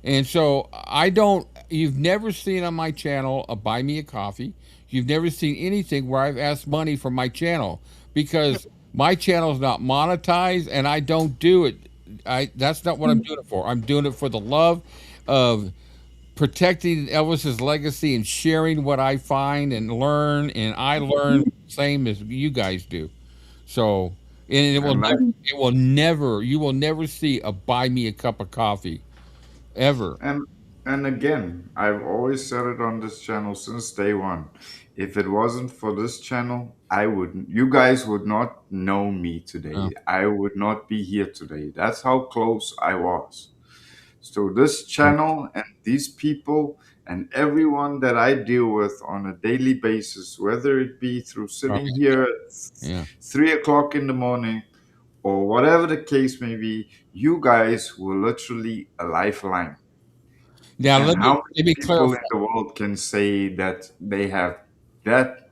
And so you've never seen on my channel a buy me a coffee. You've never seen anything where I've asked money for my channel, because my channel is not monetized and I don't do it. That's not what I'm doing it for. I'm doing it for the love of protecting Elvis's legacy and sharing what I find and learn, and I learn the same as you guys do. So, and you will never see a buy me a cup of coffee ever. And again, I've always said it on this channel since day one. If it wasn't for this channel, you guys would not know me today. Yeah. I would not be here today. That's how close I was. So this channel and these people and everyone that I deal with on a daily basis, whether it be through sitting here at 3 o'clock in the morning or whatever the case may be, you guys were literally a lifeline. Now, And let how me many people clarify. in the world can say that they have that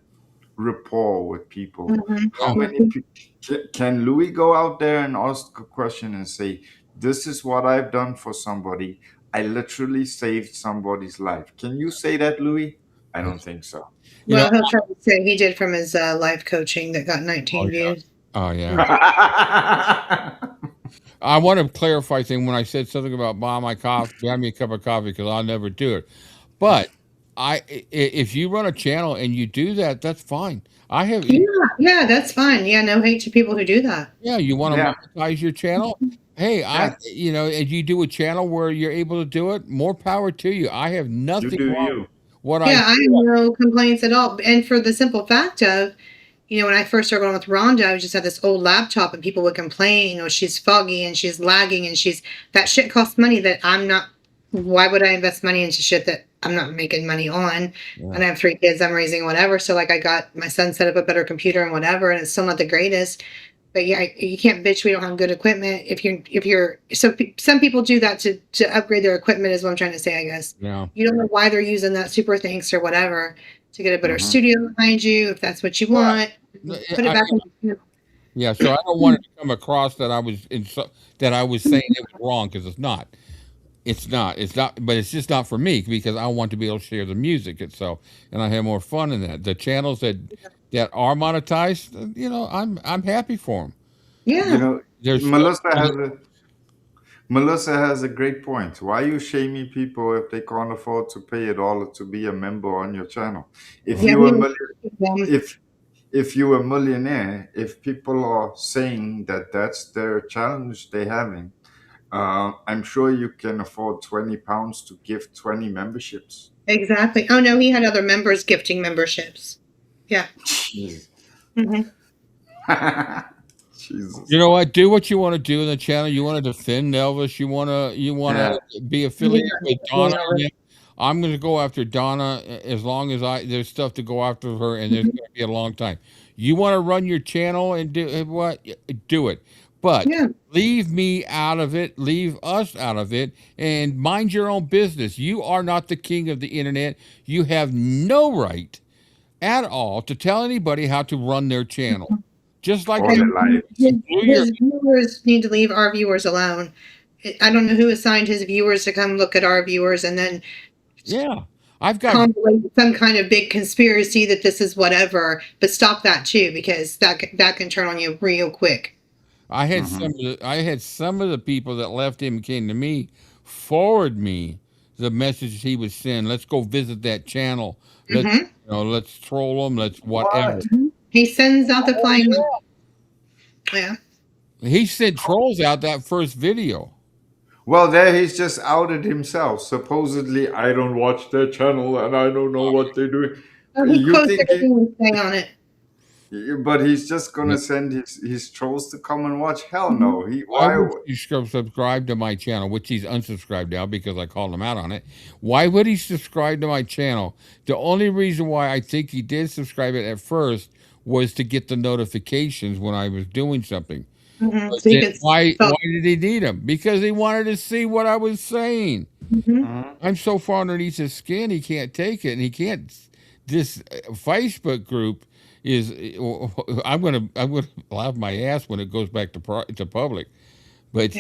rapport with people? How many people can Louis go out there and ask a question and say, "This is what I've done for somebody. I literally saved somebody's life"? Can you say that, Louis? I don't think so. Well, he'll try to say he did from his life coaching that got 19 views. Oh yeah. I want to clarify thing when I said something about buy me a cup of coffee, because I'll never do it. But if you run a channel and you do that, that's fine. Yeah, that's fine. Yeah, no hate to people who do that. Yeah, you want to monetize your channel? Hey, and you do a channel where you're able to do it, more power to you. I have nothing wrong with I have no complaints at all. And for the simple fact of, when I first started going with Rhonda, I just had this old laptop and people would complain, she's foggy and she's lagging and that shit costs money that why would I invest money into shit that I'm not making money on? Yeah. And I have 3 kids I'm raising, whatever. So I got my son set up a better computer and whatever, and it's still not the greatest. But yeah, you can't bitch we don't have good equipment. So some people do that to upgrade their equipment is what I'm trying to say, I guess. Yeah. You don't know why they're using that super thanks or whatever to get a better studio behind you, if that's what you want. Put it back in. Yeah, so I don't want it to come across that I was saying it was wrong, because it's not. It's not, but it's just not for me, because I want to be able to share the music itself, and I have more fun in that. The channels that that are monetized, I'm happy for them. Yeah. There's Melissa has a great point. Why are you shaming people if they can't afford to pay $1 to be a member on your channel? If Yeah. you were if you were a millionaire, if people are saying that that's their challenge they're having, I'm sure you can afford £20 to give 20 memberships. Exactly. Oh no, he had other members gifting memberships. Yeah. Jeez. Mm-hmm. Jesus. You know what? Do what you want to do in the channel. You want to defend Elvis. You want to be affiliated with Donna. I'm going to go after Donna as long as there's stuff to go after her, and there's going to be a long time. You want to run your channel and do what? Do it, but leave me out of it. Leave us out of it, and mind your own business. You are not the king of the internet. You have no right at all to tell anybody how to run their channel. Just like his viewers need to leave our viewers alone. I don't know who assigned his viewers to come look at our viewers and then I've got some kind of big conspiracy that this is whatever. But stop that too, because that can turn on you real quick. I had some of the people that left him came to me, forward me the message he was sending. Let's go visit that channel. Let's troll them. Let's whatever. He sends out the flying. Yeah. He sent trolls out that first video. Well, there he's just outed himself. Supposedly, I don't watch their channel and I don't know what they're doing. He quotes everything we say on it. But he's just gonna send his trolls to come and watch? Hell no. Why would he subscribe to my channel, which he's unsubscribed now because I called him out on it? Why would he subscribe to my channel? The only reason why I think he did subscribe it at first was to get the notifications when I was doing something. So why did he need them? Because he wanted to see what I was saying. I'm so far underneath his skin, he can't take it, and he can't. This Facebook group is. I'm gonna laugh my ass when it goes back to public. But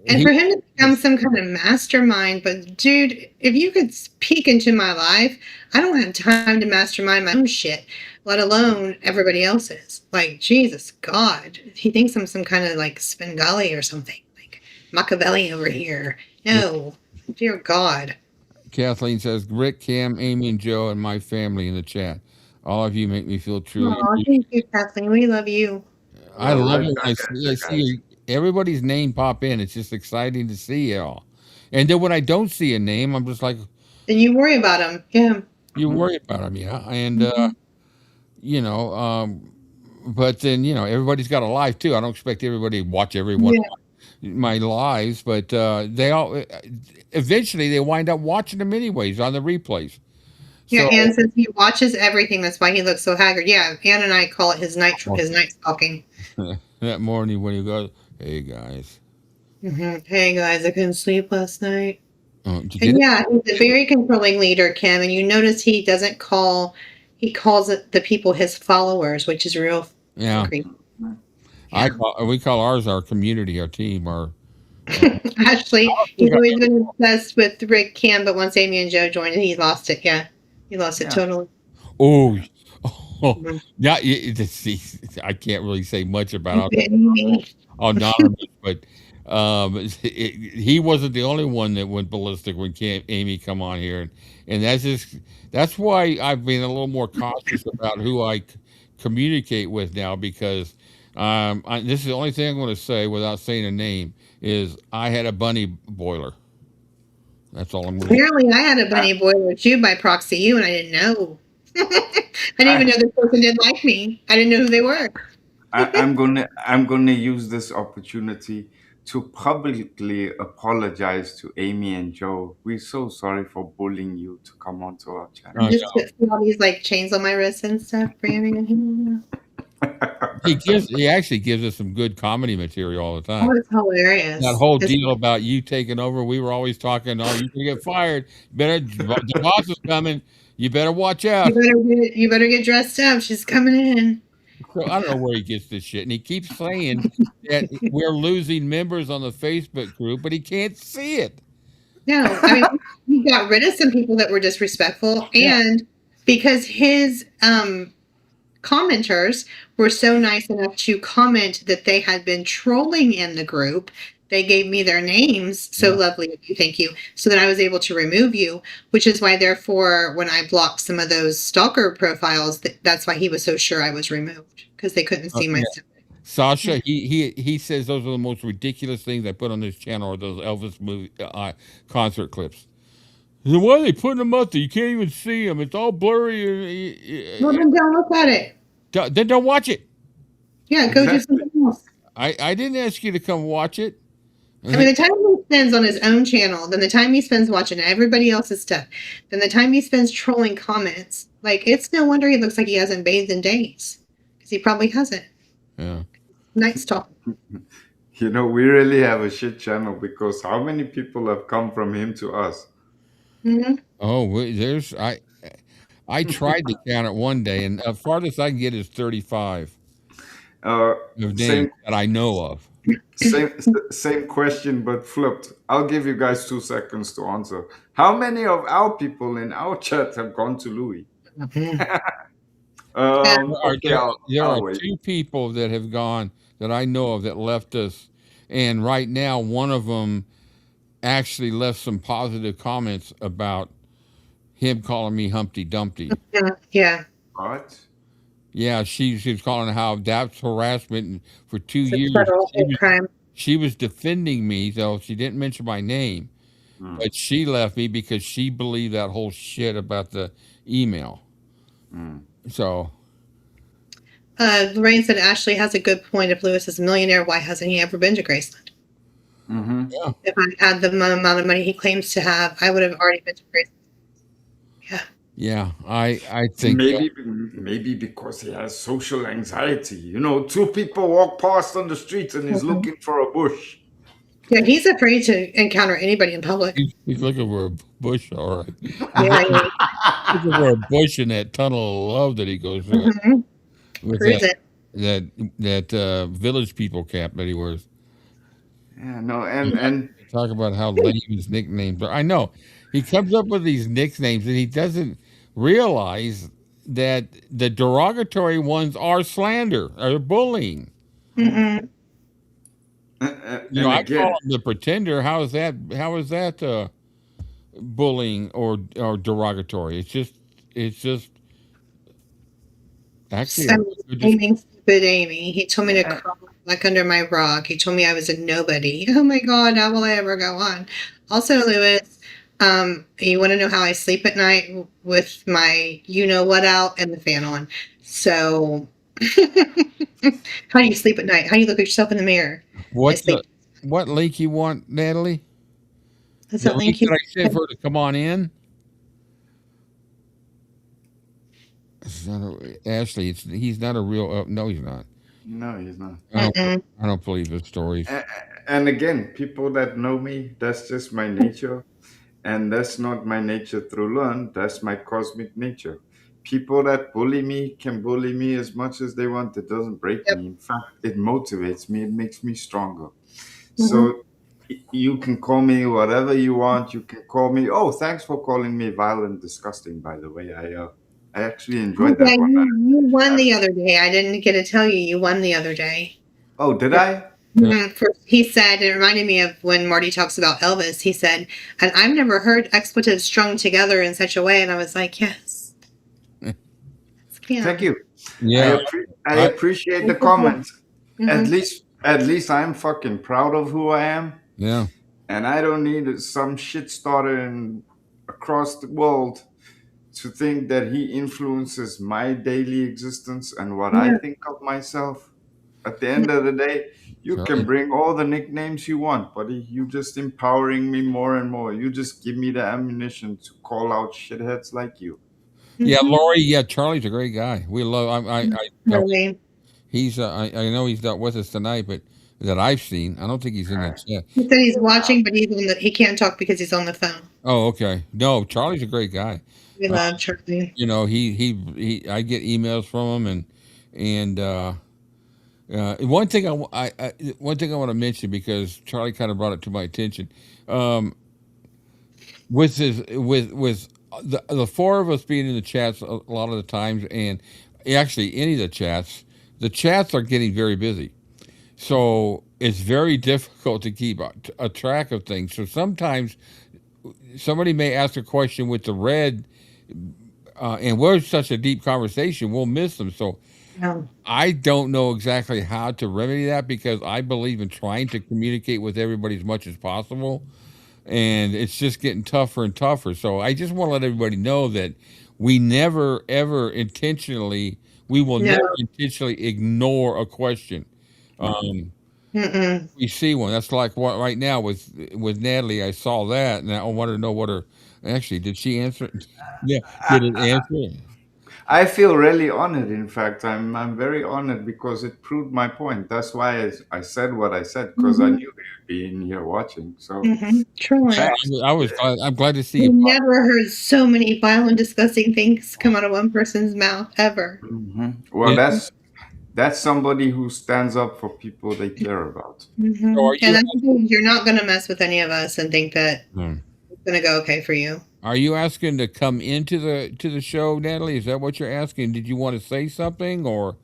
and for him to become some kind of mastermind, but dude, if you could peek into my life, I don't have time to mastermind my own shit, let alone everybody else's. Like, Jesus God, he thinks I'm some kind of like Svengali or something, like Machiavelli over here. No, dear God. Kathleen says, Rick, Cam, Amy, and Joe, and my family in the chat. All of you make me feel truly. Oh, thank you, Kathleen. We love you. I love it. I see everybody's name pop in. It's just exciting to see it all. And then when I don't see a name, I'm just like. And you worry about them. Yeah. You worry about them, yeah. And, but then, everybody's got a life too. I don't expect everybody to watch every one of my lives, but they all, eventually they wind up watching them anyways on the replays. Yeah, Ann says he watches everything. That's why he looks so haggard. Yeah, Ann and I call it his night stalking. That morning when he goes, hey, guys. Hey, guys, I couldn't sleep last night. He's a very controlling leader, Kim. And you notice he doesn't he calls it the people his followers, which is real creepy. We call ours our community, our team, our... Actually, he's always been obsessed with Rick, Cam, but once Amy and Joe joined, he lost it. Yeah, he lost it totally. Yeah. I can't really say much about anonymous, but he wasn't the only one that went ballistic when Amy come on here, and that's why I've been a little more cautious about who I communicate with now, because this is the only thing I'm going to say without saying a name is I had a bunny boiler. That's all I'm going to say. Apparently, I had a bunny boiler too by proxy you, and I didn't know. I didn't even know this person didn't like me. I didn't know who they were. I'm gonna use this opportunity to publicly apologize to Amy and Joe. We're so sorry for bullying you to come onto our channel. Just put all these like chains on my wrists and stuff for Amy. He actually gives us some good comedy material all the time. Oh, it's hilarious. That whole deal about you taking over, we were always talking, oh, you're going to get fired. The boss is coming. You better watch out. You better get dressed up. She's coming in. So I don't know where he gets this shit. And he keeps saying that we're losing members on the Facebook group, but he can't see it. No, I mean, we got rid of some people that were disrespectful, and because his commenters were so nice enough to comment that they had been trolling in the group. They gave me their names. So lovely of you. Thank you. So that I was able to remove you, which is why, therefore, when I blocked some of those stalker profiles, that's why he was so sure I was removed, because they couldn't see my stuff. Sasha, he says those are the most ridiculous things I put on this channel, are those Elvis movie concert clips. Why are they putting them up there? You can't even see them. It's all blurry. Well, then don't look at it. Then don't watch it. Yeah, go do something else. I didn't ask you to come watch it. I mean, the time he spends on his own channel, then the time he spends watching everybody else's stuff, then the time he spends trolling comments, like, it's no wonder he looks like he hasn't bathed in days, because he probably hasn't. Yeah. Nice talk. You know, we really have a shit channel, because how many people have come from him to us? Oh, I tried to count it one day, and the farthest I can get is 35 of names that I know of. Same question, but flipped. I'll give you guys 2 seconds to answer. How many of our people in our chat have gone to Louis? There are 2 people that have gone that I know of that left us, and right now one of them actually left some positive comments about him calling me Humpty Dumpty. Yeah. What? Yeah, she's calling how that's harassment, and for 2 years she was defending me, though she didn't mention my name. But she left me because she believed that whole shit about the email. So Lorraine said Ashley has a good point. If Lewis is a millionaire, why hasn't he ever been to Graceland? Yeah. If I had the amount of money he claims to have, I would have already been to Graceland. Yeah. Yeah, I think maybe because he has social anxiety. You know, 2 people walk past on the street and he's looking for a bush. Yeah, he's afraid to encounter anybody in public. He's looking for a bush, all right. Yeah, He's looking for a bush in that tunnel of love that he goes through. With that village people cap that he wears. Yeah, no, and talk about how lame his nicknames are. I know he comes up with these nicknames and he doesn't realize that the derogatory ones are slander or bullying. I call him the Pretender. How is that bullying or derogatory? It's just actually stupid Amy. He told me to crawl like under my rock. He told me I was a nobody. Oh my God, how will I ever go on? Also, Lewis, you want to know how I sleep at night with my you-know-what out and the fan on. So, how do you sleep at night? How do you look at yourself in the mirror? What link you want, Natalie? That's the link that I sent for her to come on in? Ashley, he's not a real... no, he's not. No, he's not. I don't believe his stories. And again, people that know me, that's just my nature. And that's not my nature through learn. That's my cosmic nature. People that bully me can bully me as much as they want. It doesn't break me. In fact, it motivates me. It makes me stronger. So you can call me whatever you want. You can call me... Oh, thanks for calling me vile and disgusting, by the way. I actually enjoyed that one. You won the other day. I didn't get to tell you. You won the other day. Oh, did I? He said, it reminded me of when Marty talks about Elvis. He said, and I've never heard expletives strung together in such a way. And I was like, yes. Thank you. Yeah, I appreciate the comments. At least I'm fucking proud of who I am. Yeah. And I don't need some shit starter across the world to think that he influences my daily existence and what I think of myself. At the end of the day, you can bring all the nicknames you want, buddy. You just empowering me more and more. You just give me the ammunition to call out shitheads like you. Yeah, Lori. Yeah, Charlie's a great guy. We love. He's. I know he's not with us tonight, but that I've seen, I don't think he's in the chat. He said he's watching, but he can't talk because he's on the phone. Oh, okay. No, Charlie's a great guy. We love Charlie. You know, he I get emails from him, and one thing I want to mention, because Charlie kind of brought it to my attention. With the four of us being in the chats a lot of the times, and actually any of the chats are getting very busy. So it's very difficult to keep a track of things. So sometimes somebody may ask a question with the red, and we're such a deep conversation, we'll miss them. So I don't know exactly how to remedy that, because I believe in trying to communicate with everybody as much as possible. And it's just getting tougher and tougher. So I just want to let everybody know that we never, ever intentionally, we will never intentionally ignore a question. We see one. That's like what right now with Natalie. I saw that, and I wanted to know what her. Actually, did she answer it? Yeah, did it answer? I feel really honored. In fact, I'm very honored because it proved my point. That's why I said what I said, because I knew you'd be in here watching. So Truly. I'm glad to see We you. never heard so many vile and disgusting things come out of one person's mouth ever. Well, that's somebody who stands up for people they care about. So And I think you're not going to mess with any of us and think that it's going to go okay for you. Are you asking to come into the show, Natalie? Is that what you're asking? Did you want to say something, or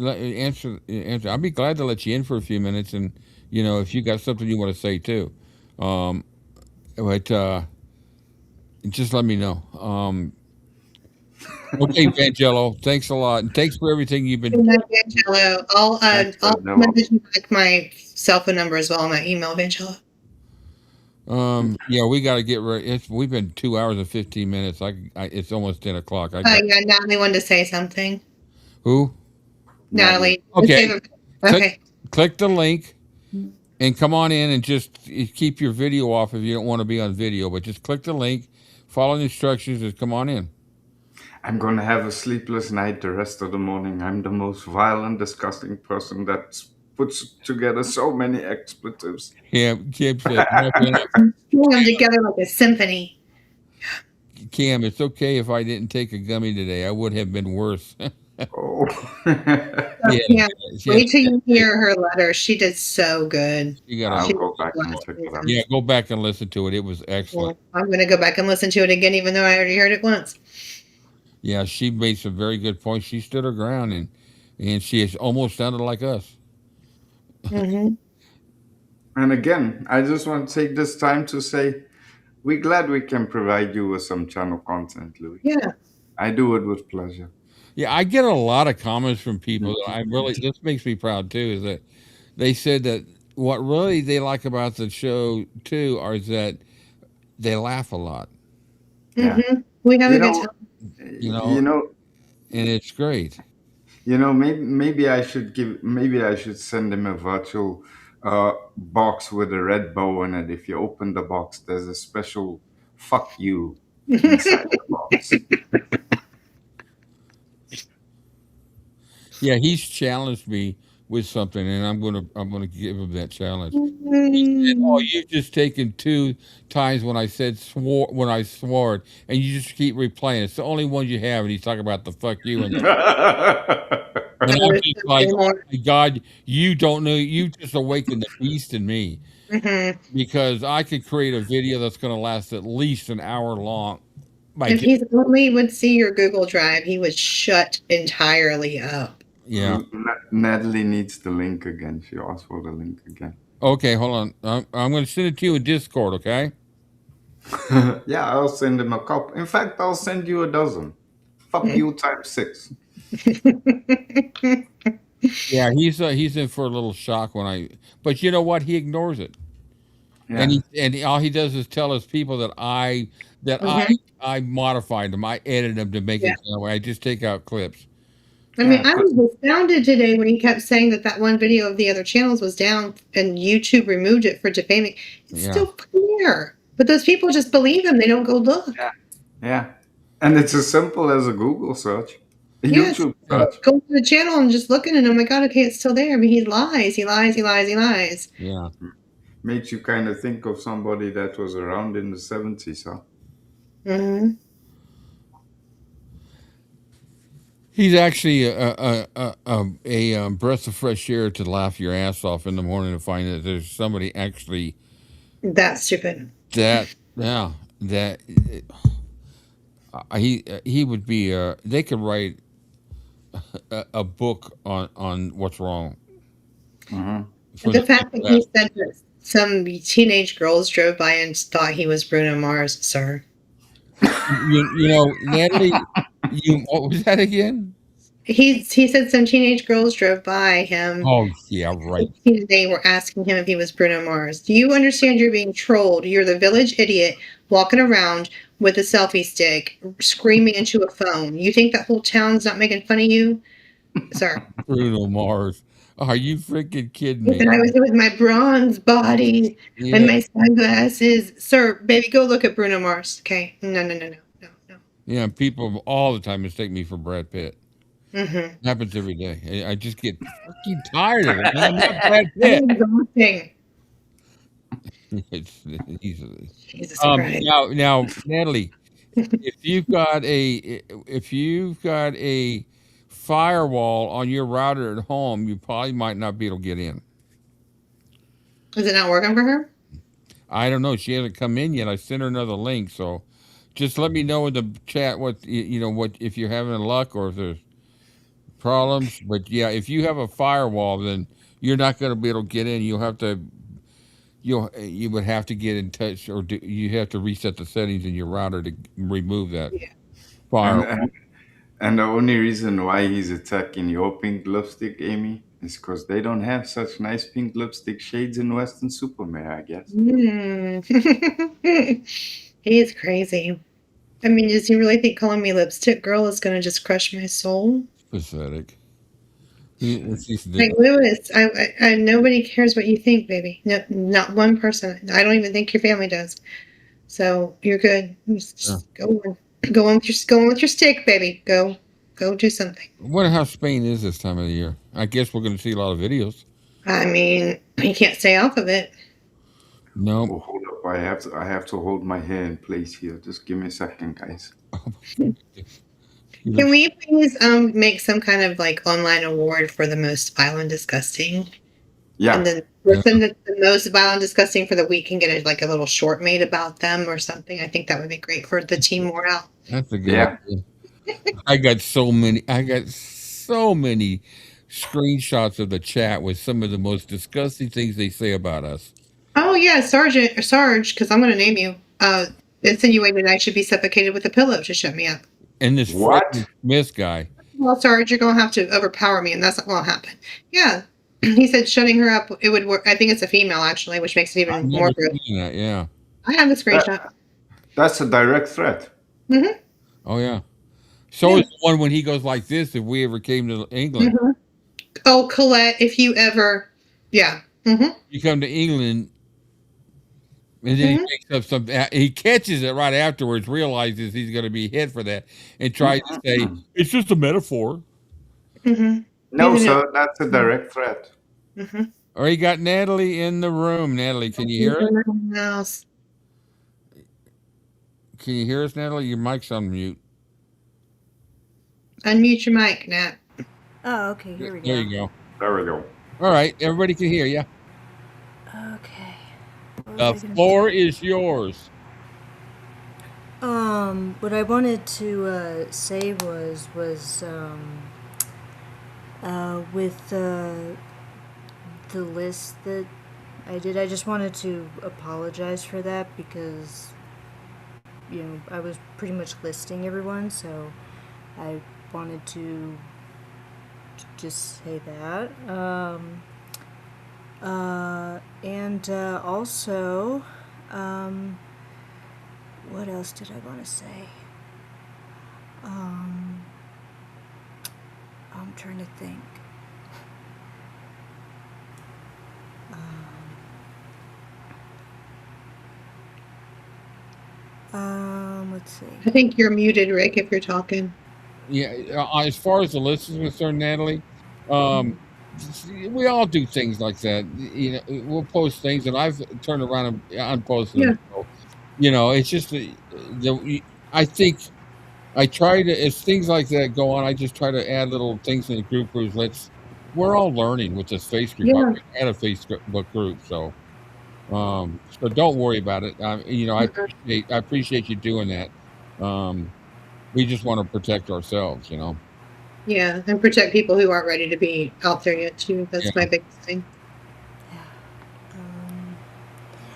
answer? I'll be glad to let you in for a few minutes, and if you got something you want to say too, but just let me know. Okay, Vangello, thanks a lot, and thanks for everything you've been. Good night, Vangello. I'll message you back my cell phone number as well on my email, Vangello. Yeah, we got to get ready. We've been 2 hours and 15 minutes. It's almost 10 o'clock. Yeah, Natalie wanted to say something. Who? Natalie. Okay. Okay. Click the link and come on in, and just keep your video off if you don't want to be on video, but just click the link, follow the instructions, and come on in. I'm going to have a sleepless night the rest of the morning. I'm the most violent, disgusting person that puts together so many expletives. Yeah, Kim said, them together like a symphony. Cam, it's okay if I didn't take a gummy today. I would have been worse. Yeah. Wait till you hear her letter. She did so good. I'll go back and check it out. Yeah, go back and listen to it. It was excellent. I'm going to go back and listen to it again, even though I already heard it once. Yeah, she made some very good points. She stood her ground, and she has almost sounded like us. And again, I just want to take this time to say, we're glad we can provide you with some channel content, Louis. Yeah. I do it with pleasure. Yeah, I get a lot of comments from people that this makes me proud too, is that they said that what really they like about the show too is that they laugh a lot. We have a good time. And it's great. Maybe I should send him a virtual box with a red bow in it. If you open the box, there's a special "fuck you" inside the box. Yeah, he's challenged me with something, and I'm gonna give him that challenge. He said, "Oh, you've just taken 2 times when I swore, and you just keep replaying. It's the only one you have." And he's talking about the "fuck you" and I'm just like, "Oh my God, you don't know. You just awakened the beast in me." Because I could create a video that's going to last at least an hour long. If he only would see your Google Drive, he would shut entirely up. Yeah. Natalie needs the link again. She asked for the link again. Okay, hold on. I'm going to send it to you in Discord, okay? Yeah, I'll send him a couple. In fact, I'll send you a dozen. Fuck you times 6. Yeah, he's in for a little shock but you know what? He ignores it. Yeah. And all he does is tell us people that I modified them. I edited them to make it that way. I just take out clips. I mean, I was astounded today when he kept saying that one video of the other channels was down and YouTube removed it for defaming. It's still there. But those people just believe him. They don't go look. Yeah. And it's as simple as a Google search. YouTube search. Go to the channel and just looking and oh my God, okay, it's still there. I mean, he lies. Yeah. Makes you kind of think of somebody that was around in the 70s, huh? He's actually a breath of fresh air to laugh your ass off in the morning to find that there's somebody actually that stupid. he would be. They could write a book on what's wrong. The fact that he said that some teenage girls drove by and thought he was Bruno Mars, sir. You know, Natalie, what was that again? He said some teenage girls drove by him. Oh, yeah, right. They were asking him if he was Bruno Mars. Do you understand you're being trolled? You're the village idiot walking around with a selfie stick, screaming into a phone. You think that whole town's not making fun of you? Sir. Bruno Mars. Are you freaking kidding me? And I was with my bronze body and my sunglasses. Sir, baby, go look at Bruno Mars. Okay. No. Yeah, people all the time mistake me for Brad Pitt. It happens every day. I just get fucking tired of it. I'm not Brad Pitt. Jesus Christ. Now, Natalie, if you've got a firewall on your router at home, you probably might not be able to get in. Is it not working for her? I don't know. She hasn't come in yet. I sent her another link, so just let me know in the chat what if you're having luck or if there's problems. But yeah, if you have a firewall, then you're not going to be able to get in. You would have to get in touch, or you have to reset the settings in your router to remove that firewall. And the only reason why he's attacking your pink lipstick, Amy, is because they don't have such nice pink lipstick shades in Western Supermare, I guess. He is crazy. I mean, does he really think calling me lipstick girl is going to just crush my soul? Pathetic. Like Lewis, I nobody cares what you think, baby. No, not one person. I don't even think your family does. So you're good. Just go on with your stick, baby. Go do something. I wonder how Spain is this time of the year. I guess we're going to see a lot of videos. I mean, you can't stay off of it. No. Oh, hold up. I have to hold my hair in place here. Just give me a second, guys. Can we please make some kind of like online award for the most vile and disgusting? Yeah. And then the person that's the most vile and disgusting for the week can get a little short made about them or something. I think that would be great for the team morale. That's a good idea. I got so many screenshots of the chat with some of the most disgusting things they say about us. Oh yeah, Sarge, because I'm going to name you. Insinuated I should be suffocated with a pillow to shut me up. And this Smith guy. Well, Sarge, you're going to have to overpower me, and that's not going to happen. Yeah. He said shutting her up, it would work. I think it's a female, actually, which makes it even more brutal. Yeah. I have the screenshot. That's a direct threat. Oh, yeah. So is the one when he goes like this, if we ever came to England. Oh, Colette, if you ever... Yeah. You come to England, and then he makes up something. He catches it right afterwards, realizes he's going to be hit for that, and tries to say, it's just a metaphor. No, sir, that's a direct threat. Or you got Natalie in the room. Natalie, can you hear us? Can you hear us, Natalie? Your mic's on mute. Unmute your mic, Nat. Oh, okay. Here we go. There you go. There we go. All right. Everybody can hear you. Okay. The floor is yours. What I wanted to say was with the list that I did, I just wanted to apologize for that because, I was pretty much listing everyone, so I wanted to just say that. And also, what else did I want to say? I'm trying to think. Let's see. I think you're muted, Rick, if you're talking. Yeah, as far as the list is concerned, Natalie, we all do things like that. We'll post things, and I've turned around and unposted them. So, it's just I think I try to, as things like that go on, I just try to add little things in the group groups. We're all learning with this Facebook group. I had a Facebook group, so don't worry about it. I appreciate you doing that. We just want to protect ourselves, you know. Yeah, and protect people who aren't ready to be out there yet too. That's my biggest thing.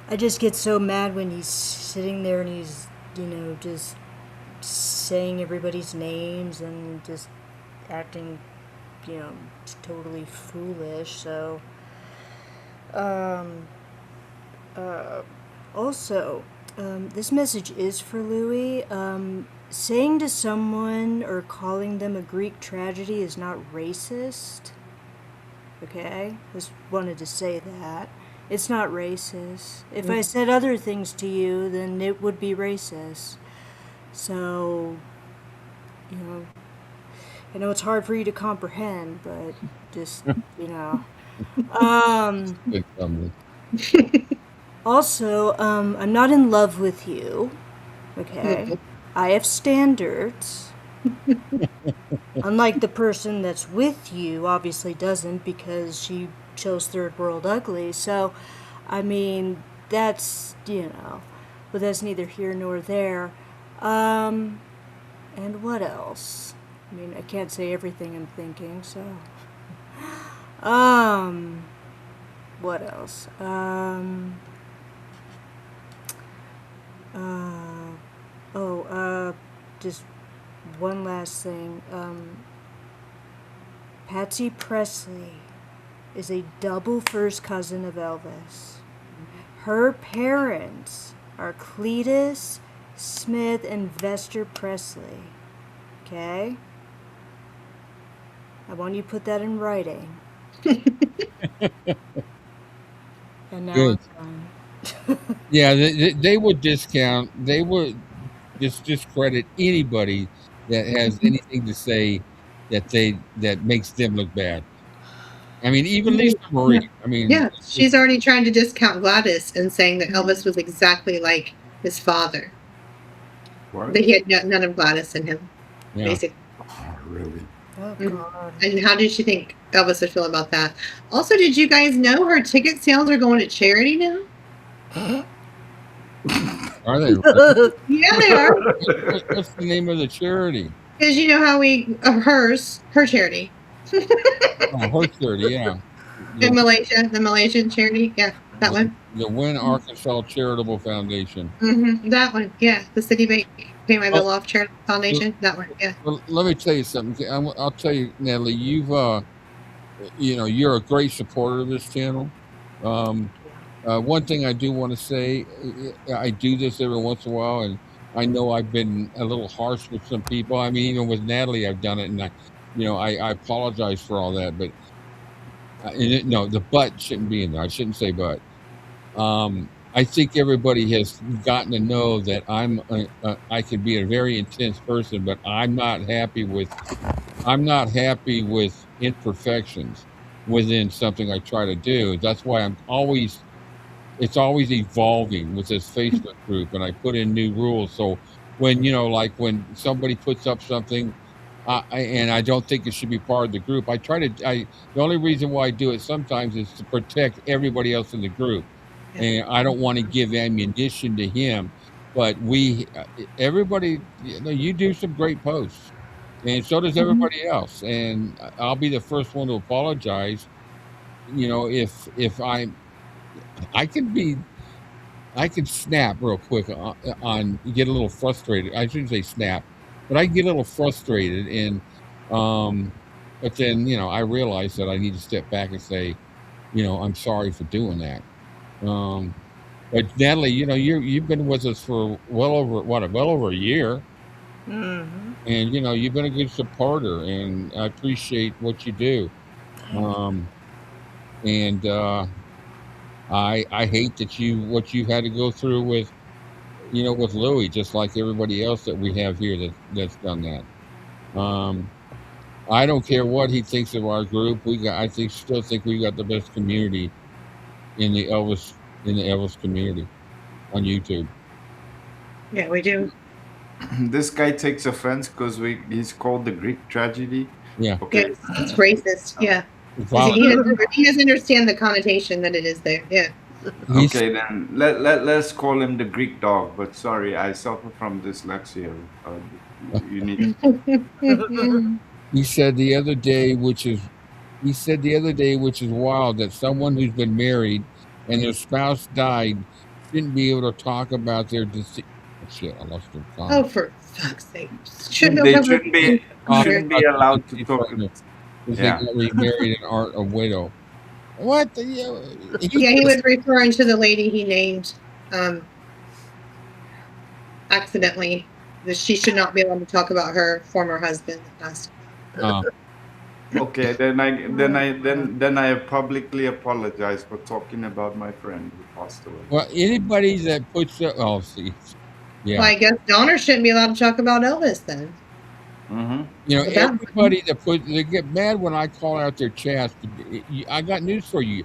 I just get so mad when he's sitting there and he's, just saying everybody's names and just acting, totally foolish. So, also, this message is for Louis. Saying to someone or calling them a Greek tragedy is not racist. Okay? Just wanted to say that. It's not racist. If I said other things to you, then it would be racist. So, I know it's hard for you to comprehend, but just, Also, I'm not in love with you. Okay? I have standards. Unlike the person that's with you, obviously doesn't, because she chose Third World Ugly. So, I mean, that's, but that's neither here nor there. And what else? I mean, I can't say everything I'm thinking, so. What else? Just one last thing. Patsy Presley is a double first cousin of Elvis. Her parents are Cletus Smith and Vester Presley. Okay? I want you to put that in writing. And now Good. I'm done. Yeah, they would discount. They would discredit anybody that has anything to say that makes them look bad. I mean, even Lisa Marie. I mean, yeah, she's already trying to discount Gladys and saying that Elvis was exactly like his father. What? That he had none of Gladys in him, basically. Oh, really? Oh, God. And how did she think Elvis would feel about that? Also, did you guys know her ticket sales are going to charity now? Are they? Yeah, they are. What's the name of the charity? Because you know how her charity. Her charity, yeah. In Malaysia, the Malaysian charity, yeah, that one. The Win Arkansas Charitable Foundation. That one, yeah. The Citibank Pay My Bill Off Charitable Foundation, that one, yeah. Well, let me tell you something. I'll tell you, Natalie, you're a great supporter of this channel. One thing I do want to say, I do this every once in a while, and I know I've been a little harsh with some people. I mean, even with Natalie, I've done it, and I apologize for all that. But no, the but shouldn't be in there. I shouldn't say but. I think everybody has gotten to know that I can be a very intense person, but I'm not happy with imperfections within something I try to do. That's why it's always evolving with this Facebook group, and I put in new rules. So when, like when somebody puts up something, and I don't think it should be part of the group, the only reason why I do it sometimes is to protect everybody else in the group. And I don't want to give ammunition to him, but everybody, you do some great posts, and so does everybody else. And I'll be the first one to apologize. If I can snap real quick on get a little frustrated. I shouldn't say snap, but I get a little frustrated, and but then I realize that I need to step back and say, I'm sorry for doing that. But Natalie, you've been with us for well over a year, and you've been a good supporter, and I appreciate what you do. And I hate that what you had to go through with Louis, just like everybody else that we have here that's done that. I don't care what he thinks of our group. Still think we got the best community in the Elvis community on YouTube. Yeah, we do. This guy takes offense because he's called the Greek tragedy. Yeah. Okay. Yeah, it's racist. Yeah. He doesn't understand the connotation that it is there. Yeah. Okay, then let's call him the Greek dog. But sorry, I suffer from dyslexia. You need. He said the other day, which is wild, that someone who's been married and their spouse died shouldn't be able to talk about their deceased. Oh, shit, I lost their Oh, comment. for fuck's sake! Shouldn't no They conversation. shouldn't be allowed to talk. Because they Yeah. got remarried and aren't a widow. What? Yeah, he was referring to the lady he named accidentally. That she should not be allowed to talk about her former husband that passed. Okay, then I publicly apologize for talking about my friend who passed away. Well, anybody that puts see, yeah. Well, I guess Donner shouldn't be allowed to talk about Elvis then. You know, everybody they get mad when I call out their chats. I got news for you.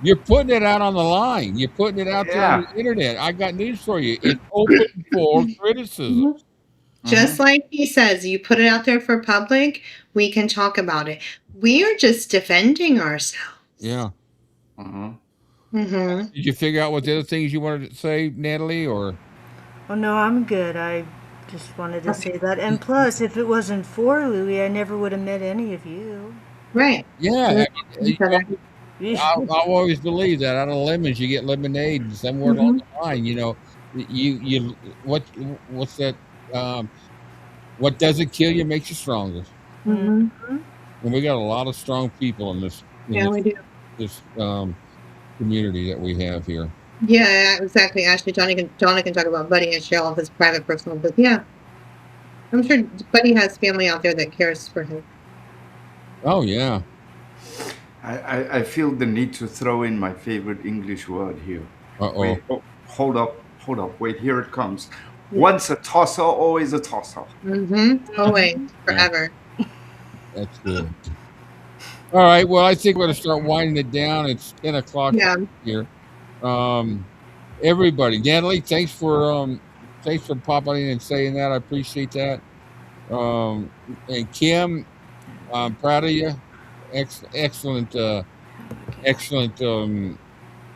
You're putting it out on the line. You're putting it out there on the internet. I got news for you. It's open for criticism. Just like he says, you put it out there for public, we can talk about it. We are just defending ourselves. Yeah. Did you figure out what the other things you wanted to say, Natalie, or? Oh, no, I'm good. I just wanted to say that. And plus, if it wasn't for Louie, I never would have met any of you. Right. Yeah. I'll always believe that out of lemons, you get lemonade, and somewhere along the line, you know, what's that? What doesn't kill you makes you stronger. And we got a lot of strong people in this. We do. This community that we have here. Yeah, exactly. Ashley, Johnny can talk about Buddy and share all of his private, personal, but yeah, I'm sure Buddy has family out there that cares for him. Oh yeah. I feel the need to throw in my favorite English word here. Wait, hold up. Wait, here it comes. Once a tosser, always a tosser. Always, forever. That's good. All right. Well, I think we're going to start winding it down. It's 10 o'clock here. Everybody, Natalie, thanks for popping in and saying that. I appreciate that. And Kim, I'm proud of you. Excellent.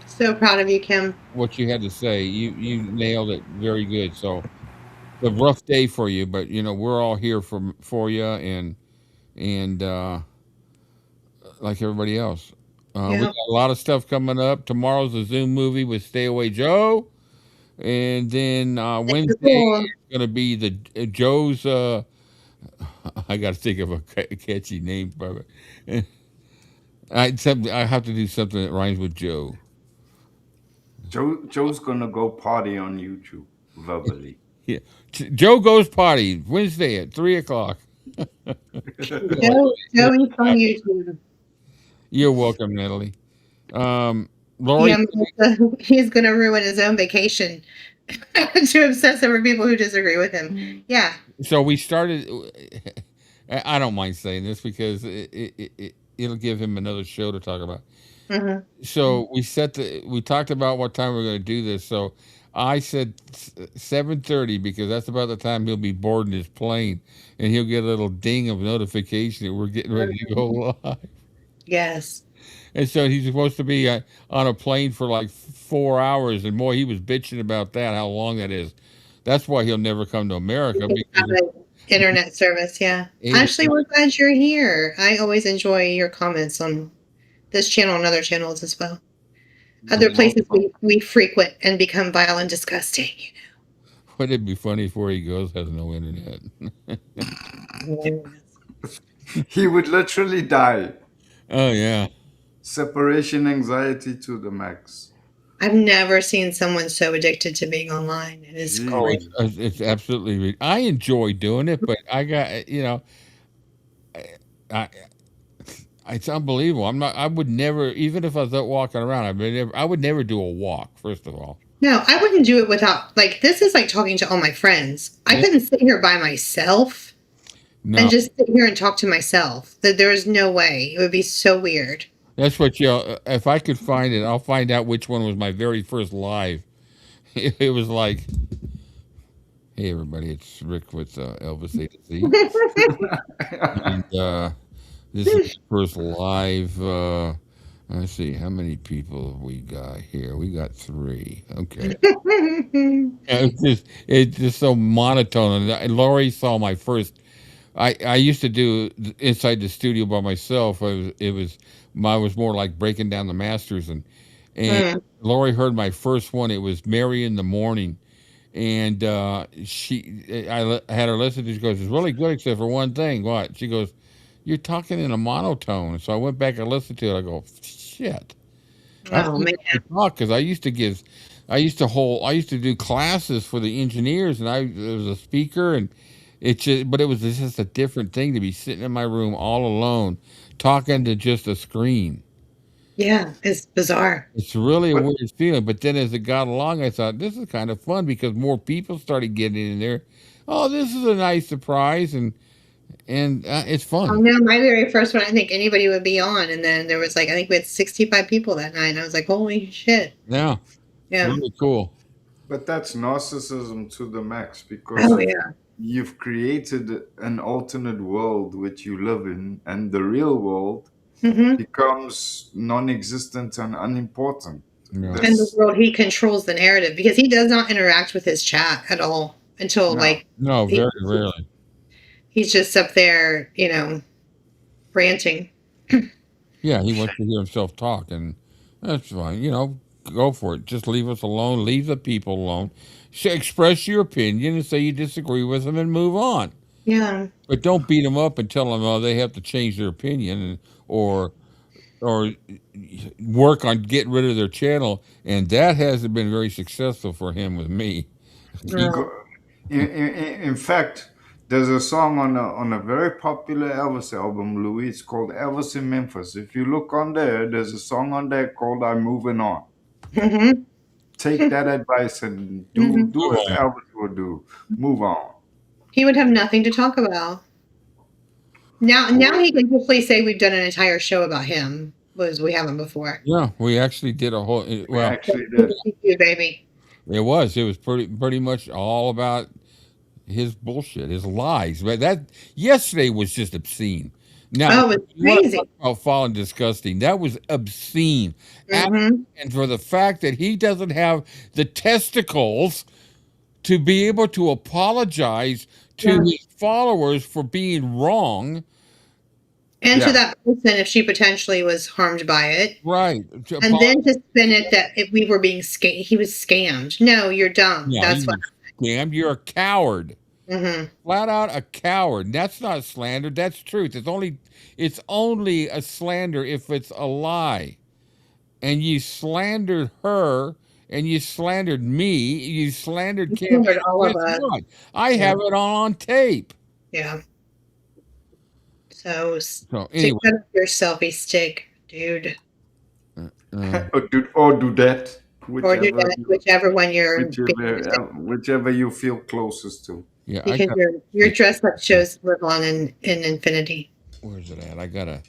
So proud of you, Kim. What you had to say, you nailed it very good. So, it's a rough day for you, but you know we're all here for you and like everybody else. We got a lot of stuff coming up. Tomorrow's a Zoom movie with Stay Away Joe, and then Wednesday is going to be the Joe's. I got to think of a catchy name for it. I have to do something that rhymes with Joe. Joe's gonna go party on YouTube verbally. Yeah, Joe goes party Wednesday at 3 o'clock. Joe is on YouTube. You're welcome, Natalie. Lori, he's going to ruin his own vacation to obsess over people who disagree with him. Yeah. So we started. I don't mind saying this because it'll give him another show to talk about. So we talked about what time we're going to do this. So I said 7:30 because that's about the time he'll be boarding his plane, and he'll get a little ding of notification that we're getting ready to go live. Yes. And so he's supposed to be on a plane for like 4 hours, and boy, he was bitching about that, how long that is. That's why he'll never come to America. Because internet service, yeah. Ashley, we're glad you're here. I always enjoy your comments on this channel and other channels as well. Other places we frequent and become vile and disgusting. Wouldn't it be funny if where he goes has no internet? He would literally die. Oh, yeah. Separation anxiety to the max. I've never seen someone so addicted to being online. It is crazy. It's absolutely. I enjoy doing it, but I got it's unbelievable. I would never, even if I was out walking around, I would never do a walk. First of all. No, I wouldn't do it without. Like, this is like talking to all my friends. I couldn't sit here by myself and just sit here and talk to myself. That there is no way. It would be so weird. That's what if I could find it, I'll find out which one was my very first live. It was like, hey everybody, it's Rick with Elvis-A-Z. And this is the first live Let's see, how many people have we got here? We got 3. Okay. It's just so monotone. And Lori saw my first. I used to do inside the studio by myself. I was more like breaking down the masters, and Mm. Lori heard my first one. It was Mary in the Morning, and I had her listen to. She goes, "It's really good except for one thing." What? She goes, "You're talking in a monotone." So I went back and listened to it. I go, "Shit." I Oh don't man. know how to talk because I used to do classes for the engineers, and I was a speaker, and but it was just a different thing to be sitting in my room all alone, talking to just a screen. Yeah, it's bizarre. It's really a But weird feeling. But then as it got along, I thought this is kind of fun because more people started getting in there. Oh, this is a nice surprise, and it's Oh fun. no, my very first one, I think anybody would be on, and then there was like I think we had 65 people that night, and I was like, holy shit. Yeah, it's Yeah. really cool. but that's narcissism to the max Oh because yeah. you've created an alternate world which you live in, and the real world Hmm. becomes non-existent and unimportant. Yeah. And the This world, he controls the narrative because he does not interact with his chat at all until no. like No, he, very rarely. he's just up there, ranting. Yeah, he wants to hear himself talk, and that's fine. Go for it. Just leave us alone. Leave the people alone. Express your opinion and say you disagree with them and move on. Yeah. But don't beat them up and tell them, oh, they have to change their opinion or work on getting rid of their channel. And that hasn't been very successful for him with me. No. In fact, there's a song on a very popular Elvis album, Louis. It's called Elvis in Memphis. If you look on there, there's a song on there called "I'm Moving On." Hmm. Take that advice and do Hmm. do Move as on. Elvis would do. Move on. He would have nothing to talk about. Now he can hopefully say we've done an entire show about him, was we haven't before. Yeah, we actually did a whole. We Well, actually did. Thank you, baby. it was. It was pretty much all about his bullshit, his lies. But that yesterday was just obscene. Now, Oh, it's you want to crazy. talk about foul and disgusting? That was obscene, Hmm. and for the fact that he doesn't have the testicles to be able to apologize to Yeah. his followers for being wrong, And to Yeah. that person if she potentially was harmed by it. right? To And then to apologize. spin it that if we were being he was scammed. No, you're dumb. No, That's you what. scammed. You're a coward. Hmm. Flat out a coward. That's not slander. That's truth. It's only a slander if it's a lie. And you slandered her, and you slandered me. You slandered You Cam. slandered all of Guess us. what? I Yeah. have it all on tape. Yeah. So So stick anyway, that up your selfie stick, dude. uh, or do that, Or do that, whichever one you're being used. whichever you feel closest to. yeah, Because your dress up shows live on in infinity. where's it at? I got a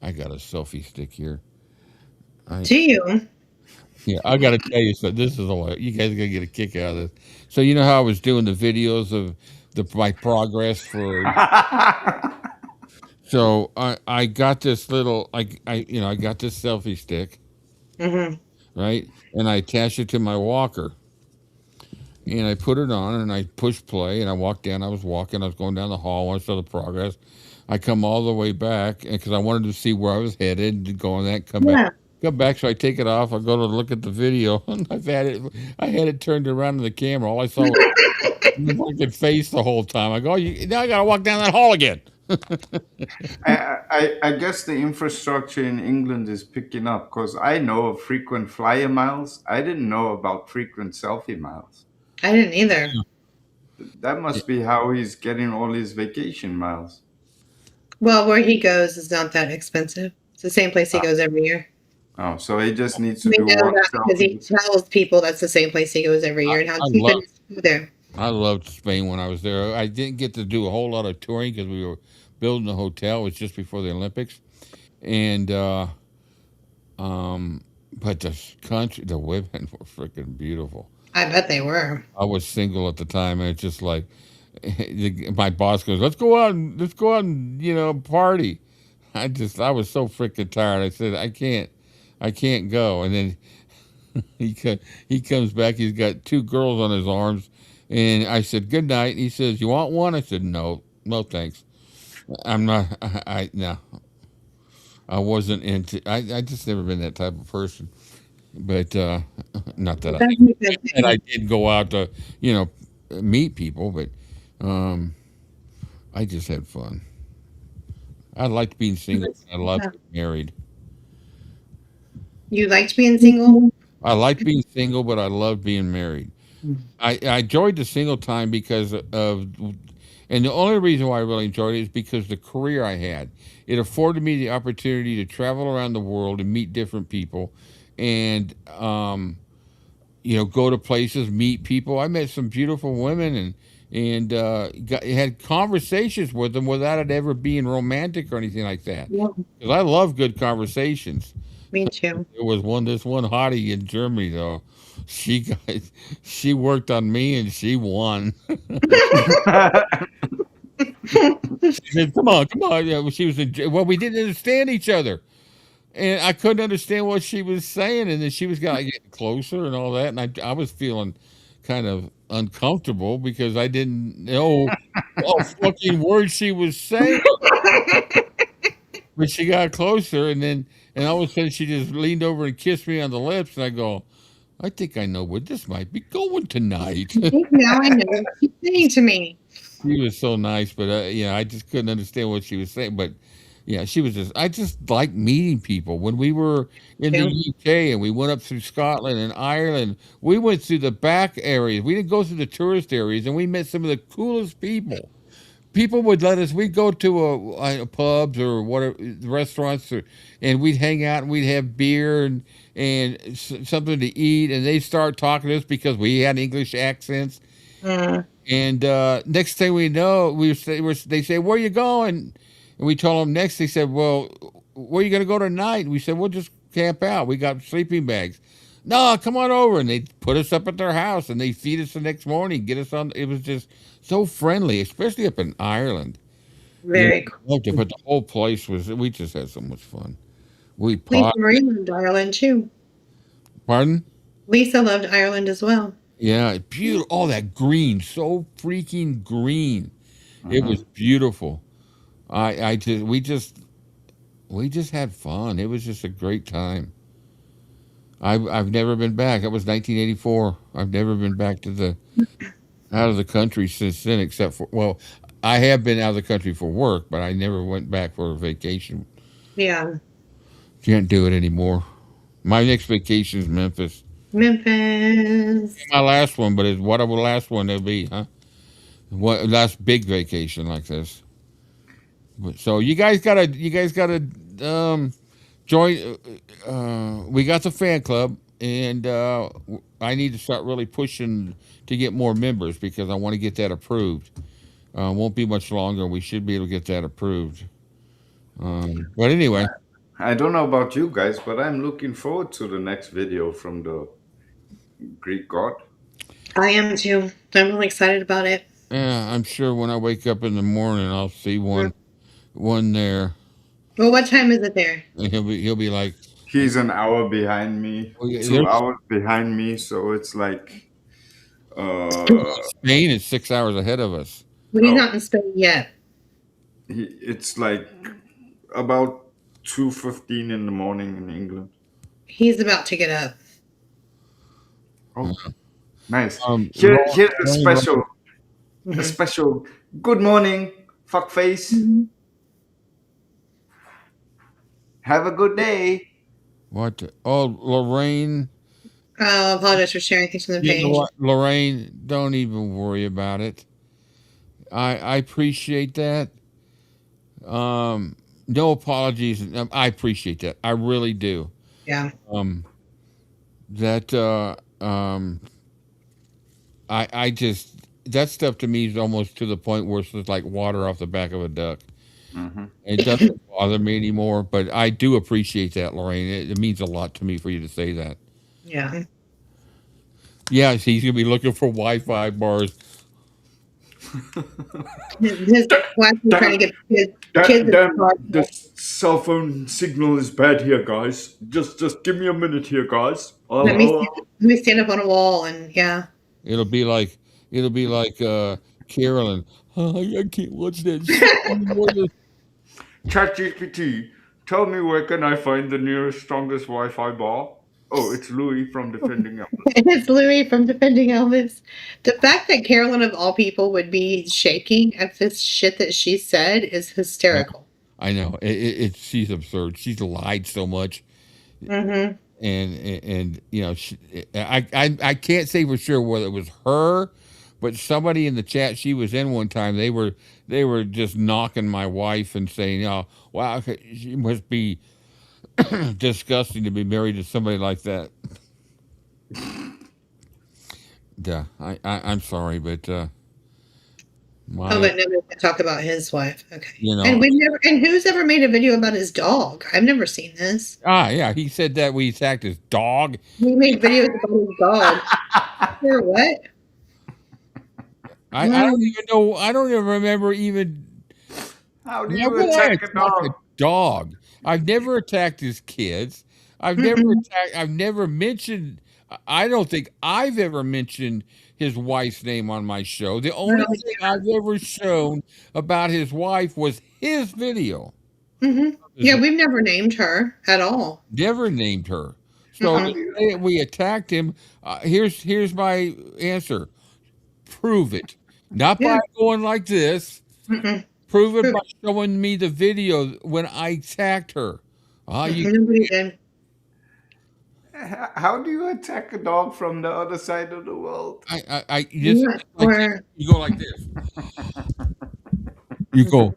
selfie stick here. I Do you? Yeah, I got to tell you, so this is you guys are gonna get a kick out of this. So you know how I was doing the videos of my progress for. So I got this little I got this selfie stick, Hmm. right, and I attached it to my walker, and I put it on, and I pushed play, and I walked down. I was going down the hall. I saw the progress. I come all the way back, because I wanted to see where I was headed, to go on that, come back. Yeah. Come back, so I take it off. I go to look at the video, and I had it turned around in the camera. All I saw was my fucking face the whole time. I go, now I gotta walk down that hall again. I guess the infrastructure in England is picking up because I know of frequent flyer miles. I didn't know about frequent selfie miles. I didn't either. That must be how he's getting all his vacation miles. Well, where he goes is not that expensive. It's the same place he goes every year. Oh, so he just needs to We do know one that because he selfie. tells people that's the same place he goes every year and how I cheap love it is to go there. I loved Spain when I was there. I didn't get to do a whole lot of touring because we were building a hotel. It was just before the Olympics, and but the women were freaking beautiful. I bet they were. I was single at the time, and it's just like my boss goes, let's go out and party." I was so freaking tired. I said, I can't. I can't go. And then he comes back. He's got 2 girls on his arms. And I said, good night. He says, you want one? I said, no, thanks. I'm not, no. I wasn't into, I just never been that type of person. But not that I did go out to, meet people, but I just had fun. I liked being single. I loved being married. You liked being single? I liked being single, but I loved being married. I enjoyed the single time because of, and the only reason why I really enjoyed it is because the career I had. It afforded me the opportunity to travel around the world and meet different people, and go to places, meet people. I met some beautiful women and had conversations with them without it ever being romantic or anything like that. Because I love good conversations. Me too. There was this one hottie in Germany though. She worked on me and she won. She said, "Come on." Yeah, she was we didn't understand each other. And I couldn't understand what she was saying, and then she was getting closer and all that, and I was feeling kind of uncomfortable because I didn't know what fucking words she was saying. But she got closer, and all of a sudden she just leaned over and kissed me on the lips, and I go, I think I know where this might be going tonight. Now I know what she's saying to me. She was so nice, but I just couldn't understand what she was saying, but. Yeah, I just like meeting people. When we were in the UK and we went up through Scotland and Ireland, we went through the back areas. We didn't go through the tourist areas, and we met some of the coolest people. People would let us, we'd go to a pubs or whatever, restaurants, and we'd hang out and we'd have beer and something to eat, and they'd start talking to us because we had English accents. And next thing we know, they say, where you going? And we told them next, they said, well, where are you going to go tonight? We said, we'll just camp out. We got sleeping bags. No, come on over. And they put us up at their house, and they feed us the next morning, get us on. It was just so friendly, especially up in Ireland. Very cool. But the whole place we just had so much fun. Lisa Marie loved Ireland, too. Pardon? Lisa loved Ireland as well. Yeah, beautiful. All that green, so freaking green. It was beautiful. We just had fun. It was just a great time. I've never been back. That was 1984. I've never been back out of the country since then, except for, I have been out of the country for work, but I never went back for a vacation. Yeah. Can't do it anymore. My next vacation is Memphis. Memphis. My last one, but what a last one it'll be, huh? What last big vacation like this? So you guys gotta join. We got the fan club, and I need to start really pushing to get more members because I want to get that approved. Won't be much longer. We should be able to get that approved. But anyway, I don't know about you guys, but I'm looking forward to the next video from the Greek god. I am too. I'm really excited about it. Yeah, I'm sure when I wake up in the morning, I'll see one there. Well, what time is it there? And he'll be like. He's an hour behind me, 2 hours behind me, so it's like. Spain is 6 hours ahead of us. Well, he's not in Spain yet. It's like about 2:15 in the morning in England. He's about to get up. Oh, nice. Here's a special good morning, fuckface. Have a good day. What? Oh, Lorraine. I apologize for sharing things on the page. You know what, Lorraine, don't even worry about it. I appreciate that. No apologies. I appreciate that. I really do. Yeah. I just, that stuff to me is almost to the point where it's just like water off the back of a duck. It doesn't bother me anymore, but I do appreciate that, Lorraine. It means a lot to me for you to say that. Yeah. Yeah, he's going to be looking for Wi-Fi bars. His wife was trying to get kids in the car. The cell phone signal is bad here, guys. Just give me a minute here, guys. Let me stand up on a wall and yeah. It'll be like Carolyn. Oh, I can't watch that. ChatGPT, tell me where can I find the nearest strongest Wi-Fi bar? Oh, it's Louis from Defending Elvis. It's Louis from Defending Elvis. The fact that Carolyn of all people would be shaking at this shit that she said is hysterical. I know. She's absurd. She's lied so much. Mm-hmm. And you know, I can't say for sure whether it was her, but somebody in the chat she was in one time, they were just knocking my wife and saying, "Oh, wow, she must be disgusting to be married to somebody like that." Yeah, I'm sorry, but but nobody can talk about his wife. Okay. You know, and who's ever made a video about his dog? I've never seen this. Yeah, he said that we attacked his dog. We made videos about his dog. Sure, what? I don't even know. I don't even remember even. How do you attack a dog? I've never attacked his kids. I've never mentioned. I don't think I've ever mentioned his wife's name on my show. The only thing I've ever shown about his wife was his video. Mm-hmm. Yeah, we've never named her at all. Never named her. So we attacked him. Here's my answer. Prove it. Not by going like this. Mm-mm. Prove it by showing me the video when I attacked her. Nobody did. How do you attack a dog from the other side of the world? You go like this. You go.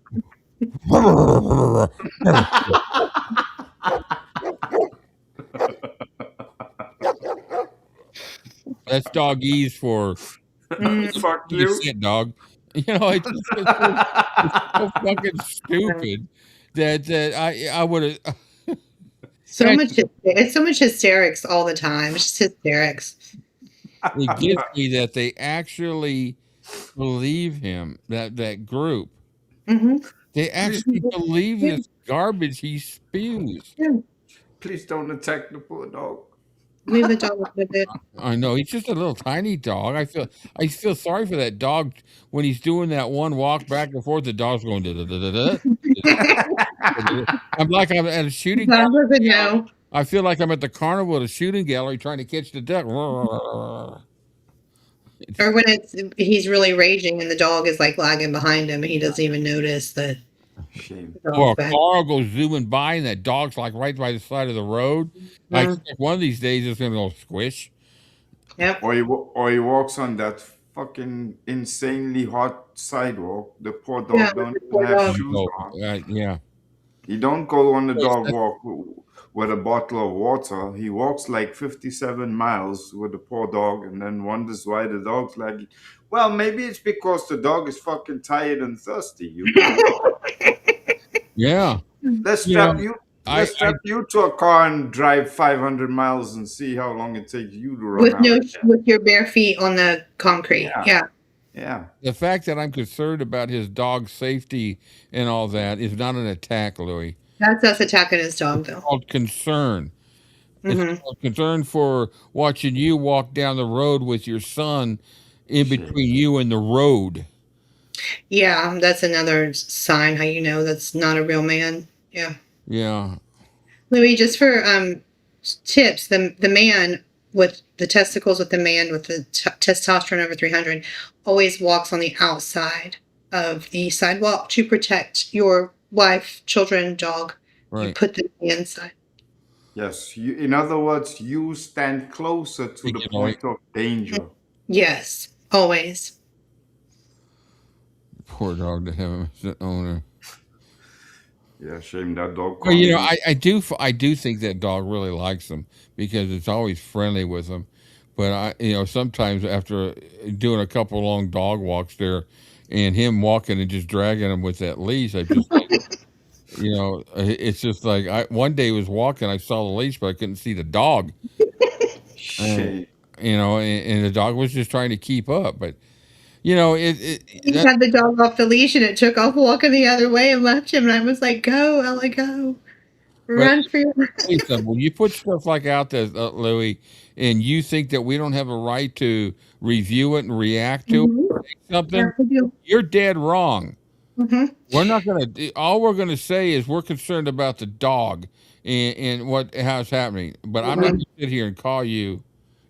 That's doggies for fuck you, shit, dog. You know, it's so fucking stupid that I would have. It's so much hysterics all the time. It's just hysterics. It gets me that they actually believe him. That group. Mm-hmm. They actually believe this garbage he spews. Yeah. Please don't attack the poor dog. Leave the dog with it. I know, he's just a little tiny dog. I feel sorry for that dog when he's doing that one walk back and forth. The dog's going da da da da da. I'm at a shooting gallery. I feel like I'm at the carnival at a shooting gallery trying to catch the duck. Or when he's really raging and the dog is like lagging behind him and he doesn't even notice that. Shame. Or a car goes zooming by and that dog's like right by the side of the road. I expect one of these days it's gonna go squish. Yep. Or he walks on that fucking insanely hot sidewalk. The poor dog don't even have shoes on. Yeah. He don't go on the dog walk with a bottle of water. He walks like 57 miles with the poor dog and then wonders why the dog's lagging. Well, maybe it's because the dog is fucking tired and thirsty. You know? Yeah. Let's strap you to a car and drive 500 miles and see how long it takes you to run with your bare feet on the concrete. Yeah. The fact that I'm concerned about his dog's safety and all that is not an attack, Louis. That's us attacking his dog, though. It's called concern. It's called concern for watching you walk down the road with your son in between you and the road. Yeah, that's another sign how you know that's not a real man. Yeah. Yeah. Louis, just for tips, the man with the testicles with the man with the testosterone over 300 always walks on the outside of the sidewalk to protect your wife, children, dog. Right. You put them on the inside. Yes. In other words, you stand closer to the point of danger. Yes, always. Poor dog to have him as an owner. Yeah, shame that dog. Well, you know, I do think that dog really likes him because it's always friendly with him. But sometimes after doing a couple long dog walks there, and him walking and just dragging him with that leash, I just, it's just like one day I was walking, I saw the leash, but I couldn't see the dog. And the dog was just trying to keep up. But You know, He had the dog off the leash and it took off walking the other way and left him. And I was like, go, Ella, go. Run for your life. When you put stuff like out there, Louie, and you think that we don't have a right to review it and react to something, you're dead wrong. We're not going to, all we're going to say is we're concerned about the dog and how's happening. But I'm not going to sit here and call you.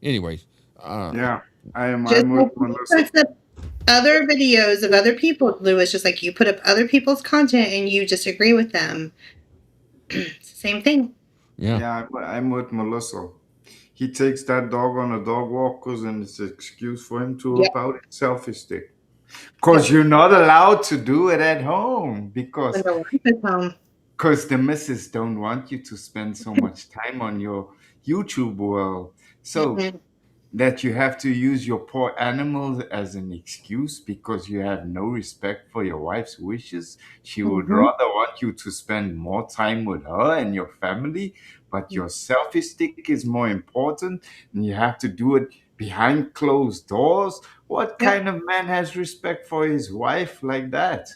Anyways. Yeah, I'm Just with puts up other videos of other people, Lewis, just like you put up other people's content and you disagree with them. It's the same thing. Yeah, I'm with Melissa. He takes that dog on a dog walkers and it's an excuse for him to whip out his selfie stick. Because you're not allowed to do it at home because the missus don't want you to spend so much time on your YouTube world. So that you have to use your poor animals as an excuse because you have no respect for your wife's wishes. She would rather want you to spend more time with her and your family, but your selfie stick is more important and you have to do it behind closed doors. What kind of man has respect for his wife like that?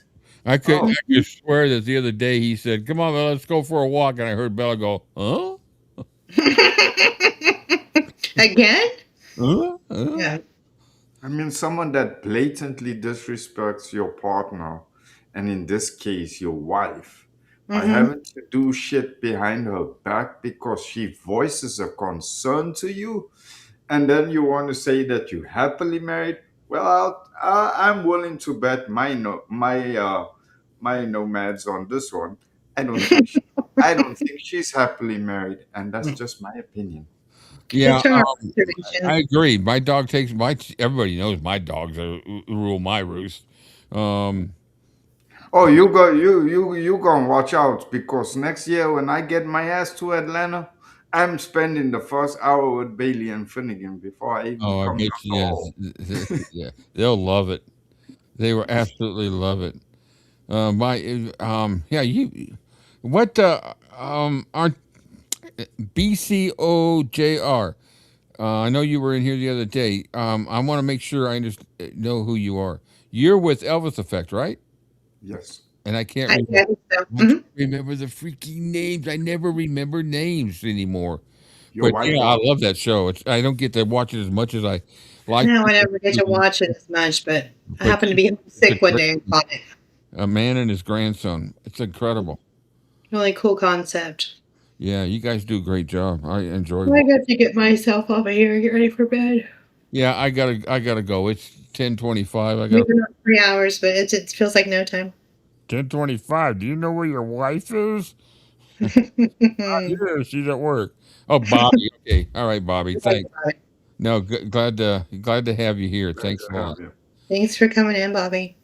I could swear that the other day he said, come on, Bella, let's go for a walk. And I heard Bella go, huh? Again? Yeah. I mean, someone that blatantly disrespects your partner, and in this case, your wife, by having to do shit behind her back because she voices a concern to you, and then you want to say that you're happily married. Well, I'm willing to bet my nomads on this one. I don't think she's happily married, and that's just my opinion. Yeah, I agree. My dog takes everybody knows my dogs rule my roost. Oh, you gonna watch out because next year when I get my ass to Atlanta, I'm spending the first hour with Bailey and Finnegan before I even come back home. Yeah, they'll love it. They will absolutely love it. Aren't 𝗘𝗍𝗃. I know you were in here the other day. I want to make sure I know who you are. You're with Elvis-A-Z, right? Yes. And I can't remember the freaking names. I never remember names anymore. But yeah, I love that show. I don't get to watch it as much as I like. No, I never get to watch it as much, but I happened to be sick one day and caught it. A man and his grandson. It's incredible. Really cool concept. Yeah, you guys do a great job. I enjoy it. I got to get myself off of here and get ready for bed. Yeah, I gotta go. It's 10:25. We've been up 3 hours, but it feels like no time. 10:25. Do you know where your wife is? Yeah, she's at work. Oh, Bobby. Okay, all right, Bobby. Thanks. No, glad to have you here. Thanks a lot. Thanks for coming in, Bobby.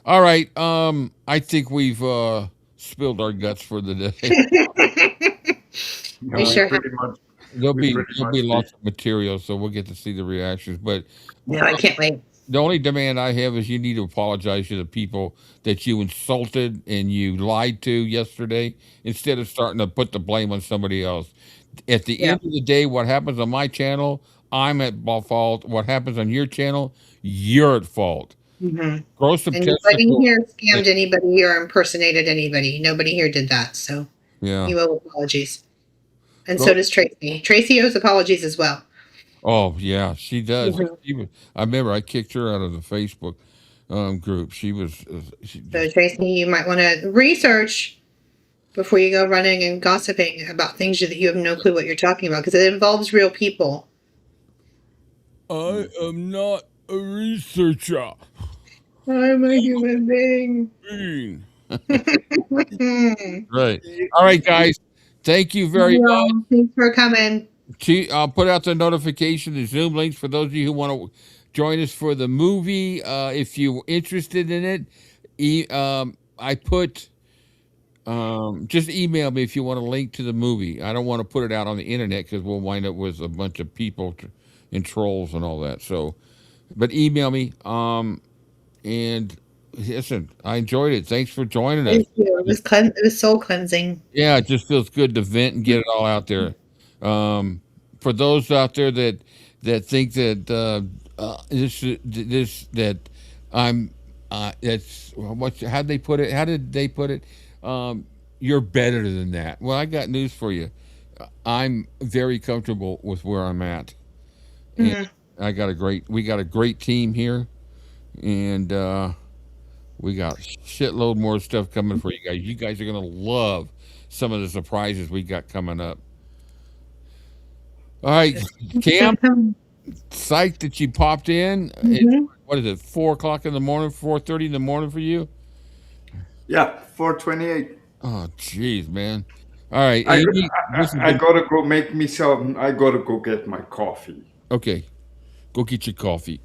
All right. I think we've spilled our guts for the day. We sure have. There'll be lots of material, so we'll get to see the reactions. But no, I can't wait. The only demand I have is you need to apologize to the people that you insulted and you lied to yesterday instead of starting to put the blame on somebody else. At the end of the day, what happens on my channel, I'm at fault. What happens on your channel, you're at fault. Grow some and nobody here scammed anybody or impersonated anybody. Nobody here did that. So you owe apologies. And so does Tracy. Tracy owes apologies as well. Oh, yeah, she does. I remember I kicked her out of the Facebook group. So, Tracy, you might want to research before you go running and gossiping about things that you have no clue what you're talking about, because it involves real people. I am not a researcher. I'm a human being. Right. All right, guys. Thank you very much. Thanks for coming. I'll put out the notification, the Zoom links for those of you who want to join us for the movie. If you're interested in it, I put just email me if you want a link to the movie. I don't want to put it out on the internet because we'll wind up with a bunch of people and trolls and all that. So, but email me. And listen, I enjoyed it. Thanks for joining us. Thank you. It was soul cleansing. Yeah, it just feels good to vent and get it all out there. For those out there that think that I'm. It's how'd they put it? How did they put it? You're better than that. Well, I got news for you. I'm very comfortable with where I'm at, and Mhm. we got a great team here, and we got shitload more stuff coming for you guys. You guys are gonna love some of the surprises we got coming up. All right, Cam, psyched that you popped in. Mhm. What is it? 4 o'clock in the morning, 4:30 in the morning for you? Yeah, 4:28. Oh, jeez, man. All right, I, Amy, this has I been gotta go make myself. I gotta go get my coffee. okay. Go get your coffee.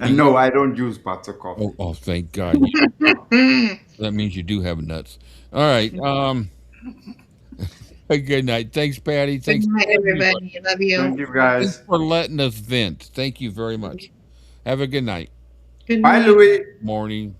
And no, I don't use butter coffee. Oh, thank God. That means you do have nuts. All right. Good night. Thanks, Patty. Good Thanks, night, everybody. everybody. Love you. Thank you, Thanks guys. for letting us vent. Thank you very much. Have a good night. Good Bye, night. Louis. Morning.